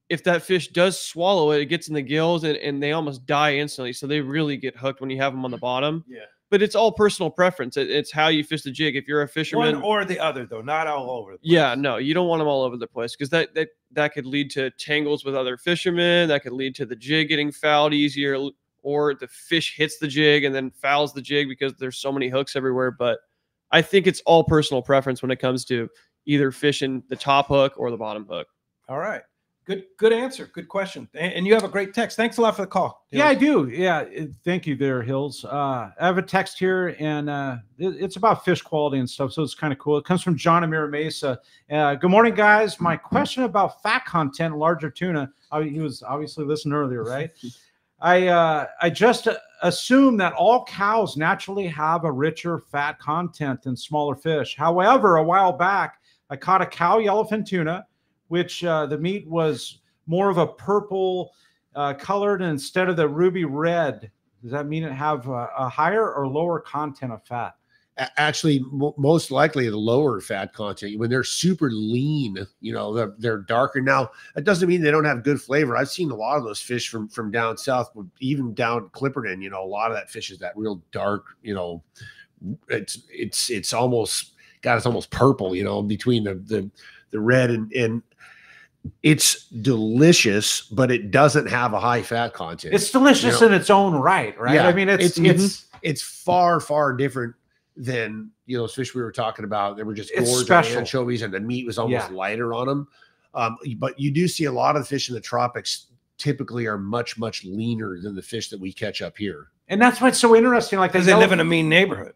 if that fish does swallow it, it gets in the gills and they almost die instantly. So they really get hooked when you have them on the bottom. Yeah. But it's all personal preference. It's how you fish the jig. If you're a fisherman, One or the other, though, not all over the place. yeah, no, you don't want them all over the place, because that could lead to tangles with other fishermen. That could lead to the jig getting fouled easier, or the fish hits the jig and then fouls the jig because there's so many hooks everywhere. But I think it's all personal preference when it comes to either fishing the top hook or the bottom hook. All right. Good answer. Good question. And you have a great text. Thanks a lot for the call. Hills. Yeah, I do. Yeah. Thank you there, Hills. I have a text here, and it's about fish quality and stuff, so it's kind of cool. It comes from John Amir Mesa. Good morning, guys. My question about fat content in larger tuna. He was obviously listening earlier, right? I just assume that all cows naturally have a richer fat content than smaller fish. However, a while back, I caught a cow yellowfin tuna, which the meat was more of a purple colored instead of the ruby red. Does that mean it have a higher or lower content of fat? Actually, most likely the lower fat content. When they're super lean, they're darker. Now, that doesn't mean they don't have good flavor. I've seen a lot of those fish from down south, even down Clipperton. A lot of that fish is that real dark. It's almost it's almost purple. Between the red and it's delicious, but it doesn't have a high fat content. It's delicious in its own right? Yeah, I mean, it's far different than those fish we were talking about. They were just gorgeous anchovies, and the meat was almost lighter on them. But you do see a lot of fish in the tropics typically are much leaner than the fish that we catch up here. And that's why it's so interesting. Like, because they live in a mean neighborhood.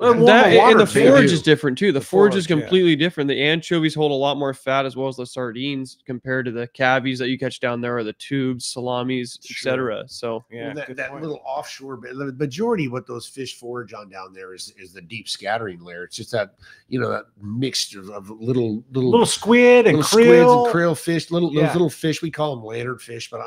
And the forage is different too. The forage is completely different. The anchovies hold a lot more fat, as well as the sardines, compared to the cavies that you catch down there, or the tubes, salamis, etc. So that little offshore, the majority of what those fish forage on down there is the deep scattering layer. It's just that that mixture of little squid and krill fish, little fish. We call them lantern fish, but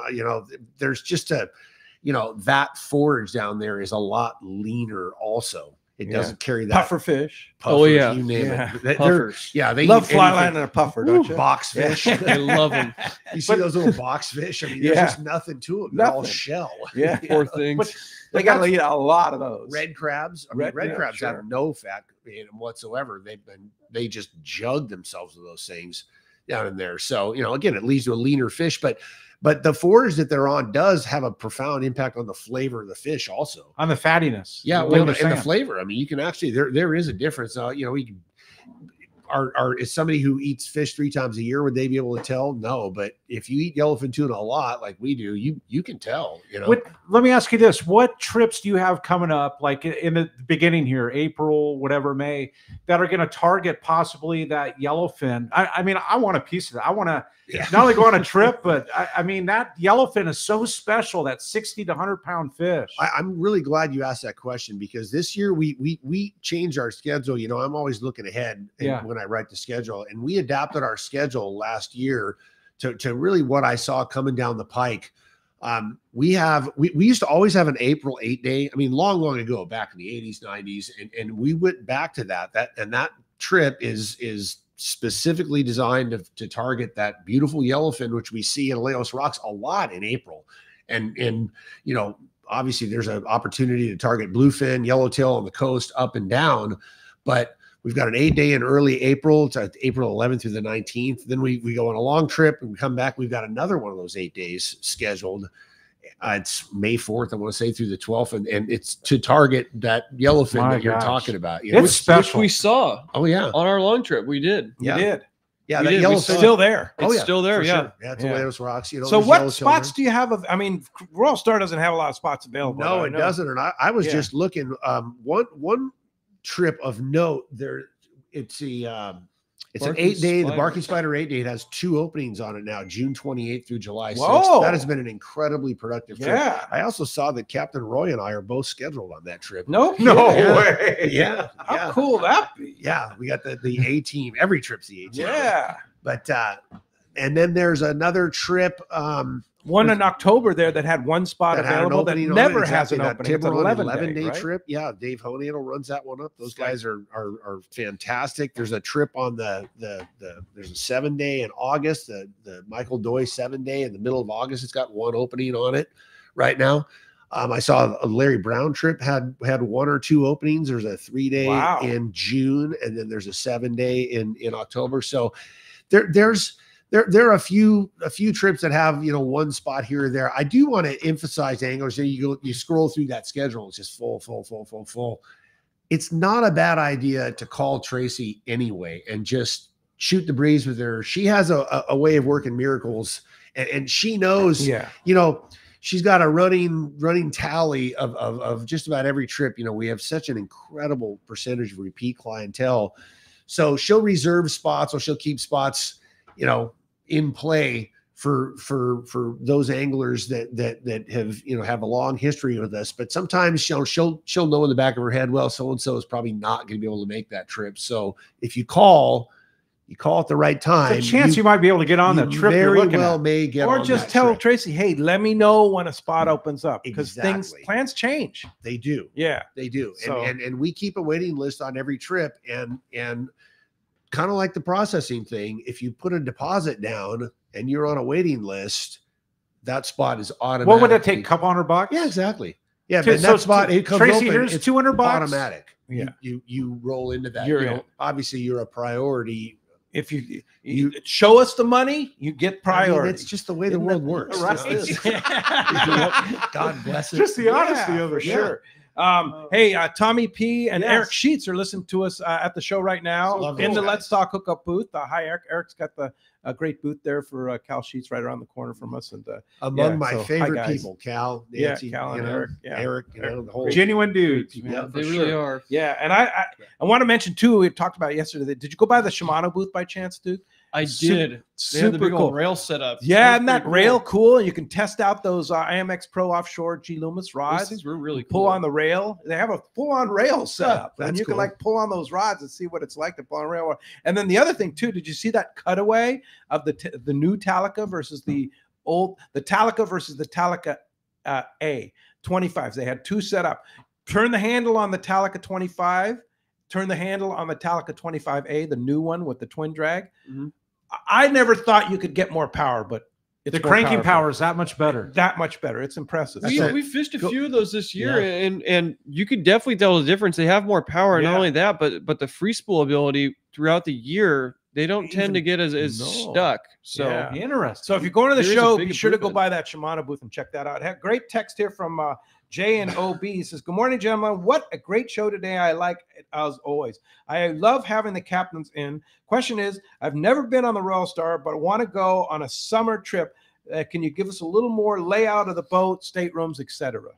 there's just that forage down there is a lot leaner also. It doesn't carry that puffer fish. Puffers, you name it. Puffers. They love fly line and a puffer, don't you? Box fish. I love them. You see those little box fish? I mean, there's just nothing to them. They're all shell. Yeah, poor things. They got to eat a lot of those. Red crabs. Red crabs have no fat in them whatsoever. They just jug themselves with those things down in there. So again, it leads to a leaner fish, but the forage that they're on does have a profound impact on the flavor of the fish, also on the fattiness. Yeah, and the flavor. I mean, you can actually there is a difference. Is somebody who eats fish 3 times a year, would they be able to tell? No, but if you eat yellowfin tuna a lot, like we do, you can tell. Let me ask you this: what trips do you have coming up, like in the beginning here, April, whatever, May, that are going to target possibly that yellowfin? I mean, I want a piece of that. I want to not only go on a trip, but I mean, that yellowfin is so special. That 60 to 100 pound fish. I'm really glad you asked that question, because this year we changed our schedule. I'm always looking ahead when I write the schedule, and we adapted our schedule last year to really what I saw coming down the pike. We used to always have an April 8-day. I mean, long ago, back in the 80s, 90s, and we went back to that trip is specifically designed to target that beautiful yellowfin, which we see in Laos Rocks a lot in April. And obviously there's an opportunity to target bluefin, yellowtail on the coast up and down, but we've got an 8-day in early April to April 11th through the 19th. Then we go on a long trip and we come back. We've got another one of those 8 days scheduled. It's May 4th, I want to say, through the 12th, and it's to target that yellowfin that you're talking about. It's special. Which we saw. Oh yeah, on our long trip, we did. Yeah. We did. Yeah, that yellowfin still there. It's still there. Yeah, sure. Yeah, it's Laos Rocks. So what spots do you have? I mean, Royal Star doesn't have a lot of spots available. No, it doesn't. And I was just looking. One trip of note there. It's an 8-day. The Barking Spider 8-day. It has 2 openings on it now, June 28th through July 6th. That has been an incredibly productive trip. Yeah. I also saw that Captain Roy and I are both scheduled on that trip. No way. Yeah. How cool would that be? Yeah. We got the A team. Every trip's the A team. Yeah. But And then there's another trip. One in October there that had one spot available that never has an opening. It's an 11-day right? trip. Yeah, Dave Honeydle runs that one up. Those guys are fantastic. There's a trip on there's a 7-day in August, the Michael Doy 7-day in the middle of August. It's got one opening on it right now. I saw a Larry Brown trip had 1 or 2 openings. There's a 3-day in June, and then there's a 7-day in October. So there are a few trips that have, you know, one spot here or there. I do want to emphasize anglers. You scroll through that schedule, it's just full. It's not a bad idea to call Tracy anyway and just shoot the breeze with her. She has a way of working miracles, and she knows, you know, she's got a running tally of just about every trip. You know, we have such an incredible percentage of repeat clientele. So she'll reserve spots, or she'll keep spots, you know, in play for those anglers that have, you know, have a long history with us. But sometimes she'll know in the back of her head, well, so and so is probably not going to be able to make that trip. So if you call at the right time, there's a chance you might be able to get on the trip you're looking at. May get or on just that tell trip. Tracy, hey, let me know when a spot opens up, because plans change. They do. Yeah, they do. So, and we keep a waiting list on every trip, and kind of like the processing thing, if you put a deposit down and you're on a waiting list, that spot is automatic. what would that take? $200? Yeah, exactly. Yeah, So but that spot, it comes Tracy, open, here's it's $200. automatic. Yeah, you roll into that. You're you know, in. obviously you're a priority. If you show us the money, you get priority. I mean, it's just the way the world works. Right. God bless it. Just the honesty of it, sure. Hey, Tommy P and Eric Sheets are listening to us at the show right now in the Let's Talk Hookup booth. Hi, Eric. Eric's got a great booth there for Cal Sheets right around the corner from us. And among my favorite people, Cal, Nancy, Cal and you know, Eric. you know, the whole genuine dudes. Yeah, they really are. Yeah, and I want to mention too, we talked about it yesterday. Did you go by the Shimano booth by chance, dude? I did. They had the big old rail setup. Yeah, and that rail cool. You can test out those AMX Pro offshore G Loomis rods. Those things were really cool. cool. Pull on the rail. They have a full-on rail setup, and you can cool. like pull on those rods and see what it's like to pull on a rail. And then the other thing too, did you see that cutaway of the new Talica versus the Talica versus the Talica A 25s? They had two set up. Turn the handle on the Talica 25. Turn the handle on the Talica 25A, the new one with the twin drag. Mm-hmm. I never thought you could get more power, but the cranking power is that much better. That much better. It's impressive. We fished a few of those this year, and you could definitely tell the difference. They have more power, and not only that, but the free spool ability throughout the year, they don't tend to get as stuck. So interesting. So if you're going to the show, be sure to go by that Shimano booth and check that out. Great text here from Jay and OB. He says, good morning, gentlemen. What a great show today. I like it as always. I love having the captains in. Question is, I've never been on the Royal Star, but I want to go on a summer trip. Can you give us a little more layout of the boat, staterooms, etc.?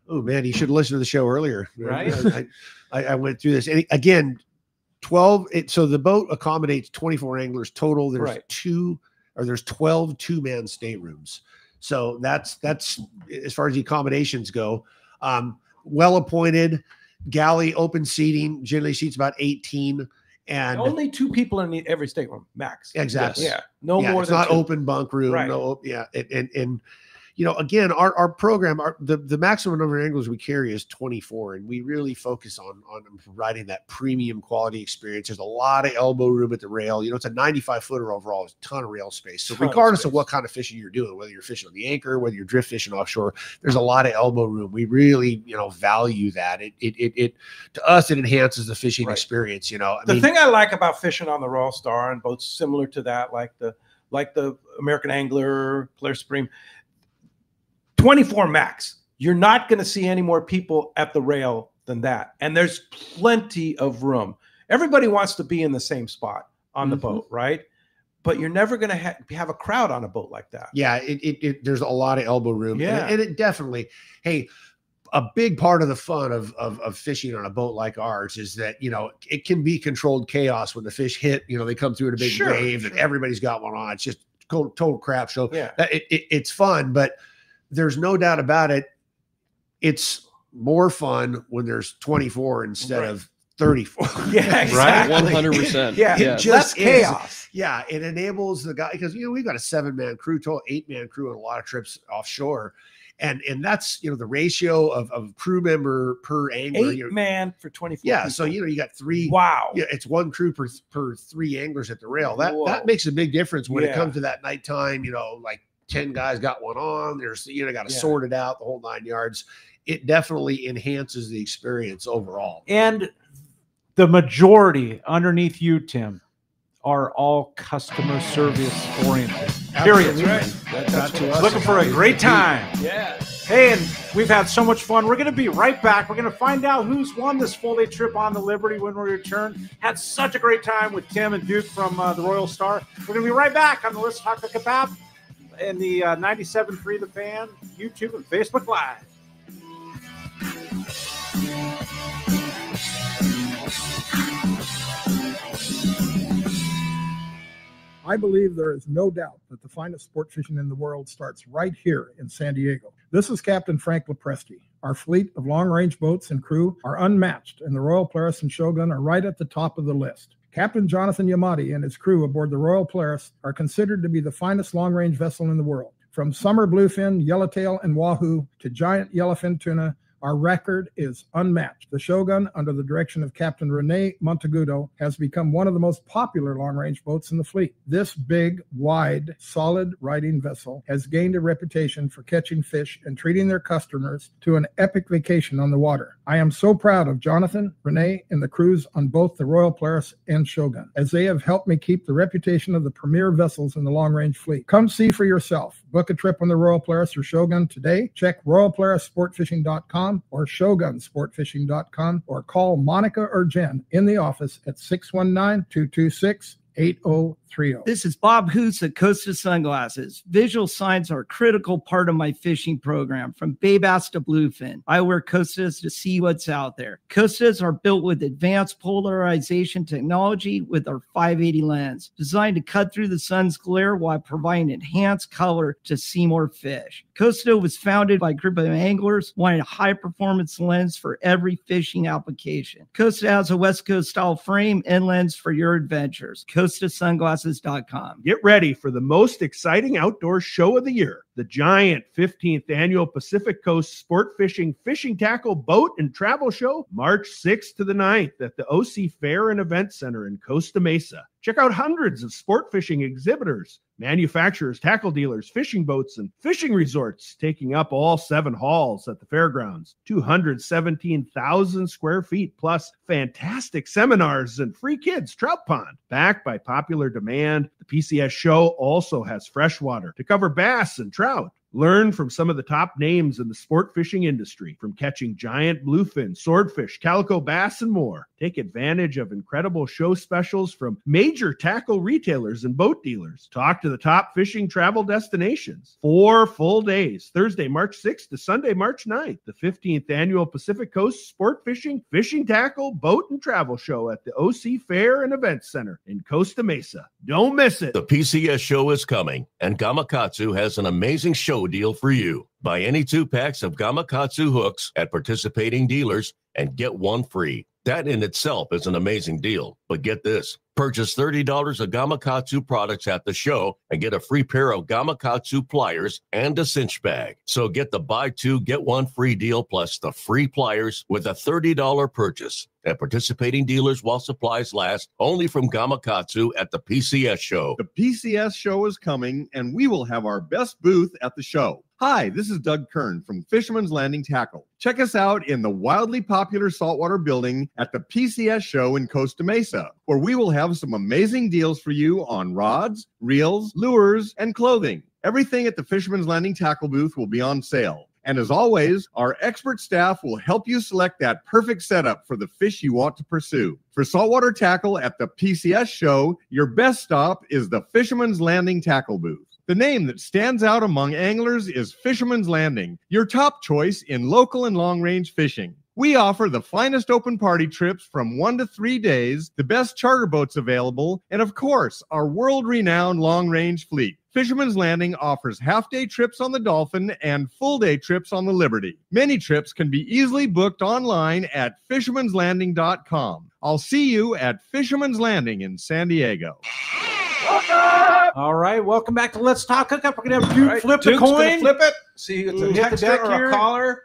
Oh, man, you should listen to the show earlier. Right? I went through this. And again, 12. So the boat accommodates 24 anglers total. There's there's 12 two-man staterooms. So that's as far as the accommodations go. Well appointed, galley, open seating, generally seats about 18, and only 2 people in every stateroom max. Exactly. Yeah. No more. It's than not 2. open bunk room. Right. No. Yeah. And you know, again, our program, the maximum number of anglers we carry is 24, and we really focus on providing that premium quality experience. There's a lot of elbow room at the rail. You know, it's a 95-footer overall. There's a ton of rail space. So regardless of what kind of fishing you're doing, whether you're fishing on the anchor, whether you're drift fishing offshore, there's a lot of elbow room. We really, you know, value that. It to us, it enhances the fishing experience. You know, the thing I like about fishing on the Royal Star and boats similar to that, like the American Angler, Polaris Supreme, 24 max. You're not going to see any more people at the rail than that. And there's plenty of room. Everybody wants to be in the same spot on the boat, right? But you're never going to have a crowd on a boat like that. Yeah, there's a lot of elbow room. Yeah. And it definitely, hey, a big part of the fun of fishing on a boat like ours is that, you know, it can be controlled chaos when the fish hit. You know, they come through in a big wave and everybody's got one on. It's just total crap show. Yeah. It's fun, but there's no doubt about it. It's more fun when there's 24 instead of 34. Yeah, exactly. 100%. Yeah, It just is. chaos. Yeah, it enables the guy because we've got a 7-man crew, total 8-man crew on a lot of trips offshore, and that's the ratio of crew member per angler. 8-man for 24. Yeah, people. so you got 3. Wow. Yeah, it's 1 crew per 3 anglers at the rail. That Whoa. makes a big difference when it Yeah. comes to that nighttime. Like 10 guys got one on. There's got to sort it out the whole 9 yards. It definitely enhances the experience overall. And the majority underneath you, Tim, are all customer service oriented. Period. That's to us. Looking for a great time. Yeah. Hey, and we've had so much fun. We're going to be right back. We're going to find out who's won this full-day trip on the Liberty when we return. Had such a great time with Tim and Duke from the Royal Star. We're going to be right back on the Let's Talk Hookup app and the 97.3 The Fan, YouTube, and Facebook Live. I believe there is no doubt that the finest sport fishing in the world starts right here in San Diego. This is Captain Frank Lepresti. Our fleet of long-range boats and crew are unmatched, and the Royal Polaris and Shogun are right at the top of the list. Captain Jonathan Yamati and his crew aboard the Royal Polaris are considered to be the finest long-range vessel in the world. From summer bluefin, yellowtail, and wahoo to giant yellowfin tuna, our record is unmatched. The Shogun, under the direction of Captain Rene Monteagudo, has become one of the most popular long-range boats in the fleet. This big, wide, solid riding vessel has gained a reputation for catching fish and treating their customers to an epic vacation on the water. I am so proud of Jonathan, Rene, and the crews on both the Royal Polaris and Shogun, as they have helped me keep the reputation of the premier vessels in the long-range fleet. Come see for yourself. Book a trip on the Royal Polaris or Shogun today. Check RoyalPolarisSportFishing.com or ShogunSportFishing.com, or call Monica or Jen in the office at 619-226-8030. This is Bob Hoos at Costa Sunglasses. Visual signs are a critical part of my fishing program, from bay bass to bluefin. I wear Costas to see what's out there. Costas are built with advanced polarization technology with our 580 lens, designed to cut through the sun's glare while providing enhanced color to see more fish. Costa was founded by a group of anglers wanting a high-performance lens for every fishing application. Costa has a West Coast style frame and lens for your adventures. CostaSunglasses.com. Get ready for the most exciting outdoor show of the year, the giant 15th annual Pacific Coast Sport Fishing Tackle Boat and Travel Show, March 6th to the 9th at the OC Fair and Event Center in Costa Mesa. Check out hundreds of sport fishing exhibitors, manufacturers, tackle dealers, fishing boats, and fishing resorts taking up all 7 halls at the fairgrounds. 217,000 square feet, plus fantastic seminars and free kids trout pond. Backed by popular demand, the PCS show also has freshwater to cover bass and trout. Learn from some of the top names in the sport fishing industry, from catching giant bluefin, swordfish, calico bass, and more. Take advantage of incredible show specials from major tackle retailers and boat dealers. Talk to the top fishing travel destinations. 4 full days, Thursday, March 6th to Sunday, March 9th. The 15th annual Pacific Coast Sport Fishing Tackle, Boat, and Travel Show at the OC Fair and Event Center in Costa Mesa. Don't miss it. The PCS show is coming, and Gamakatsu has an amazing show deal for you. Buy any 2 packs of Gamakatsu hooks at participating dealers and get 1 free. That in itself is an amazing deal. But get this. Purchase $30 of Gamakatsu products at the show and get a free pair of Gamakatsu pliers and a cinch bag. So get the buy 2, get 1 free deal plus the free pliers with a $30 purchase at participating dealers while supplies last, only from Gamakatsu at the PCS show. The PCS show is coming, and we will have our best booth at the show. Hi, this is Doug Kern from Fisherman's Landing Tackle. Check us out in the wildly popular saltwater building at the PCS show in Costa Mesa, where we will have some amazing deals for you on rods, reels, lures, and clothing. Everything at the Fisherman's Landing Tackle booth will be on sale. And as always, our expert staff will help you select that perfect setup for the fish you want to pursue. For saltwater tackle at the PCS show, your best stop is the Fisherman's Landing Tackle booth. The name that stands out among anglers is Fisherman's Landing, your top choice in local and long-range fishing. We offer the finest open party trips from 1 to 3 days, the best charter boats available, and of course, our world-renowned long-range fleet. Fisherman's Landing offers half-day trips on the Dolphin and full-day trips on the Liberty. Many trips can be easily booked online at fishermanslanding.com. I'll see you at Fisherman's Landing in San Diego. All right, welcome back to Let's Talk Hookup. We're going to have Duke flip the Duke's gonna coin. flip it. See if it's a Hit the texter deck or here. a caller.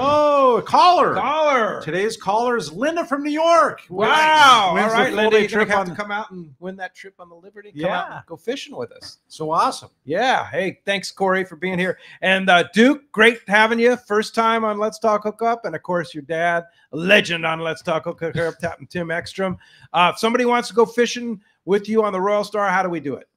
Oh, a caller. Caller. Today's caller is Linda from New York. Wow. Wins All the right, Linda, full-day you're going trip to have on- to come out and win that trip on the Liberty. Come Yeah. out and go fishing with us. So awesome. Yeah. Hey, thanks, Cory, for being here. And Duke, great having you. First time on Let's Talk Hookup. And, of course, your dad, a legend on Let's Talk Hookup, Captain Tim Ekstrom. If somebody wants to go fishing with you on the Royal Star, how do we do it?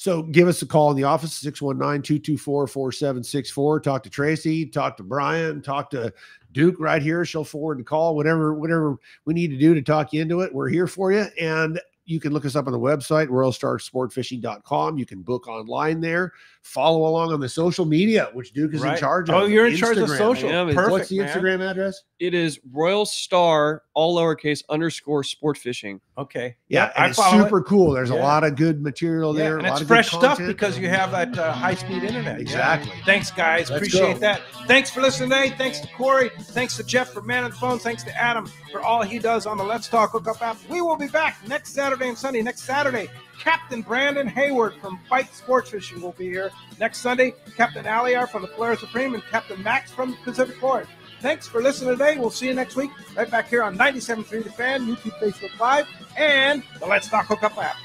So give us a call in the office, 619-224-4764. Talk to Tracy, talk to Brian, talk to Duke right here. She'll forward the call, whatever we need to do to talk you into it. We're here for you. And you can look us up on the website, royalstarsportfishing.com. You can book online there. Follow along on the social media, which Duke is in charge of. Oh, you're in charge of Instagram. social. Perfect. What's the Instagram address? It is Royal Star, all lowercase, _ sport fishing. Okay. Yeah, I and it's follow super cool. There's a Yeah. lot of good material Yeah, there. and a it's lot of fresh good stuff content. because you have that high-speed internet. Exactly. Yeah. Thanks, guys. Let's Appreciate go. that. Thanks for listening today. Thanks to Cory. Thanks to Jeff for manning the phone. Thanks to Adam for all he does on the Let's Talk Hookup app. We will be back next Saturday and Sunday. Next Saturday, Captain Brandon Hayward from Bite Sports Fishing will be here. Next Sunday, Captain Aliar from the Polaris Supreme and Captain Max from Pacific Forest. Thanks for listening today. We'll see you next week right back here on 97.3 The Fan, YouTube, Facebook Live, and the Let's Talk Hookup app.